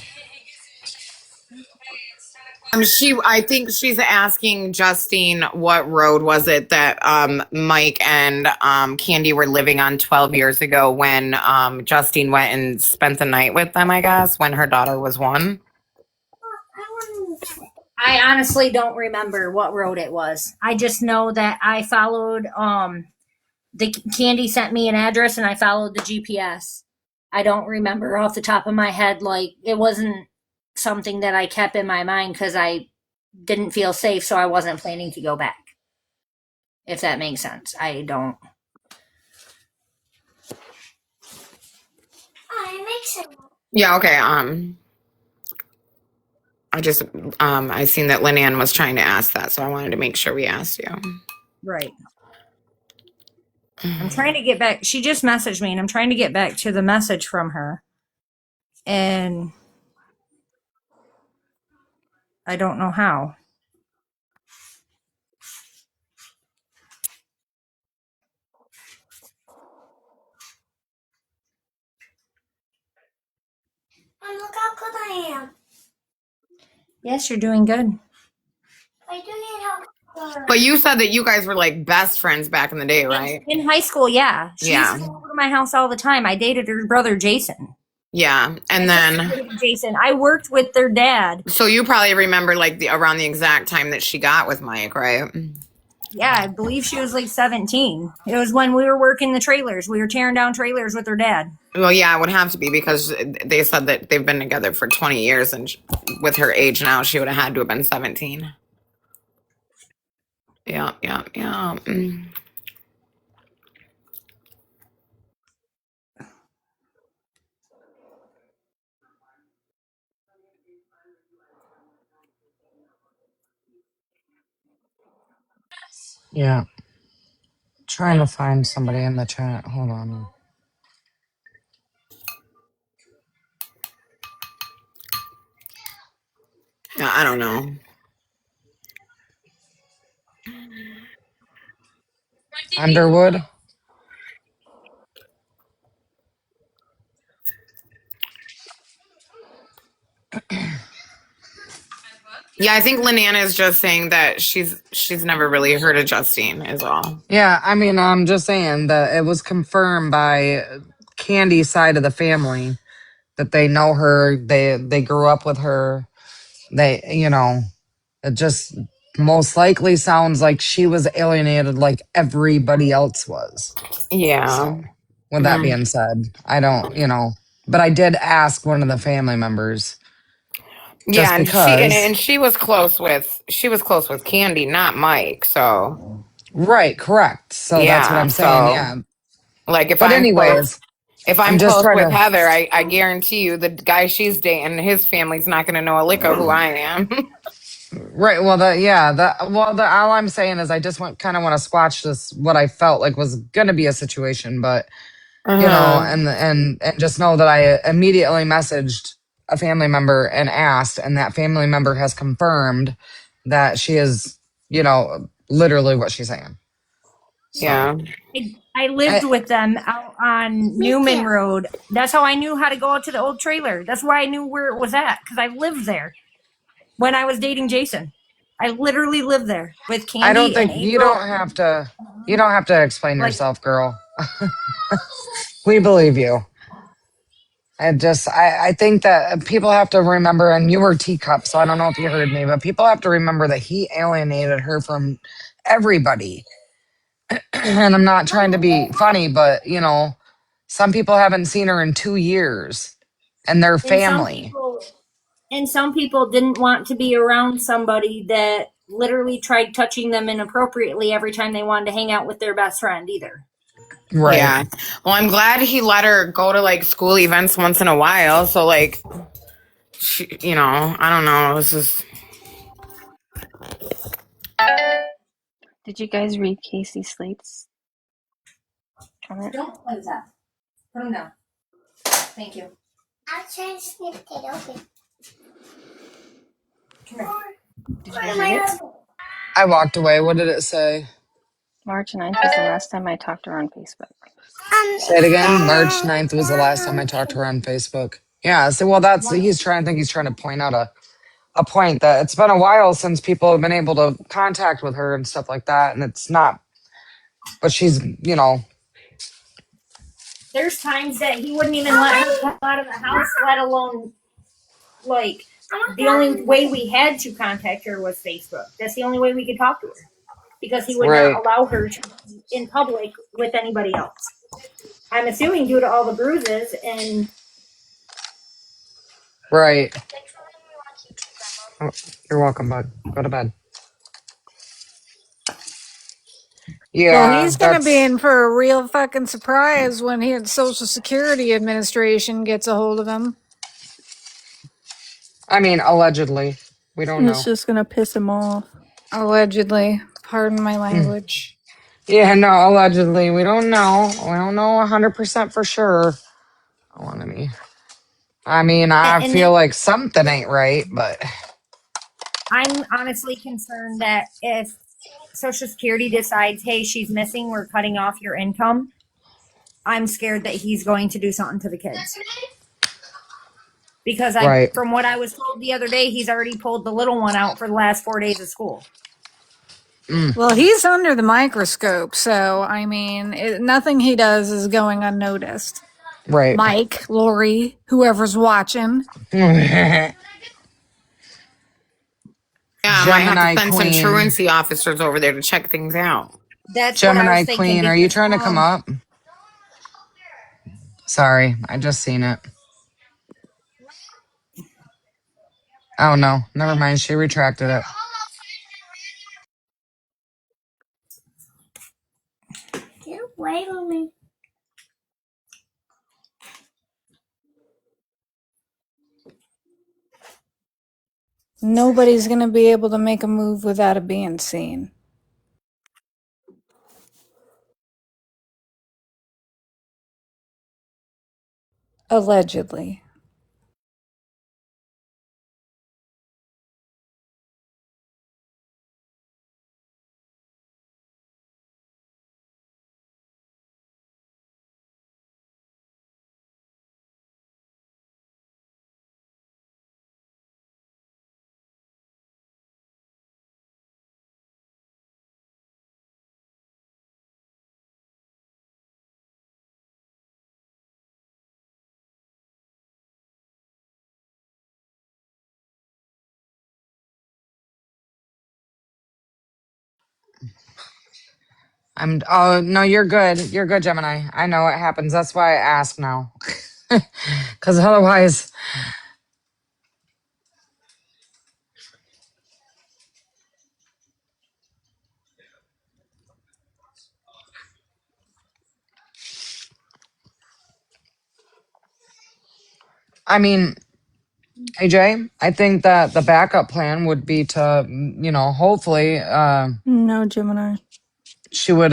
Speaker 5: I think she's asking Justine what road was it that Mike and Candy were living on 12 years ago when Justine went and spent the night with them, I guess, when her daughter was 1.
Speaker 8: I honestly don't remember what road it was. I just know that I followed the Candy sent me an address and I followed the GPS. I don't remember off the top of my head. Like it wasn't something that I kept in my mind because I didn't feel safe, so I wasn't planning to go back. If that makes sense. I don't.
Speaker 5: Yeah, okay. I just I seen that Lynn was trying to ask that, so I wanted to make sure we asked you.
Speaker 8: Right. I'm trying to get back. She just messaged me and I'm trying to get back to the message from her. And I don't know how.
Speaker 15: And look how good I am.
Speaker 8: Yes, you're doing good.
Speaker 15: I do need help.
Speaker 5: But you said that you guys were like best friends back in the day, right?
Speaker 8: In high school, yeah. She used to
Speaker 5: Yeah.
Speaker 8: come over to my house all the time. I dated her brother, Jason.
Speaker 5: Yeah. And then
Speaker 8: Jason, I worked with their dad.
Speaker 5: so you probably remember like around the exact time that she got with Mike, right?
Speaker 8: Yeah, I believe she was like 17. It was when we were working the trailers. We were tearing down trailers with her dad.
Speaker 5: Well, yeah, it would have to be because they said that they've been together for 20 years, and with her age now, she would have had to have been 17. Yeah.
Speaker 1: yeah. Trying to find somebody in the chat. Hold on.
Speaker 5: Yeah, I don't know.
Speaker 1: Underwood.
Speaker 5: Yeah, I think Lynana is just saying that she's never really heard of Justine, is all.
Speaker 1: Yeah, I mean, I'm just saying that it was confirmed by Candy's side of the family that they know her. They grew up with her. They, it just most likely sounds like she was alienated like everybody else was.
Speaker 5: Yeah.
Speaker 1: So, with that being said, I don't, but I did ask one of the family members just
Speaker 5: Yeah, and she and,
Speaker 1: because.
Speaker 5: and she was close with Candy, not Mike. So
Speaker 1: Right, correct. So that's what
Speaker 5: yeah,
Speaker 1: I'm saying.
Speaker 5: so
Speaker 1: Yeah.
Speaker 5: like
Speaker 1: But anyways,
Speaker 5: if
Speaker 1: I'm
Speaker 5: I'm
Speaker 1: just
Speaker 5: close
Speaker 1: trying
Speaker 5: with
Speaker 1: to.
Speaker 5: Heather, I guarantee you the guy she's dating, his family's not gonna know a lick of who I am.
Speaker 1: Right. Well, all I'm saying is I just kind of want to squash this, what I felt like was going to be a situation, but,
Speaker 5: Uh-huh.
Speaker 1: and just know that I immediately messaged a family member and asked, and that family member has confirmed that she is, literally what she's saying. So,
Speaker 5: Yeah.
Speaker 8: I lived
Speaker 1: I,
Speaker 8: with them out on
Speaker 15: Me
Speaker 8: Newman
Speaker 15: too.
Speaker 8: Road. That's how I knew how to go out to the old trailer. That's why I knew where it was at because I lived there when I was dating Jason. I literally lived there with
Speaker 1: I don't
Speaker 8: Candy and
Speaker 1: think
Speaker 8: April.
Speaker 1: you don't have to explain
Speaker 8: Like,
Speaker 1: yourself, girl. We believe you. I think that people have to remember, and you were teacup, so I don't know if you heard me, but people have to remember that he alienated her from everybody. And I'm not trying to be funny, but some people haven't seen her in 2 years and their
Speaker 8: and
Speaker 1: family.
Speaker 8: some people didn't want to be around somebody that literally tried touching them inappropriately every time they wanted to hang out with their best friend either.
Speaker 1: Right.
Speaker 5: Yeah. Well, I'm glad he let her go to like school events once in a while. So like I don't know. It's just
Speaker 7: Did you guys read Casey Slate's comment?
Speaker 8: Don't play with that. Put them down. Thank you.
Speaker 15: I'll try to snip it open.
Speaker 8: Come here.
Speaker 7: Did you guys read it?
Speaker 1: I walked away. What did it say?
Speaker 7: March 9th was the last time I talked to her on Facebook.
Speaker 1: Say it again. March
Speaker 15: It's
Speaker 1: 9th was the last time I talked to her on Facebook. Yeah. So, well, he's trying, I think he's trying to point out a point that it's been a while since people have been able to contact with her and stuff like that. And it's not, but she's,
Speaker 8: There's times that he wouldn't even let her come out of the house, let alone like the only way we had to contact her was Facebook. That's the only way we could talk to her because he would not
Speaker 1: right,
Speaker 8: allow her to be in public with anybody else. I'm assuming due to all the bruises and
Speaker 1: right. Oh, you're welcome, bud. Go to bed.
Speaker 6: Well,
Speaker 1: Yeah,
Speaker 6: he's going to be
Speaker 1: that's,
Speaker 6: in for a real fucking surprise when his Social Security Administration gets a hold of him.
Speaker 1: I mean, allegedly. We don't
Speaker 2: It's
Speaker 1: know.
Speaker 2: just gonna piss him off.
Speaker 6: Allegedly. Pardon my
Speaker 1: Mm.
Speaker 6: language.
Speaker 1: Yeah, no, allegedly. We don't know. We don't know 100% for sure. I want any. I mean, I
Speaker 8: and
Speaker 1: feel like something ain't right, but
Speaker 8: I'm honestly concerned that if Social Security decides, hey, she's missing, we're cutting off your income, I'm scared that he's going to do something to the kids. Because
Speaker 1: right.
Speaker 8: from what I was told the other day, he's already pulled the little one out for the last 4 days of school.
Speaker 1: Mm,
Speaker 6: Well, he's under the microscope, so I mean, nothing he does is going unnoticed.
Speaker 1: right.
Speaker 6: Mike, Lori, whoever's watching.
Speaker 5: yeah, I might have to
Speaker 1: Gemini
Speaker 5: send some
Speaker 1: Queen.
Speaker 5: truancy officers over there to check things out.
Speaker 8: That's what I was
Speaker 1: Gemini
Speaker 8: thinking
Speaker 1: Queen, are you
Speaker 8: because
Speaker 1: trying to come up? Sorry, I just seen it. Oh, no. Never mind. She retracted it.
Speaker 15: Get away from me.
Speaker 6: Nobody's going to be able to make a move without it being seen. Allegedly.
Speaker 1: Oh no, you're good. You're good, Gemini. I know it happens. That's why I ask now. Because otherwise, I mean, AJ, I think that the backup plan would be to, hopefully,
Speaker 2: No, Gemini.
Speaker 1: she would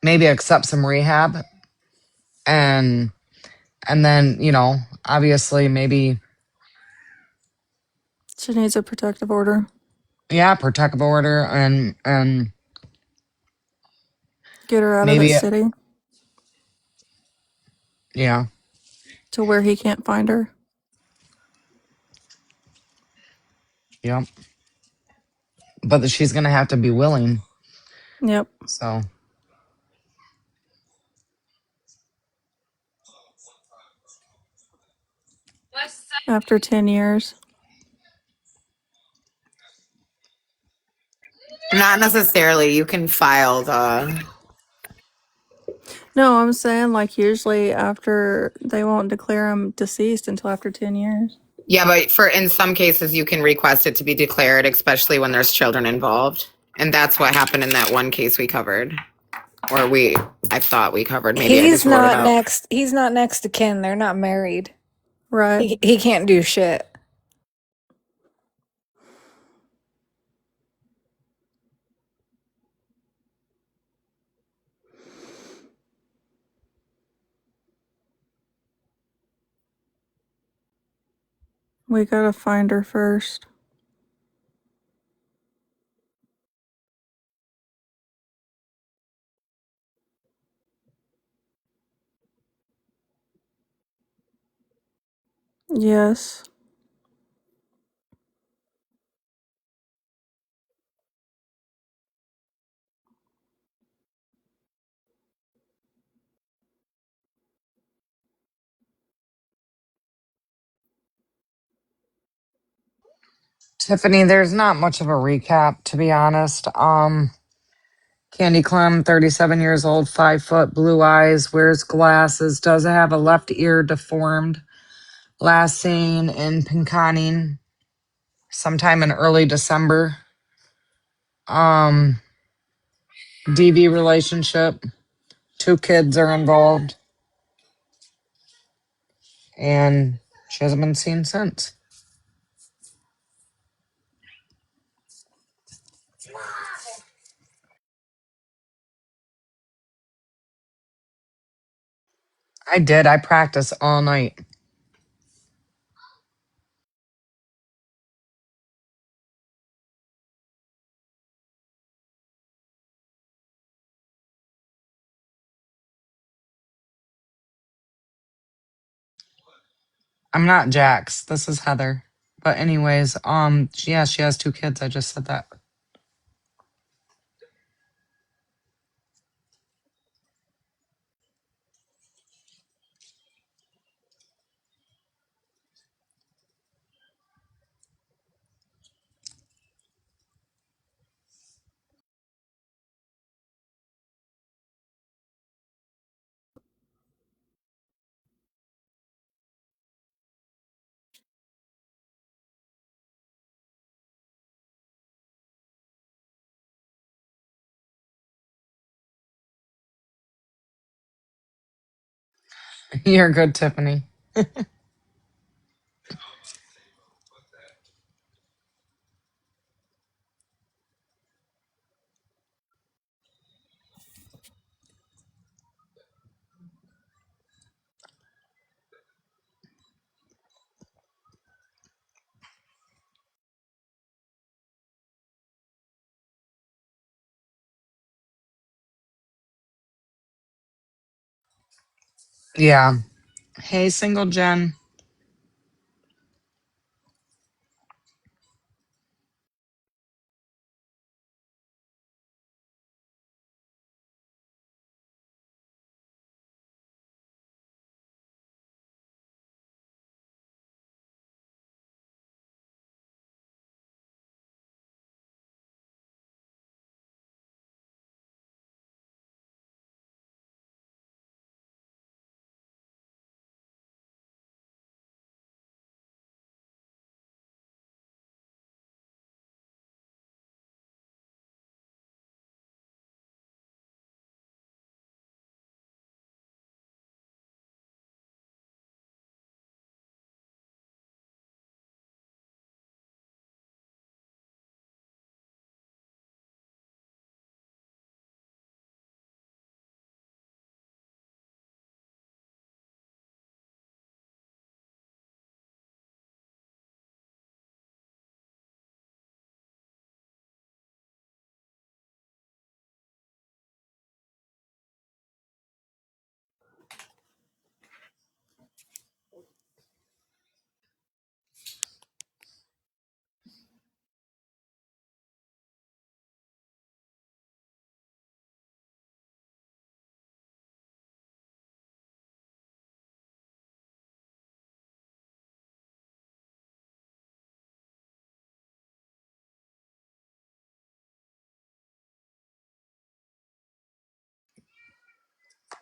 Speaker 1: maybe accept some rehab and then, obviously maybe,
Speaker 2: She needs a protective order.
Speaker 1: yeah, protective order and
Speaker 2: Get her out of the
Speaker 1: maybe,
Speaker 2: city
Speaker 1: yeah,
Speaker 2: to where he can't find her.
Speaker 1: yep. But she's gonna have to be willing.
Speaker 2: Yep.
Speaker 1: So
Speaker 2: After 10 years.
Speaker 5: Not necessarily. You can file the.
Speaker 2: No, I'm saying like usually after they won't declare him deceased until after 10 years.
Speaker 5: Yeah, but in some cases, you can request it to be declared, especially when there's children involved. And that's what happened in that one case we covered. Or I thought we covered. Maybe I
Speaker 6: He's
Speaker 5: just wrote it
Speaker 6: not
Speaker 5: out.
Speaker 6: next. He's not next to kin. They're not married.
Speaker 2: Right.
Speaker 6: He can't do shit.
Speaker 2: We gotta find her first. Yes.
Speaker 1: Tiffany, there's not much of a recap to be honest. Candy Clem, 37 years old, 5 foot, blue eyes, wears glasses, does have a left ear deformed. Last seen in Pinconning sometime in early December. Um, DV relationship, 2 kids are involved, and she hasn't been seen since. I did. I practiced all night. I'm not Jax. This is Heather. But anyways, yeah, she has 2 kids. I just said that. You're good, Tiffany. Yeah. Hey, single Jen.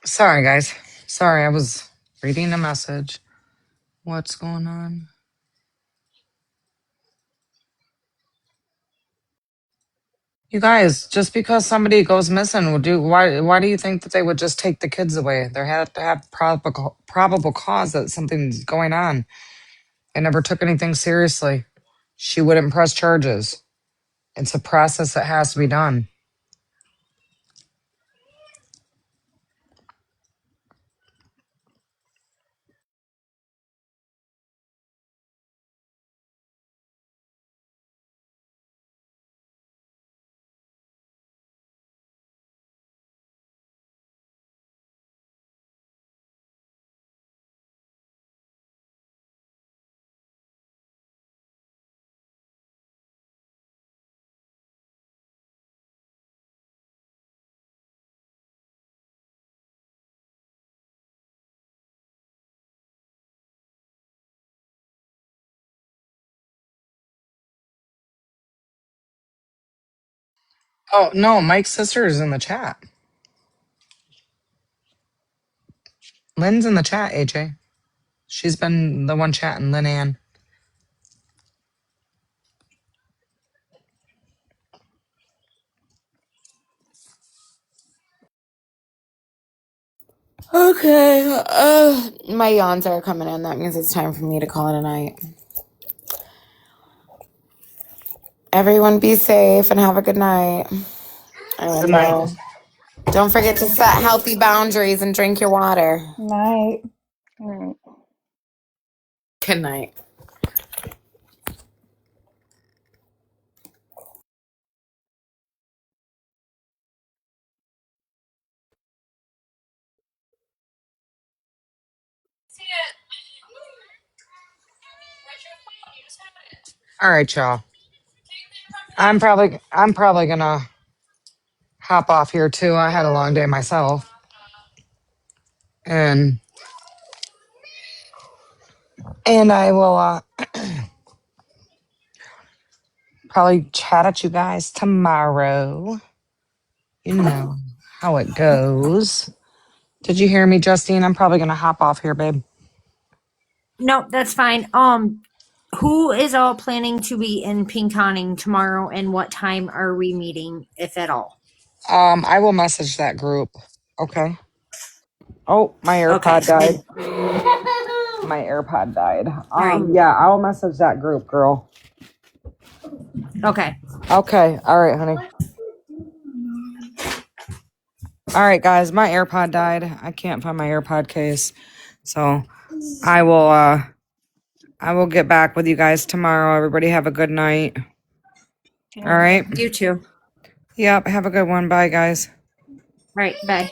Speaker 1: Sorry, guys. Sorry, I was reading a message. What's going on? You guys, just because somebody goes missing, why do you think that they would just take the kids away? There had to have probable cause that something's going on. I never took anything seriously. She wouldn't press charges. It's a process that has to be done. Oh no, Mike's sister is in the chat. Lynn's in the chat, AJ. She's been the one chatting, Lynn Ann.
Speaker 5: Okay. My yawns are coming in. That means it's time for me to call it a night. Everyone be safe and have a good night.
Speaker 1: Good
Speaker 5: And
Speaker 1: night.
Speaker 5: don't forget to set healthy boundaries and drink your water.
Speaker 6: Night.
Speaker 7: Right.
Speaker 5: Good night.
Speaker 1: All right, y'all. I'm probably gonna hop off here too. I had a long day myself. And I will probably chat at you guys tomorrow. You know how it goes. Did you hear me, Justine? I'm probably gonna hop off here, babe.
Speaker 8: No, that's fine. Who is all planning to be in Pinconning tomorrow, and what time are we meeting, if at all?
Speaker 1: I will message that group. Okay. Oh, my
Speaker 8: Okay.
Speaker 1: AirPod died. My AirPod died.
Speaker 8: All right.
Speaker 1: Yeah, I'll message that group, girl.
Speaker 8: Okay.
Speaker 1: Okay. All right, honey. All right, guys, my AirPod died. I can't find my AirPod case. So I will get back with you guys tomorrow. Everybody have a good night.
Speaker 7: Good
Speaker 1: All
Speaker 7: night.
Speaker 1: right.
Speaker 8: You too.
Speaker 1: Yep, have a good one. Bye, guys.
Speaker 8: All right. Bye.